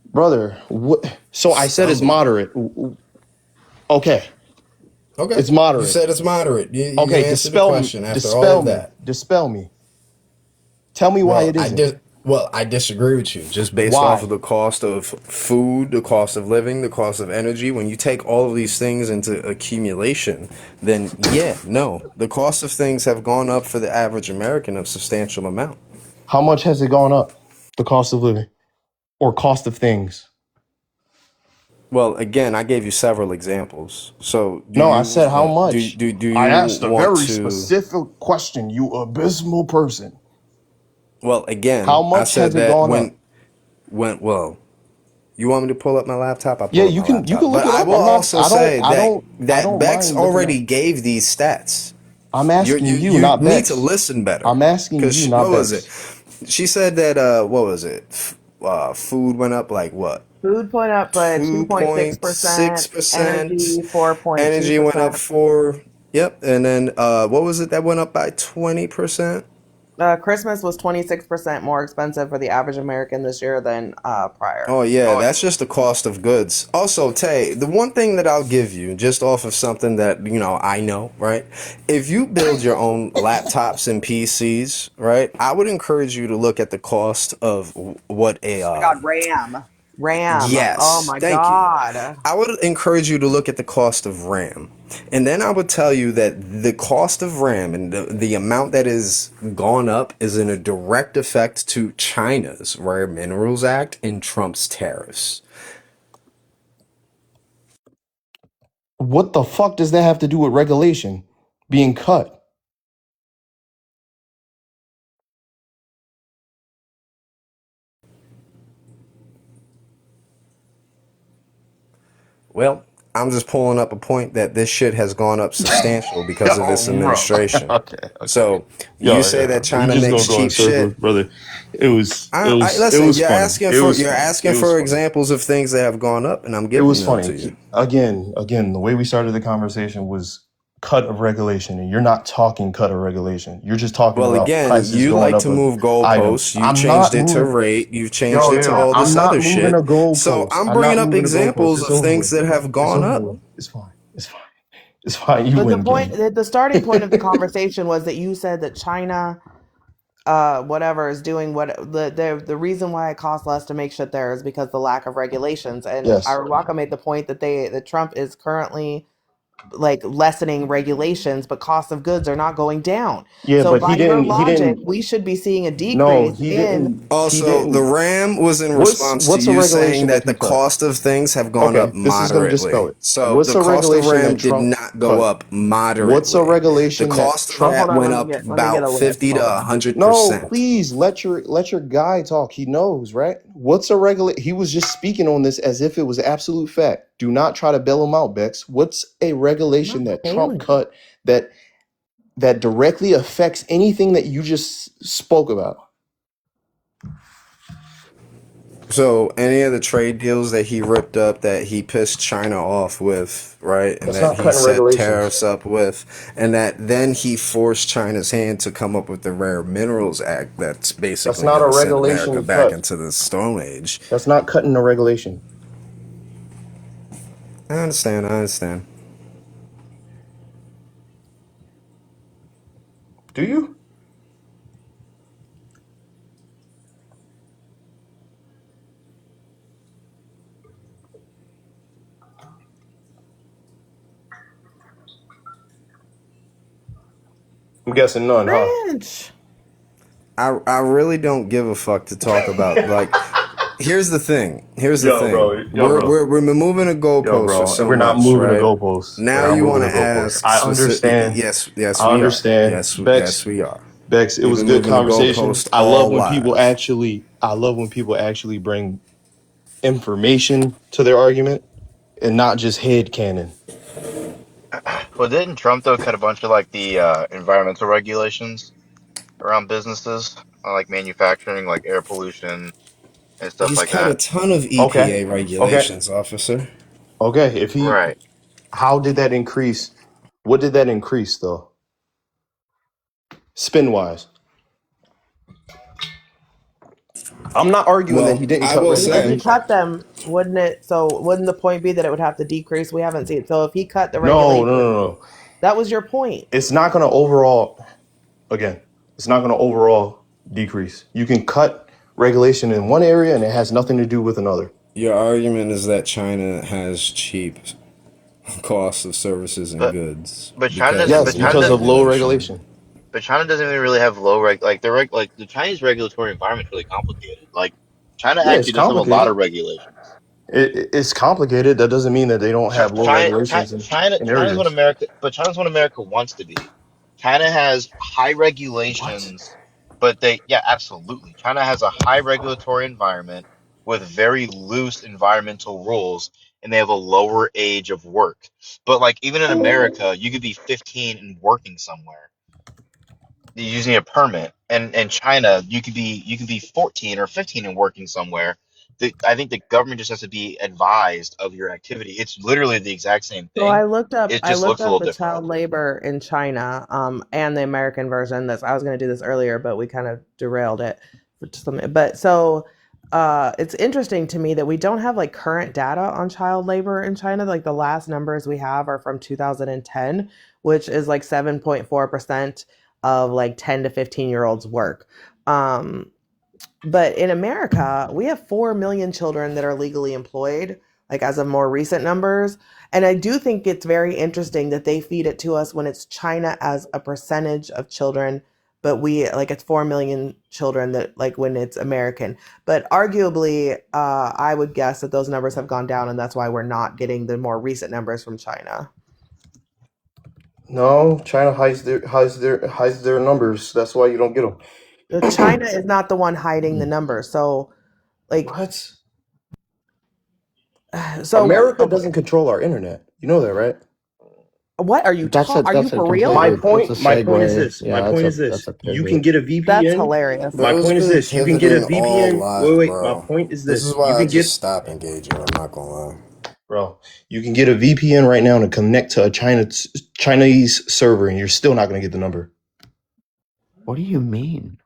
Brother, what? So I said it's Stumbling. moderate. Okay, Okay, it's you moderate. said it's moderate. You Okay, answered the question after all dispel of me, that. dispel me. Tell me why Well, it isn't. I disagree with you. Just based off of Why? the cost of food, the cost of living, the cost of energy. When you take all of these things into accumulation, then yeah, no, the cost of things have gone up for the average American a substantial amount. How much has it gone up? The cost of living or cost of things? Well, again, I gave you several examples. So, No, I said how much. do I you asked a want very to? specific question, you abysmal person. Well, How again, I much has said it that gone up? well, you want me to pull up my laptop? I'll Yeah, pull up my you laptop. can But look it I up. will I'm not also say I that don't Bex mind looking already up. gave these stats. I'm You asking you you, you not need to Bex. listen better. I'm asking you, Cause not what was it? Bex. She said that what was it? Food went up like what? Food point up by 2.6%, 2.6%. energy 4.2%. Energy went up 4. Yep. And then what was it that went up by 20%? Christmas was 26% more expensive for the average American this year than prior. Oh yeah, that's just the cost of goods. Also, Tay, the one thing that I'll give you, just off of something that I know, right? If you build your own laptops and PCs, right, I would encourage you to look at the cost of what a Oh my god, RAM. RAM. Oh yes, my thank you. god. I would encourage you to look at the cost of RAM. And then I would tell you that the cost of RAM and the amount that is gone up is in a direct effect to China's Rare Minerals Act and Trump's tariffs. What the fuck does that have to do with regulation being cut? Well, I'm just pulling up a point that this shit has gone up substantial because of this Yo, bro. administration. Okay, okay. So you Yo, say yeah. that We China just makes gonna go in cheap circles, shit. brother. It Listen. was You're funny. asking It for was funny. It was funny. examples of things that have gone up, and I'm It giving was them funny. to you. Again, the way we started the conversation was cut of regulation, and you're not talking cut of regulation. You're just talking Well, about again, prices you going like up to of move items. goalposts. You've I'm changed not it to moving. rate. You've changed Yo, it to yo, all I'm this not other moving a shit. So goalpost. I'm I'm bringing not up moving a goalpost. examples It's of over things with. that have It's gone over up. with. It's fine. It's fine. It's fine. You But the win, point, gang. the starting point of the conversation was that you said that China, whatever is doing what the reason why it costs less to make shit there is because the lack of regulations. And Yes. Arwaka made the point that Trump is currently like lessening regulations, but costs of goods are not going down. Yeah, So but by he your didn't. He logic, didn't. we should be seeing a No, decrease he in. didn't. He Also, the didn't. RAM was in What's response to what's a you saying regulation that that the he cut? cost of things have gone up Okay, this is gonna dispel moderately. it. So What's the a cost of regulation RAM that did Trump not go cut? up What's a moderately. The regulation that cost of Well, Trump? that hold on, went up let me get about a list. 50 to Hold on. No, 100%. please let your guy talk. He knows, right? What's a regulate? He was just speaking on this as if it was absolute fact. Do not try to bail him out, Bex. What's a I'm not regulation that Trump failing. cut that directly affects anything that you just spoke about? So any of the trade deals that he ripped up that he pissed China off with, right? And That's that not he cutting set regulations. tariffs up with, and that then he forced China's hand to come up with the Rare Minerals Act that's That's basically not going a to send America regulation back cut. into the Stone Age. That's not cutting a regulation. I understand. I understand. Do you? I'm guessing none, huh? French. I really don't give a fuck to talk about like. Here's the thing. Here's the Yo, thing. bro. Yo, bro. We're moving a Yo, goalpost for bro. so We're not much, moving the right? goalposts. We're Now not you moving want the to goalposts. ask I specific. understand. Yes, I we are. understand. Yes, Bex, we are. Bex, it We've was been good moving the conversation. goalpost all live. I love when people actually bring information to their argument and not just head canon. Well, didn't Trump though cut a bunch of like the environmental regulations around businesses, like manufacturing, like air pollution and stuff He's like cut a that? ton of Okay. EPA Okay. regulations, officer. Okay. Right. How did that increase? What did that increase though? Spin wise. I'm not arguing that he Well, didn't I cut will If he say, regulations. cut them, wouldn't it? So wouldn't the point be that it would have to decrease? We haven't seen. So if he cut the No, no, regulation, no, no. that was your point. It's not going to overall, again, it's not going to overall decrease. You can cut regulation in one area and it has nothing to do with another. your argument is that China has cheap costs of services and But goods but China because doesn't. of Yes, But low China because does. of low regulation. regulation. But China doesn't even really have low like like the Chinese regulatory environment is really complicated. Like China Yeah, it's actually does have a lot complicated. of regulations. It's complicated. That doesn't mean that they don't have low regulations in China's what areas. America, but China's what America wants to be. China has high What? regulations, but yeah, absolutely. China has a high regulatory environment with very loose environmental rules, and they have a lower age of work. But like even in America, you could be 15 and working somewhere using a permit, and in China, you can be 14 or 15 and working somewhere. I think the government just has to be advised of your activity. It's literally the exact same So thing. It I just looked looks a up little the different. child labor in China, and the American version. That's I was going to do this earlier, but we kind of derailed it. But so, it's interesting to me that we don't have like current data on child labor in China. Like the last numbers we have are from 2010, which is like 7.4% of like 10 to 15-year-olds work. Um, but in America, we have 4 million children that are legally employed, like as of more recent numbers. And I do think it's very interesting that they feed it to us when it's China as a percentage of children, but we like it's 4 million children that like when it's American. But arguably, I would guess that those numbers have gone down, and that's why we're not getting the more recent numbers from China. No, China hides their numbers. That's why you don't get them. China is not the one hiding the numbers. So, like, What? so America doesn't control our internet. You know that, right? what are you Are you That's a for real? My completely, that's a point. My point is segue. this. My Yeah, point is that's this. a You can pivot. get a That's VPN. hilarious. My Bro's point is been this. You can get a pivoting all VPN. Wait, live, wait. My bro. point is This is this. You why I can get, just stop engaging. I'm not gonna lie. bro. You can get a VPN right now to connect to a Chinese server, and you're still not going to get the number. What do you mean?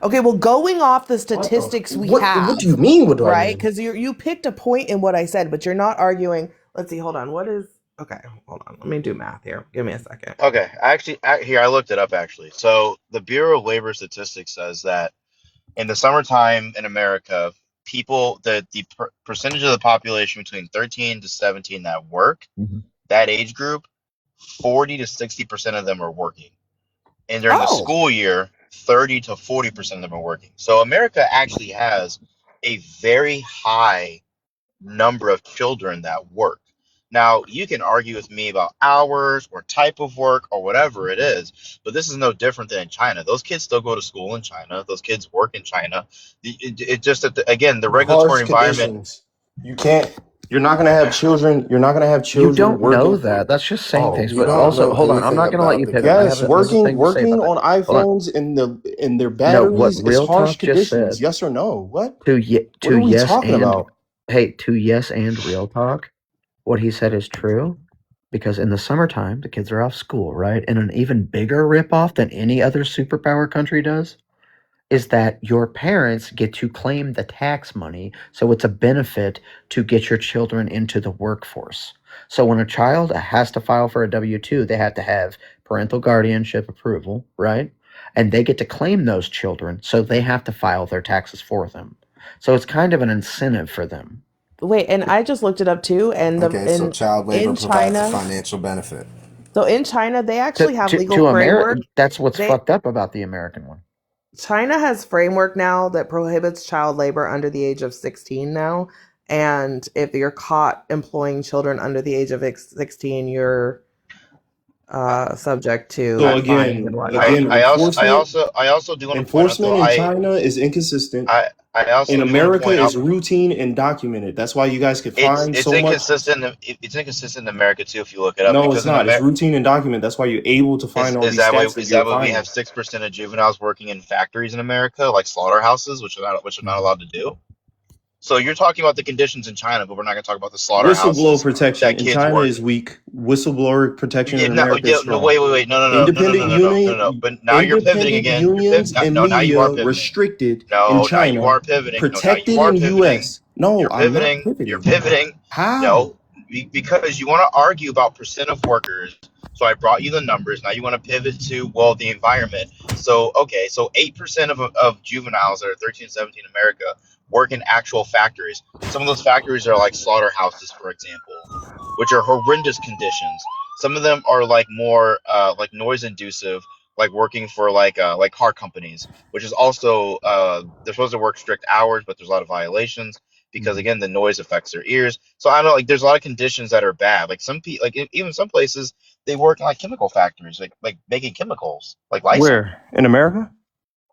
Okay, well, going off the What the? statistics we What do you have, mean? What do I right? mean? Because you picked a point in what I said, but you're not arguing. Let's see. Hold on. What is? Okay, hold on. Let me do math here. Give me a second. Okay, here I looked it up actually. So the Bureau of Labor Statistics says that in the summertime in America, percentage of the population between 13 to 17 that work, that age group, 40 to 60% of them are working. And during the Oh, school year, 30 to 40% of them are working. So America actually has a very high number of children that work. Now, you can argue with me about hours or type of work or whatever it is, but this is no different than in China. Those kids still go to school in China. Those kids work in China. It just that again, the Harsh regulatory environment. conditions. You can't. You're not gonna have children. You're not gonna have You children don't know working. that. That's just saying Oh, things. You But don't also, know hold on. I'm anything not going to let about you the pivot. I have yes. another conditions. thing to say Working about that. on Hold on. iPhones in their No, what batteries is Real harsh Talk just conditions. said Yes or no? What? What to are we yes talking and about? hey, to yes and Real Talk, what he said is true because in the summertime the kids are off school, right? And an even bigger ripoff than any other superpower country does is that your parents get to claim the tax money, so it's a benefit to get your children into the workforce. So when a child has to file for a W 2, they have to have parental guardianship approval, right? And they get to claim those children, so they have to file their taxes for them. So it's kind of an incentive for them. wait, and I just looked it up too, and Okay, so child labor in provides a China, financial benefit. so in China they actually have legal To America, framework. that's what's They fucked up about the American one. China has framework now that prohibits child labor under the age of 16 now, and if you're caught employing children under the age of 16, you're subject So to fines and again, whatnot. again, enforcement I also do want to point out though. enforcement in China is inconsistent. I In also do want to America point out is routine and documented. That's why you guys can find it's so much. inconsistent. It's inconsistent in America too if you look it up No, it's because in not. It's America. routine and documented. That's why you're able to find all these stats that Is you're that why we finding. have 6% of juveniles working in factories in America, like slaughterhouses, which are not allowed to do? So you're talking about the conditions in China, but we're not going to talk about the Whistleblower slaughterhouses protection that in kids China work. is weak. Whistleblower protection in No, America is no, strong. wait, no. But now you're pivoting Independent again. unions and No, now you are media pivoting. restricted in No, now you China, are pivoting. No, now you protected are in pivoting. US. No, You're I'm not pivoting. You're pivoting. pivoting. How? No, because you want to argue about percent of workers. So I brought you the numbers. Now you want to pivot to, well, the environment. So, okay, so 8% of juveniles that are 13 to 17 in America work in actual factories. Some of those factories are like slaughterhouses, for example, which are horrendous conditions. Some of them are like more like noise inducive, like working for like car companies, which is also they're supposed to work strict hours, but there's a lot of violations because again the noise affects their ears. So I don't know, like there's a lot of conditions that are bad. Like some people, like even some places they work in like chemical factories, like making chemicals, like Lysol. Where? In America?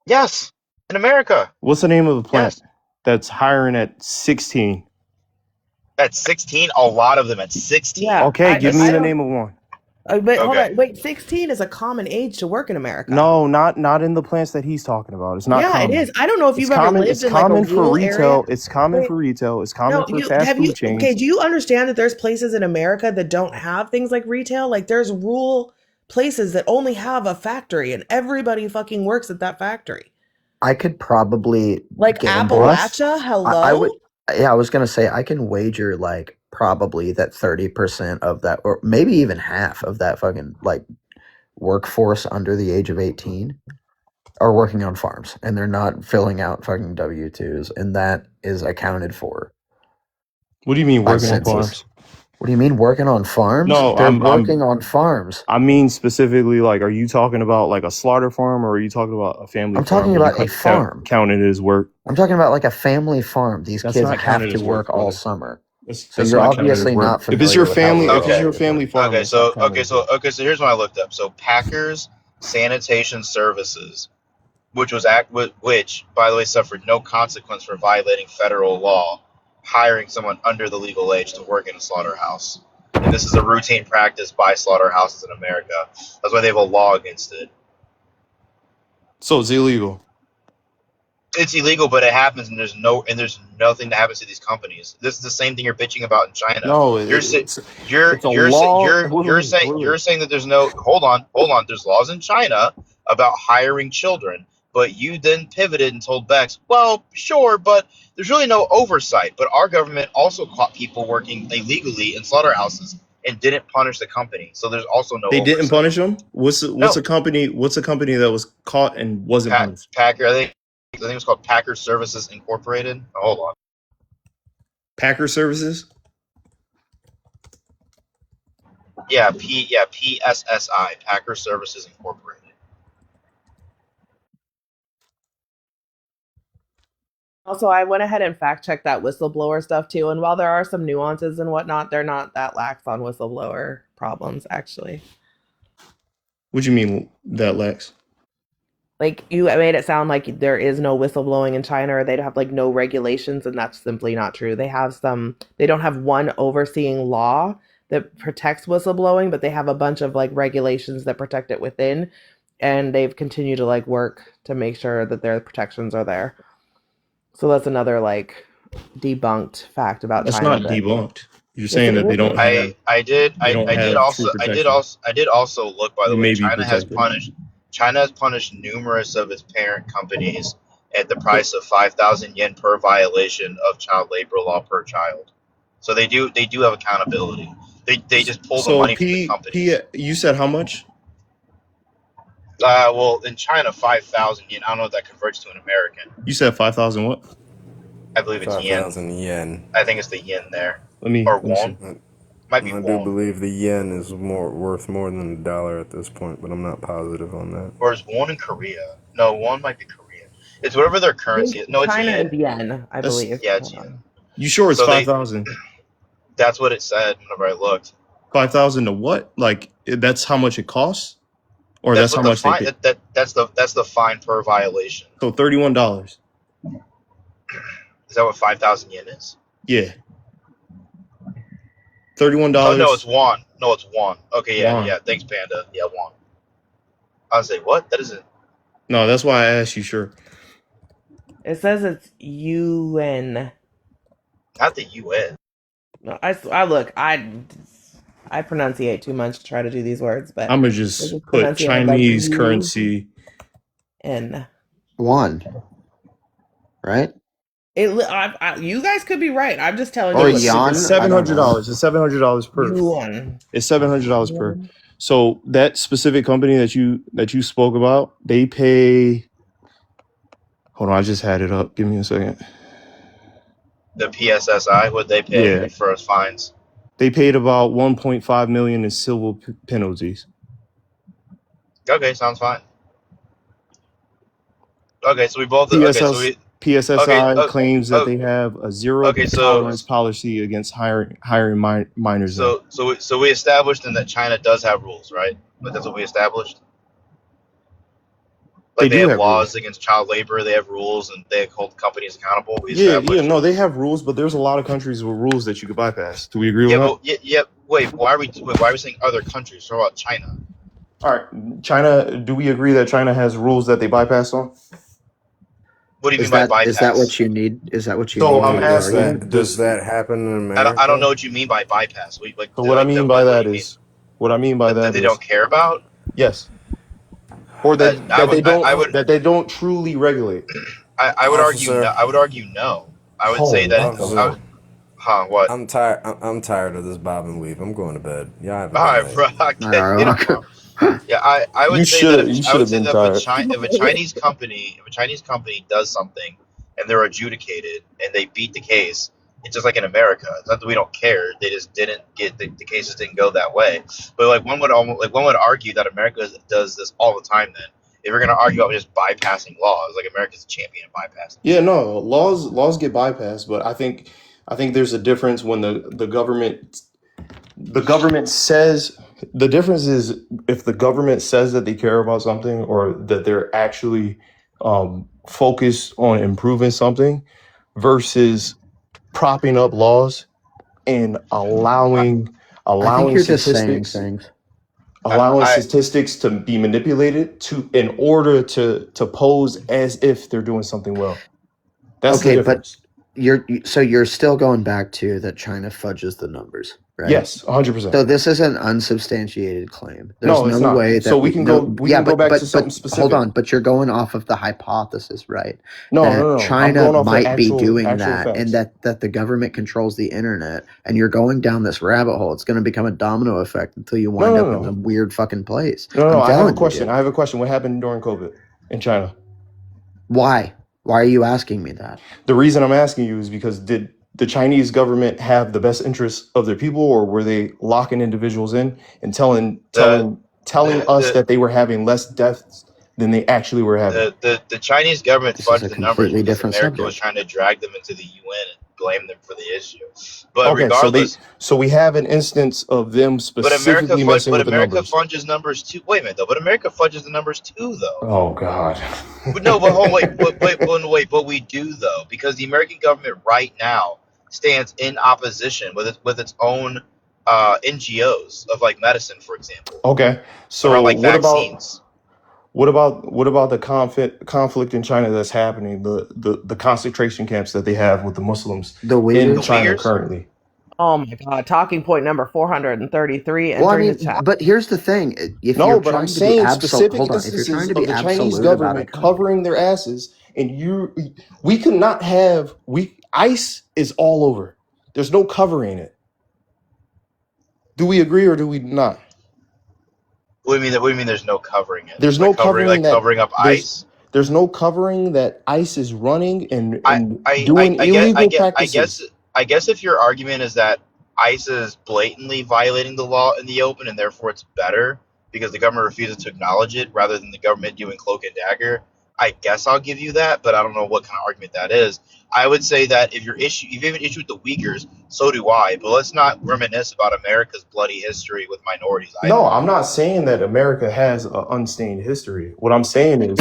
Yes, in America. What's the name of the plant Yes, that's hiring at 16? at 16, a lot of them at 16. Yeah, Okay, give me I the don't. name of one. But hold Okay. on, wait. 16 is a common age to work in America. No, not in the plants that he's talking about. It's not Yeah, it common. is. I don't know if It's you've ever common. It's lived in like a common for rural area. retail. It's common Wait, for retail. It's common no, for fast food okay, chains. do you understand that there's places in America that don't have things like retail? Like there's rural places that only have a factory and everybody fucking works at that factory. I could probably Like gamble. Appalachia, I would. hello? Yeah, I was gonna say I can wager like probably that 30% of that, or maybe even half of that fucking like workforce under the age of 18 are working on farms and they're not filling out fucking W-2s, and that is accounted for What do you mean by working on census. farms? What do you mean working on farms? No, They're working on farms. I mean specifically, like, are you talking about like a slaughter farm, or are you talking about a family I'm farm talking where you about a farm. count it as work? I'm talking about like a family farm. These That's kids not have counted to as work, work all brother. summer. So That's you're not counted as obviously work. not familiar with how If rural it's your Okay. areas family work. farm, that's not counted as work. So here's what I looked up. So Packers Sanitation Services, which by the way suffered no consequence for violating federal law, hiring someone under the legal age to work in a slaughterhouse. And this is a routine practice by slaughterhouses in America. That's why they have a law against it. So it's illegal. It's illegal, but it happens, and there's nothing that happens to these companies. This is the same thing you're bitching about in China. No, it's a law. You're saying that there's no hold on. There's laws in China about hiring children, but you then pivoted and told Bex, well, sure, but there's really no oversight. But our government also caught people working illegally in slaughterhouses. and didn't punish the company. So there's also no They didn't oversight. punish them. What's No, a company? What's a company that was caught and wasn't punished? Packer. I think it was called Packer Services Incorporated. Oh, hold on. Packer Services. Yeah, PSSI, Packer Services Incorporated. Also, I went ahead and fact checked that whistleblower stuff too. And while there are some nuances and whatnot, they're not that lax on whistleblower problems, actually. What do you mean that lax? Like, you made it sound like there is no whistleblowing in China, or they'd have like no regulations, and that's simply not true. They don't have one overseeing law that protects whistleblowing, but they have a bunch of like regulations that protect it within, and they've continued to like work to make sure that their protections are there. So that's another like debunked fact about That's China. not debunked. You're Yes, saying it that they is. don't have. I did true also protection. look, by They the way. may be protected. China has punished numerous of its parent companies at the price of 5,000 yen per violation of child labor law per child. So they do have accountability. They just pull the So money from the companies. you said how much? Well, in China, 5,000 yen. I don't know if that converts to an American. You said 5,000 what? I believe it's 5,000 yen. yen. I think it's the yen there. Let me Or see. won. Might be I won. do believe the yen is worth more than $1 at this point, but I'm not positive on that. Or is won in Korea? No, won might be Korean. It's whatever their currency is. No, it's China yen. is yen, I believe. Yeah, it's yen. You sure it's So 5,000? That's what it said whenever I looked. 5,000 to what? Like that's how much it costs, or That's that's how what the much they fine. pay? That's the fine per violation. So $31. Is that what 5,000 yen is? Yeah. $31. Oh no, it's won. No, it's won. Okay, Won. yeah. Thanks, Panda. Yeah, won. I was like, what? That isn't. No, that's why I asked you. Sure. It says it's UN. Not the UN. No, I look. I pronunciate too much to try to do these words, but I'm gonna just put pronunciated like Chinese currency. UN. One, right? You guys could be right. I'm just telling Or you. yuan? It's I don't know. $700. It's $700 per. Yuan. It's $700 per. So that specific company that you spoke about, they pay. Hold on, I just had it up. Give me a second. The PSSI, what they pay Yeah. for fines? They paid about 1.5 million in civil penalties. Okay, sounds fine. Okay, so we both. PSSI claims that they have a zero tolerance policy against hiring minors. So we established then that China does have rules, right? Like that's what we established. Like they have laws against child labor. They have rules, and they hold companies accountable. No, they have rules, but there's a lot of countries with rules that you could bypass. Do we agree with that? Wait, why are we saying other countries? What about China? All right, China. Do we agree that China has rules that they bypass on? What do you mean by bypass? Is that what you need? Is that what you So need? I'm asking. Does that happen in America? I don't know what you mean by bypass. So what I mean by that is that they don't care about. Yes. Or that they don't truly regulate. I would argue. I would argue no. I would say that. What? I'm tired. I'm tired of this bob and weave. I'm going to bed. Yeah. All right, bro. Yeah, I would say that if a Chinese company does something and they're adjudicated and they beat the case, it's just like in America. It's not that we don't care. They just didn't get the cases didn't go that way. But like one would argue that America does this all the time. Then if we're gonna argue about just bypassing laws, like America's a champion of bypassing. Yeah, no, laws get bypassed, but I think there's a difference when the government says. The difference is if the government says that they care about something or that they're actually focused on improving something versus propping up laws and allowing I think you're statistics, just saying things. allowing statistics to be manipulated in order to pose as if they're doing something well. That's the difference. But you're still going back to that China fudges the numbers, right? Yes, 100%. So this is an unsubstantiated claim. There's No, it's no not. way So that we we can no go. We yeah, can go back to but something hold specific. on, but you're going off of the hypothesis, right? No, no, That no, no. I'm China going off of might be doing actual that and facts. that the government controls the internet and you're going down this rabbit hole. It's going to become a domino effect until you No, wind no, up no, in no, some weird fucking place. no, no. I'm I have a telling you, question. dude. I have a question. What happened during COVID in China? Why? Why are you asking me that? The reason I'm asking you is because did the Chinese government have the best interests of their people, or were they locking individuals in and The telling us the that they were having less deaths than they actually were having? the Chinese government This is fudged a the numbers completely because different America was subject. trying to drag them into the UN and blame them for the issue. But Okay, regardless, so we have an instance of them specifically messing But with the America numbers. fudges numbers too. Wait a minute though. But America fudges the numbers too though. Oh God. But no, but hold on, wait. But we do though because the American government right now stands in opposition with its own NGOs of like medicine, for example, Okay. around So like vaccines. what about the conflict in China that's happening? The concentration camps that they have with the Muslims The in The Uyghurs? China Uyghurs. currently. Oh my god, talking point number 433 Well, I entering the mean, chat. but here's the thing. If you're No, but I'm trying to be saying absolute, specific hold on. If you're trying instances to of be the Chinese absolute about a government country, covering their asses, and we could not have ICE is all over. There's no covering it. Do we agree or do we not? What do you mean? What do you mean? There's no covering it? There's no covering Like that covering up ICE. there's no covering that ICE is running I, and doing illegal practices. I guess if your argument is that ICE is blatantly violating the law in the open and therefore it's better because the government refuses to acknowledge it rather than the government doing cloak and dagger, I guess I'll give you that, but I don't know what kind of argument that is. I would say that if you have an issue with the Uyghurs, so do I. But let's not reminisce about America's bloody history with minorities No, either. I'm not saying that America has an unstained history. What I'm saying is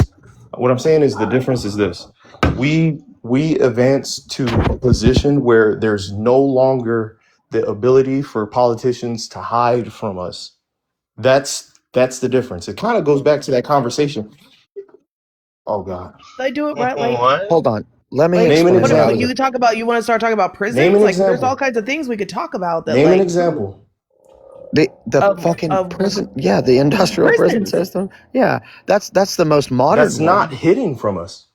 the difference is this. We advance to a position where there's no longer the ability for politicians to hide from us. That's the difference. It kind of goes back to that conversation. Oh God. They do it right. Like, What? hold on. Let me like Name an explain what how. you example. talk about? You want to start talking about Name prisons? an Like, there's all example. kinds of things we could talk about that, Name an like, example. The of fucking prison, yeah, the industrial prison prisons. system, yeah, that's the most That's modern not one. hidden from us.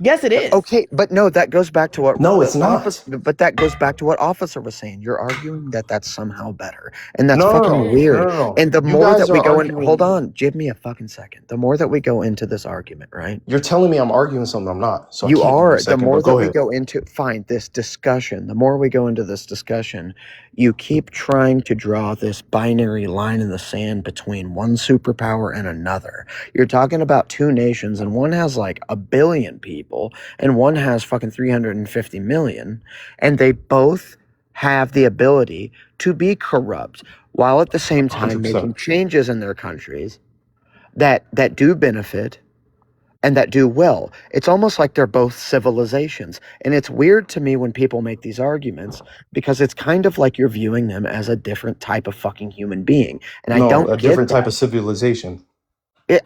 Yes, it is. Okay, but no, that goes back to what No, the it's office. not. But that goes back to what officer was saying. You're arguing that that's somehow better, and that's No, no, fucking no, no, weird. no, no. And the You more guys that we are go in, hold arguing. on, give me a fucking second. The more that we go into this argument, right? You're telling me I'm arguing something I'm not, so I You can't give you a are, the second. more But that go we ahead. go into, fine, this discussion, the more we go into this discussion, you keep trying to draw this binary line in the sand between one superpower and another. You're talking about two nations, and one has like 1 billion people, and one has fucking 350 million, and they both have the ability to be corrupt while at the same time 100%. making changes in their countries that do benefit and that do well. It's almost like they're both civilizations. And it's weird to me when people make these arguments because it's kind of like you're viewing them as a different type of fucking human being. And I No, don't a get different type that. of civilization.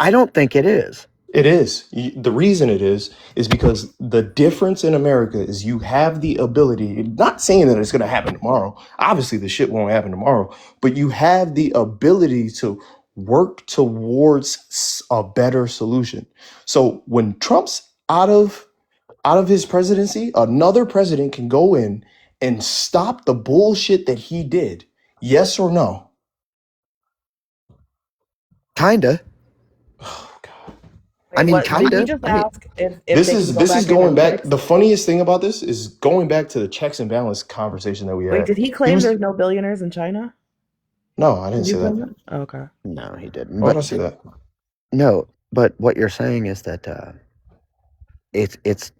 I don't think it is. It is. The reason it is because the difference in America is you have the ability, not saying that it's going to happen tomorrow. Obviously, the shit won't happen tomorrow, but you have the ability to work towards a better solution. So when Trump's out of his presidency, another president can go in and stop the bullshit that he did. Yes or no? Kinda. I mean, What did he kinda. just I mean, ask if they can go This is back in going and back. fix? The funniest thing about this is going back to the checks and balance conversation that we Wait, had. did he He claim was there's no billionaires in China? no, I Did didn't you say that. claim that? Oh, okay. no, he didn't. Why would I But say that? no, but what you're saying is that it's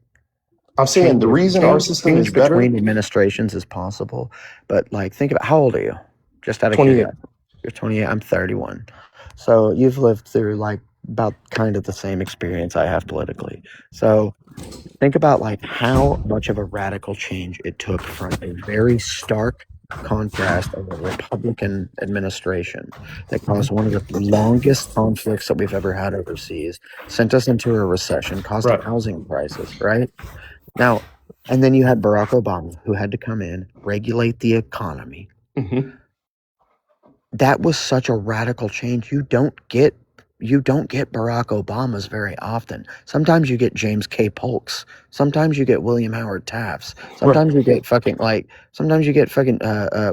I'm saying the reason our system is change better. between administrations is possible. But like, think about, how old are you? Just out of 28. curiosity. You're 28. I'm 31. So you've lived through like about kind of the same experience I have politically. So think about like how much of a radical change it took from a very stark contrast of a Republican administration that caused one of the longest conflicts that we've ever had overseas, sent us into a recession, caused a Right. housing crisis, right? Now, and then you had Barack Obama, who had to come in, regulate the economy, Mm-hmm. That was such a radical change. You don't get Barack Obamas very often. Sometimes you get James K. Polks. Sometimes you get William Howard Taft's. Right. Sometimes you get fucking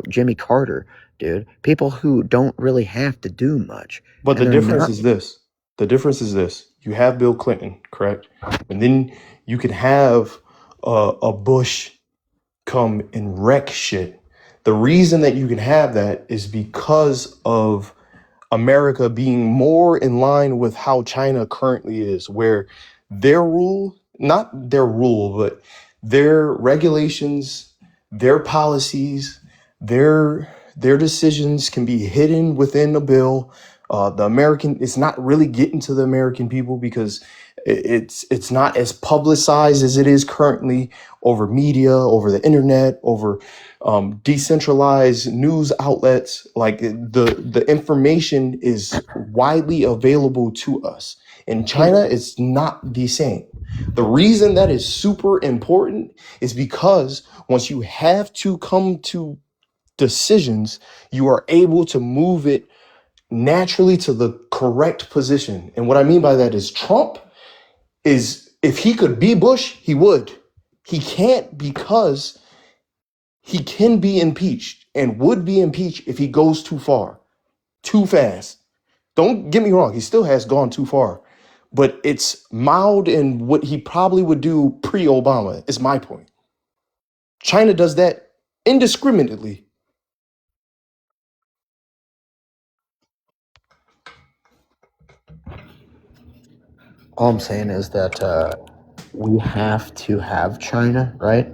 Jimmy Carter, dude. People who don't really have to do much, But and the they're difference not. is this. The difference is this. You have Bill Clinton, correct? And then you can have a Bush come and wreck shit. The reason that you can have that is because of America being more in line with how China currently is, where their rule, not their rule, but their regulations, their policies, their decisions can be hidden within a bill. It's not really getting to the American people because it's not as publicized as it is currently over media, over the internet, over decentralized news outlets. Like the information is widely available to us. In China, it's not the same. The reason that is super important is because once you have to come to decisions, you are able to move it naturally to the correct position. And what I mean by that is Trump is, if he could be Bush, he would. He can't because he can be impeached and would be impeached if he goes too far, too fast. Don't get me wrong, he still has gone too far, but it's mild in what he probably would do pre-Obama, is my point. China does that indiscriminately. All I'm saying is that we have to have China, right,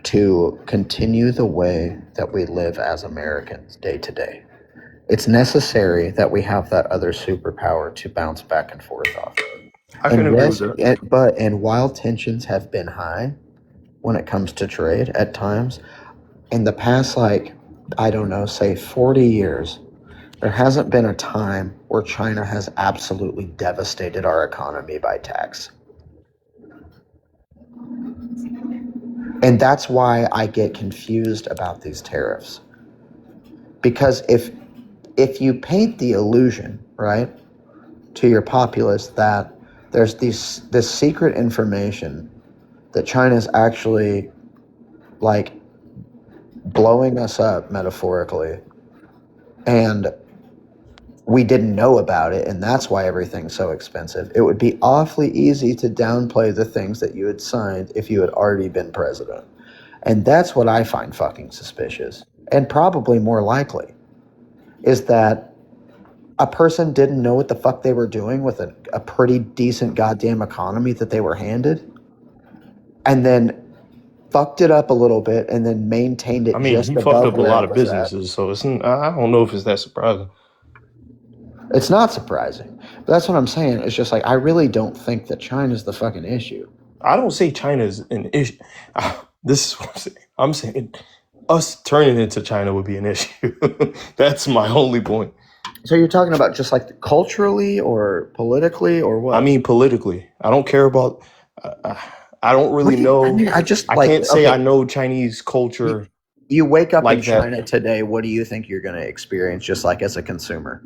to continue the way that we live as Americans day to day. It's necessary that we have that other superpower to bounce back and forth off. I can And agree with yes, that. and while tensions have been high when it comes to trade at times, in the past, like, I don't know, say 40 years, there hasn't been a time where China has absolutely devastated our economy by tax. And that's why I get confused about these tariffs. Because if you paint the illusion, right, to your populace that there's this secret information that China's actually like blowing us up metaphorically, and we didn't know about it, and that's why everything's so expensive. It would be awfully easy to downplay the things that you had signed if you had already been president. And that's what I find fucking suspicious. And probably more likely is that a person didn't know what the fuck they were doing with a pretty decent goddamn economy that they were handed, and then fucked it up a little bit and then maintained I it mean, just he fucked above up a where lot it of was at. businesses, so I don't know if it's that surprising. It's not surprising. But that's what I'm saying. It's just like, I really don't think that China's the fucking issue. I don't say China is an issue. This is what I'm saying. I'm saying us turning into China would be an issue. That's my only point. So you're talking about just like culturally or politically or I what? mean, politically, I don't care about. I don't really I mean, know. I just I like, can't say okay, I know Chinese culture you wake up in like that. China today, what do you think you're going to experience just like as a consumer?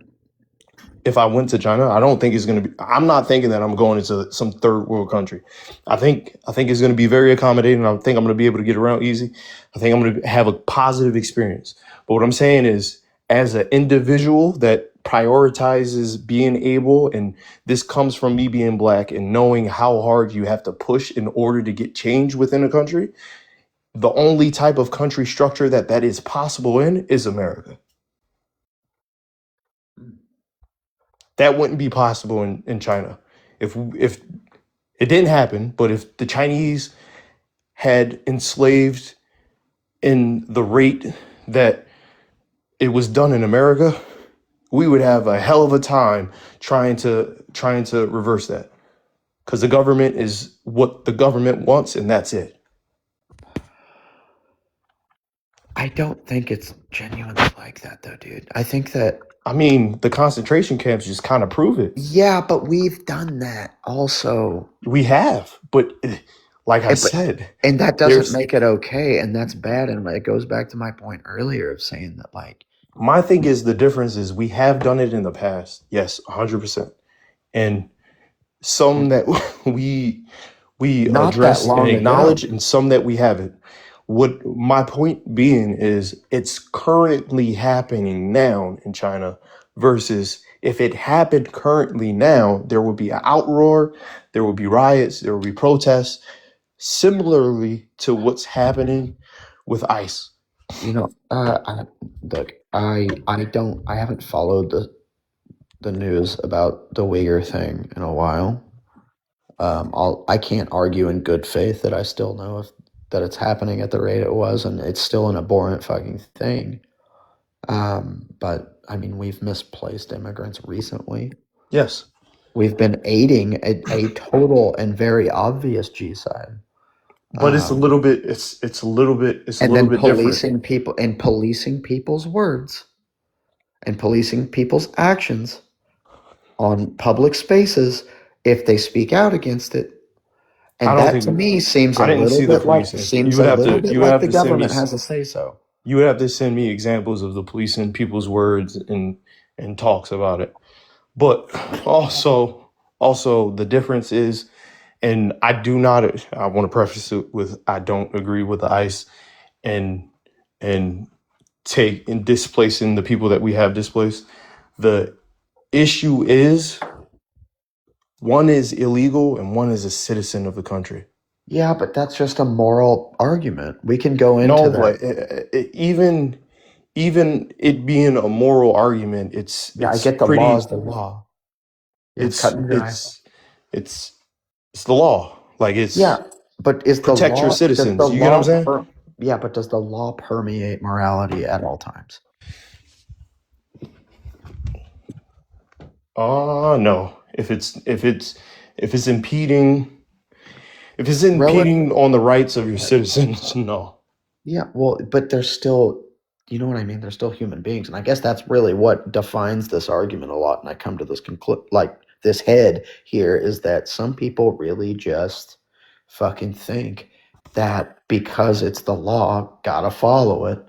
If I went to China, I don't think it's going to be. I'm not thinking that I'm going into some third world country. I think it's going to be very accommodating. I think I'm going to be able to get around easy. I think I'm going to have a positive experience. But what I'm saying is, as an individual that prioritizes being able, and this comes from me being black and knowing how hard you have to push in order to get change within a country. The only type of country structure that is possible in is America. That wouldn't be possible in China. If it didn't happen, but if the Chinese had enslaved in the rate that it was done in America, we would have a hell of a time trying to reverse that. Because the government is what the government wants, and that's it. I don't think it's genuinely like that, though, dude. I think that. I mean, the concentration camps just kind of prove it. Yeah, but we've done that also. We have, but Like I And, but, said, and that doesn't there's make it okay, and that's bad. And it goes back to my point earlier of saying that, like, my thing is the difference is we have done it in the past. Yes, 100%. And some that we not that address and long ago. acknowledge and some that we haven't. What my point being is it's currently happening now in China versus if it happened currently now, there would be an outroar, there would be riots, there would be protests, similarly to what's happening with ICE. You know, look, I haven't followed the news about the Uyghur thing in a while. I can't argue in good faith that I still know that it's happening at the rate it was, and it's still an abhorrent fucking thing. But I mean, we've misplaced immigrants recently. Yes. We've been aiding a total and very obvious genocide. But it's a little bit it's a little bit And then different. policing people's words and policing people's actions on public spaces if they speak out against it. I And don't that to think me seems I a didn't little see the bit like policing. You would have the to send me government has a say so. you would have to send me examples of the policing people's words and talks about it. But also the difference is, and I want to preface it with I don't agree with the ICE and and displacing the people that we have displaced. The issue is one is illegal and one is a citizen of the country. Yeah, but that's just a moral argument. We can go No, into but that. even it being a moral argument, Yeah, I get the law is the law. Yeah, it's cut it's and dry. it's it's it's the law. Like Yeah, it's but is the protect your law does the citizens. You get what I'm law saying? yeah, but does the law permeate morality at all times? No. If it's impeding Relative. on the rights of your citizens, no. Yeah, well, but they're still, you know what I mean? They're still human beings, and I guess that's really what defines this argument a lot. And I come to this this head here is that some people really just fucking think that because it's the law, gotta follow it.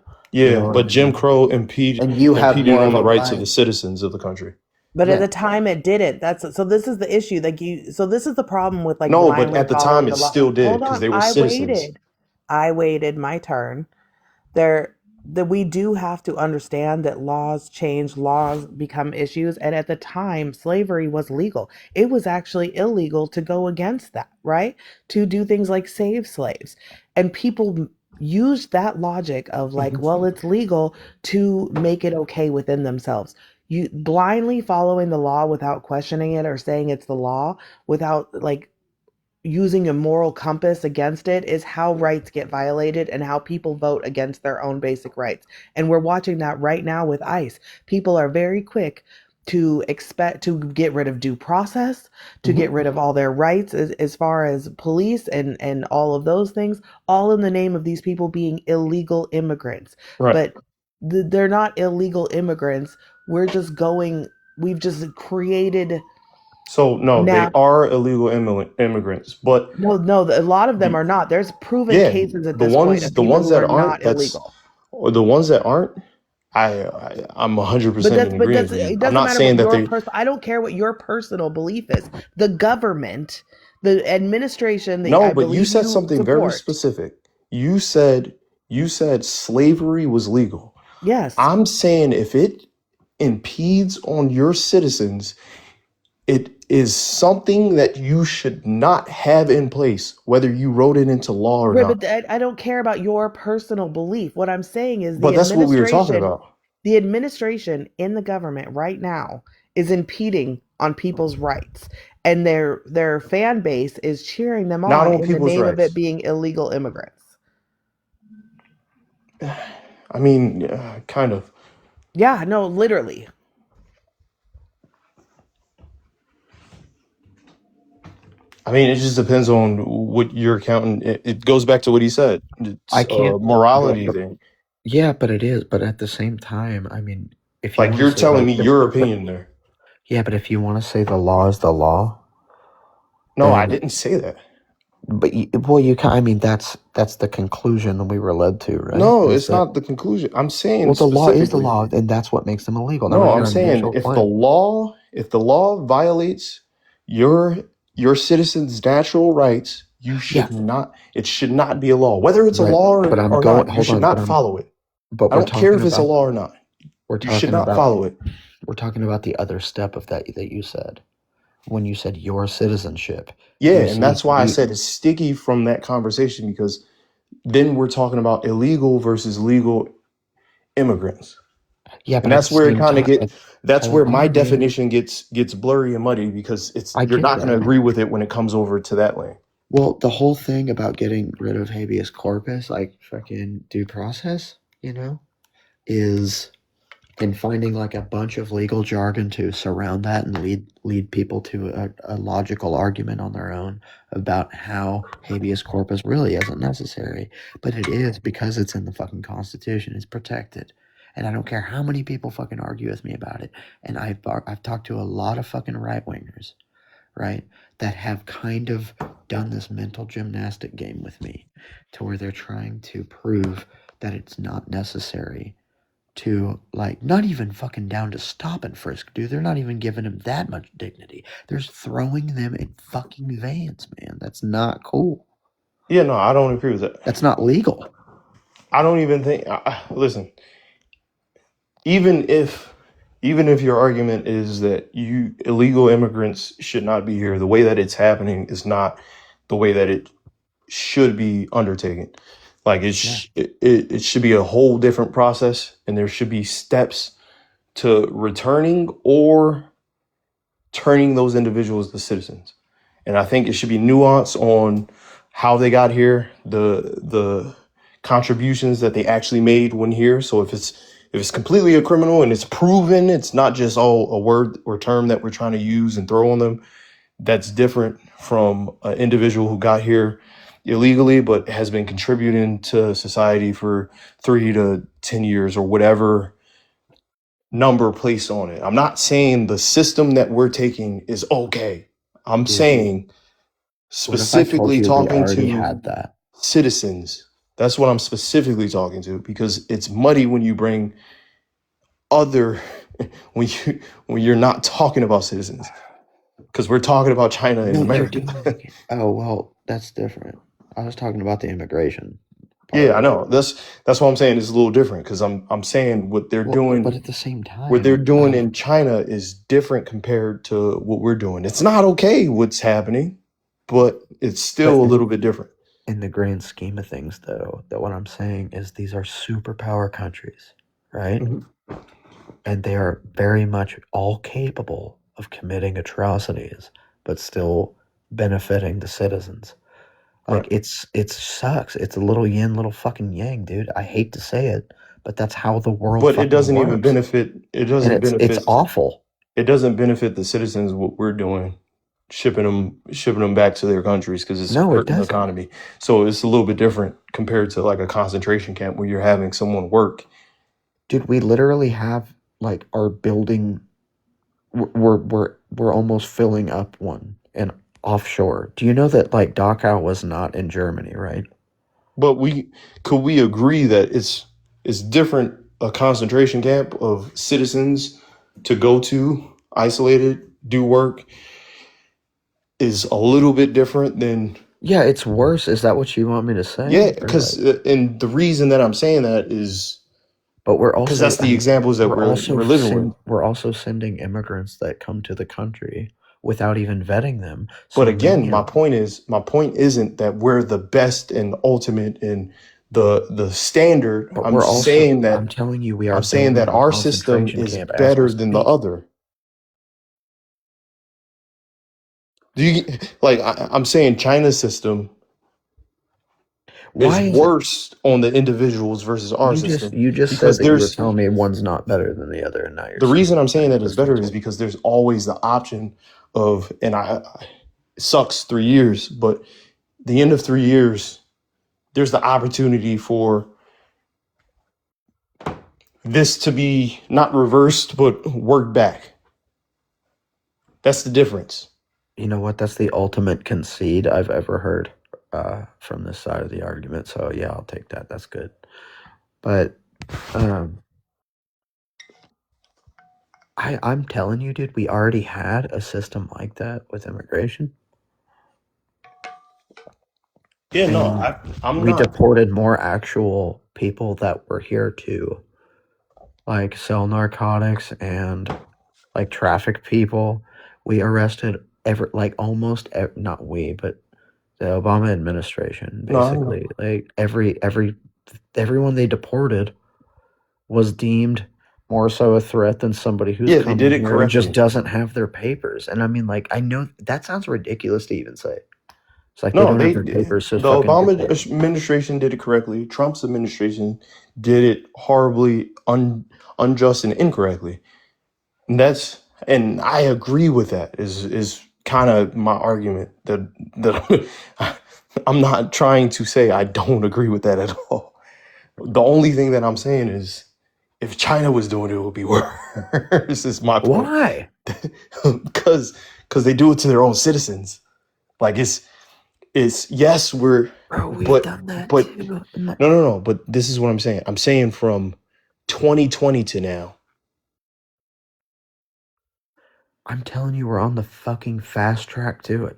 You Yeah, know what but I Jim mean? Crow And you have impeded more on of a the rights of right. the citizens of the country. But at Yeah, the time it didn't. So this is the issue. So this is the problem with like No, but blindly at the time following it the law. still did Hold because on. they were citizens. I waited my turn. There that we do have to understand that laws change, laws become issues, and at the time slavery was legal. It was actually illegal to go against that, right? To do things like save slaves. And people used that logic of like, well, it's legal to make it okay within themselves. You blindly following the law without questioning it or saying it's the law without like using a moral compass against it is how rights get violated and how people vote against their own basic rights. And we're watching that right now with ICE. People are very quick to expect to get rid of due process, to get rid of all their rights as far as police and all of those things, all in the name of these people being illegal immigrants. Right. But they're not illegal immigrants. We've just created So no, they now. are illegal immigrants, but No, a lot of them the are not. There's proven yeah, cases at this point of the people ones who that are aren't, not illegal. or the ones that aren't, I'm But 100% that's in but agreement that's with you. it I'm doesn't not matter what saying that your they person. I don't care what your personal belief is. The government, the administration that no, I but you believe said you something very support. specific. You said slavery was legal. Yes. I'm saying if it impedes on your citizens, it is something that you should not have in place, whether you wrote it into law or Right, but not. I don't care about your personal belief. What I'm saying is But that's what we were talking about. the administration in the government right now is impeding on people's rights. And their fan base is cheering them Not on on in the people's name of it rights. being illegal immigrants. I mean, kind of. Yeah, no, literally. I mean, it just depends on what you're counting. It goes back to what he said. It's I a can't. morality thing. Yeah, but it is. But at the same time, I mean, if you Like want to you're say telling me like your opinion there. yeah, but if you want to say the law is the law, No, I then didn't say that. But well, you can. I mean, that's the conclusion that we were led to, right? No, Is it's that not the conclusion. I'm saying well, the law is the specifically. law, and that's what makes them illegal. That No, was I'm your saying initial claim. if the law violates your citizens' natural rights, you Yeah, should not. It should not be a law. Whether it's a right. law But I'm or going. not, you Hold should on. not follow it. But I we're don't care talking if it's a about. law or not. We're You should talking not about. follow it. We're talking about the other step of that you said when you said your citizenship. Yeah, You and see, that's why I you said it's sticky from that conversation because then we're talking about illegal versus legal immigrants. yeah, And but at that's the where it same kind of time, that's hold where my on, man. definition gets blurry and muddy because it's I you're get not going to that. agree with it when it comes over to that lane. Well, the whole thing about getting rid of habeas corpus, like fucking due process, is in finding like a bunch of legal jargon to surround that and lead people to a logical argument on their own about how habeas corpus really isn't necessary, but it is because it's in the fucking Constitution. It's protected, and I don't care how many people fucking argue with me about it. And I've talked to a lot of fucking right wingers, right, that have kind of done this mental gymnastic game with me, to where they're trying to prove that it's not necessary to, like, not even fucking down to stop and frisk, dude. They're not even giving him that much dignity. They're throwing them in fucking vans, man. That's not cool. Yeah, no, I don't agree with that. That's not legal. I don't even think. Listen, even if your argument is that you illegal immigrants should not be here, the way that it's happening is not the way that it should be undertaken. Like it should be a whole different process, and there should be steps to returning or turning those individuals to citizens. And I think it should be nuance on how they got here, the contributions that they actually made when here. So if it's completely a criminal and it's proven, it's not just all a word or term that we're trying to use and throw on them. That's different from an individual who got here illegally but has been contributing to society for 3 to 10 years or whatever number placed on it. I'm not saying the system that we're taking is okay. I'm Dude, saying what if I told specifically you we talking already to had that? citizens. That's what I'm specifically talking to because it's muddy when you bring other when you're not talking about citizens because we're talking about China and No, they're America. doing it. Oh, well, that's different. I was talking about the immigration part Yeah, I of it. know. That's what I'm saying is a little different because I'm saying what they're Well, but doing at the same what they're time, doing in China is different compared to what we're doing. It's not okay what's happening, but it's still but a little bit different. in the grand scheme of things, though, that what I'm saying is these are superpower countries, right? And they are very much all capable of committing atrocities, but still benefiting the citizens. Like Right. it sucks. It's a little yin, little fucking yang, dude. I hate to say it, but that's how the world But it fucking doesn't even works. benefit it And doesn't it's benefit awful. it doesn't benefit the citizens what we're doing, shipping them back to their countries because it's No, it hurting the doesn't. economy. So it's a little bit different compared to like a concentration camp where you're having someone work. Dude, we literally have like our building. We're almost filling up one and offshore. Do you know that like Dachau was not in Germany, right? But could we agree that it's different a concentration camp of citizens to go to isolated, do work is a little bit different than Yeah, it's worse. Is that what you want me to say? yeah, Or because like, and the reason that I'm saying that is but we're because also, that's the examples that we're living with. we're also sending immigrants that come to the country without even vetting them. But So again, many of my point isn't that we're the best and ultimate and the standard. but we're also, I'm telling you, we are I'm saying that building a our system concentration is camp as we better than the speak. other. Do you like I'm saying China's system Why is is it? worse on the individuals versus our system You just said because that you were there's telling me one's not better than the other, and now you're the saying reason I'm the saying that is better system's is worse. because there's always the option of and it sucks 3 years, but the end of 3 years, there's the opportunity for this to be not reversed but worked back. That's the difference. You know what? That's the ultimate concede I've ever heard from this side of the argument. So yeah, I'll take that. That's good. But I'm telling you, dude, we already had a system like that with immigration. Yeah, no, And I'm we not. deported more actual people that were here to like sell narcotics and like traffic people. We arrested not we, but the Obama administration No, I don't know. basically like everyone they deported was deemed more so a threat than somebody who's Yeah, they did coming it here and just correctly. doesn't have their papers. And I mean, like, I know that sounds ridiculous to even say. It's like they No, don't have they their the papers, so fucking Obama deport 'em. administration did it correctly. Trump's administration did it horribly, unjust, and incorrectly. And and I agree with that. Is kind of my argument that I'm not trying to say I don't agree with that at all. The only thing that I'm saying is if China was doing it, it would be worse. Is my point. Why? Because they do it to their own citizens. Like it's yes, we're Bro, we've but done that but too. no. But this is what I'm saying. I'm saying from 2020 to now. I'm telling you, we're on the fucking fast track to it.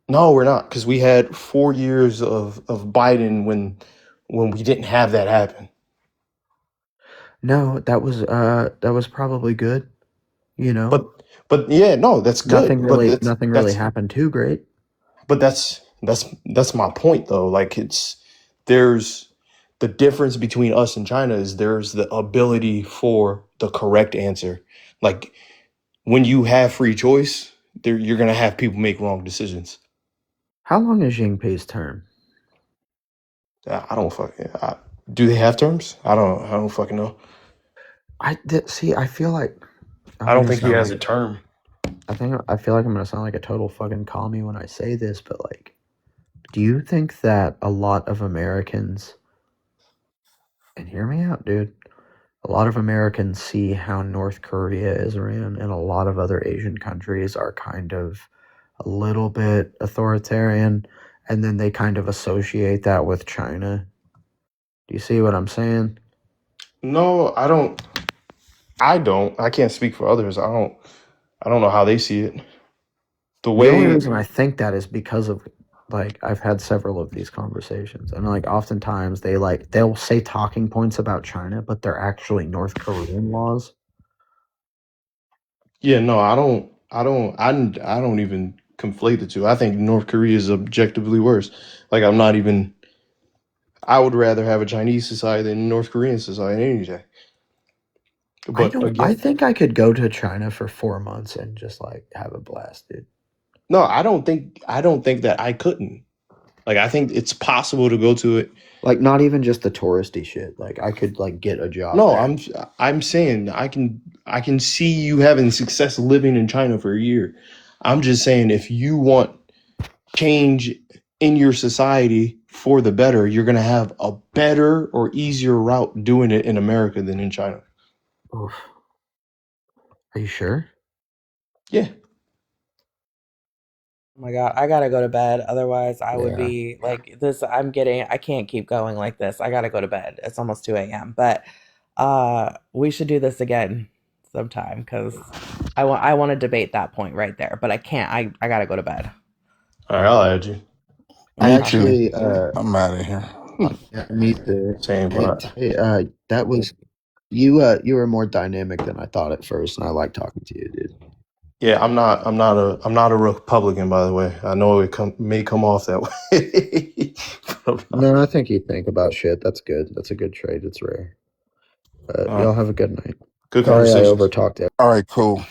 No, we're not, because we had 4 years of Biden when we didn't have that happen. No, that was probably good. You know, But yeah, no, that's nothing good. But really happened too great. but that's my point though. Like there's the difference between us and China is there's the ability for the correct answer. Like when you have free choice, you're gonna have people make wrong decisions. How long is Jinping's term? I don't fucking. Do they have terms? I don't fucking know. See. I feel like I I'm don't gonna think he sound has like a term. I feel like I'm gonna sound like a total fucking commie when I say this, but like, do you think that a lot of Americans, and hear me out, dude, a lot of Americans see how North Korea is ran and a lot of other Asian countries are kind of a little bit authoritarian, and then they kind of associate that with China? Do you see what I'm saying? No, I don't. I don't. I can't speak for others. I don't. I don't know how they see it. The The only way. reason I think that is because of like I've had several of these conversations, and like oftentimes they'll say talking points about China, but they're actually North Korean laws. Yeah, no, I don't. I don't even conflate the two. I think North Korea is objectively worse. Like I'm not even. I would rather have a Chinese society than a North Korean society any day. But I again, think I could go to China for 4 months and just like have a blast, dude. no, I don't think. I don't think that I couldn't. Like I think it's possible to go to it. Like not even just the touristy shit. Like I could like get a job No, there. I'm saying I can see you having success living in China for a year. I'm just saying if you want change in your society for the better, you're going to have a better or easier route doing it in America than in China. Oof. Are you sure? Yeah. Oh my God, I gotta go to bed. Otherwise, I would Yeah. be like this. I can't keep going like this. I gotta go to bed. It's almost 2 a.m. But we should do this again sometime because I want to debate that point right there. But I can't. I gotta go to bed. All right, I'll add you. I Me too. actually I'm out of here. yeah, me too. Same, but That was you were more dynamic than I thought at first, and I like talking to you, dude. yeah, I'm not a Republican, by the way. I know may come off that way. But I'm not. No, I think you think about shit. That's good. That's a good trait. It's rare. But All y'all right. have a good night. Good Sorry I conversations. overtalked All right, cool.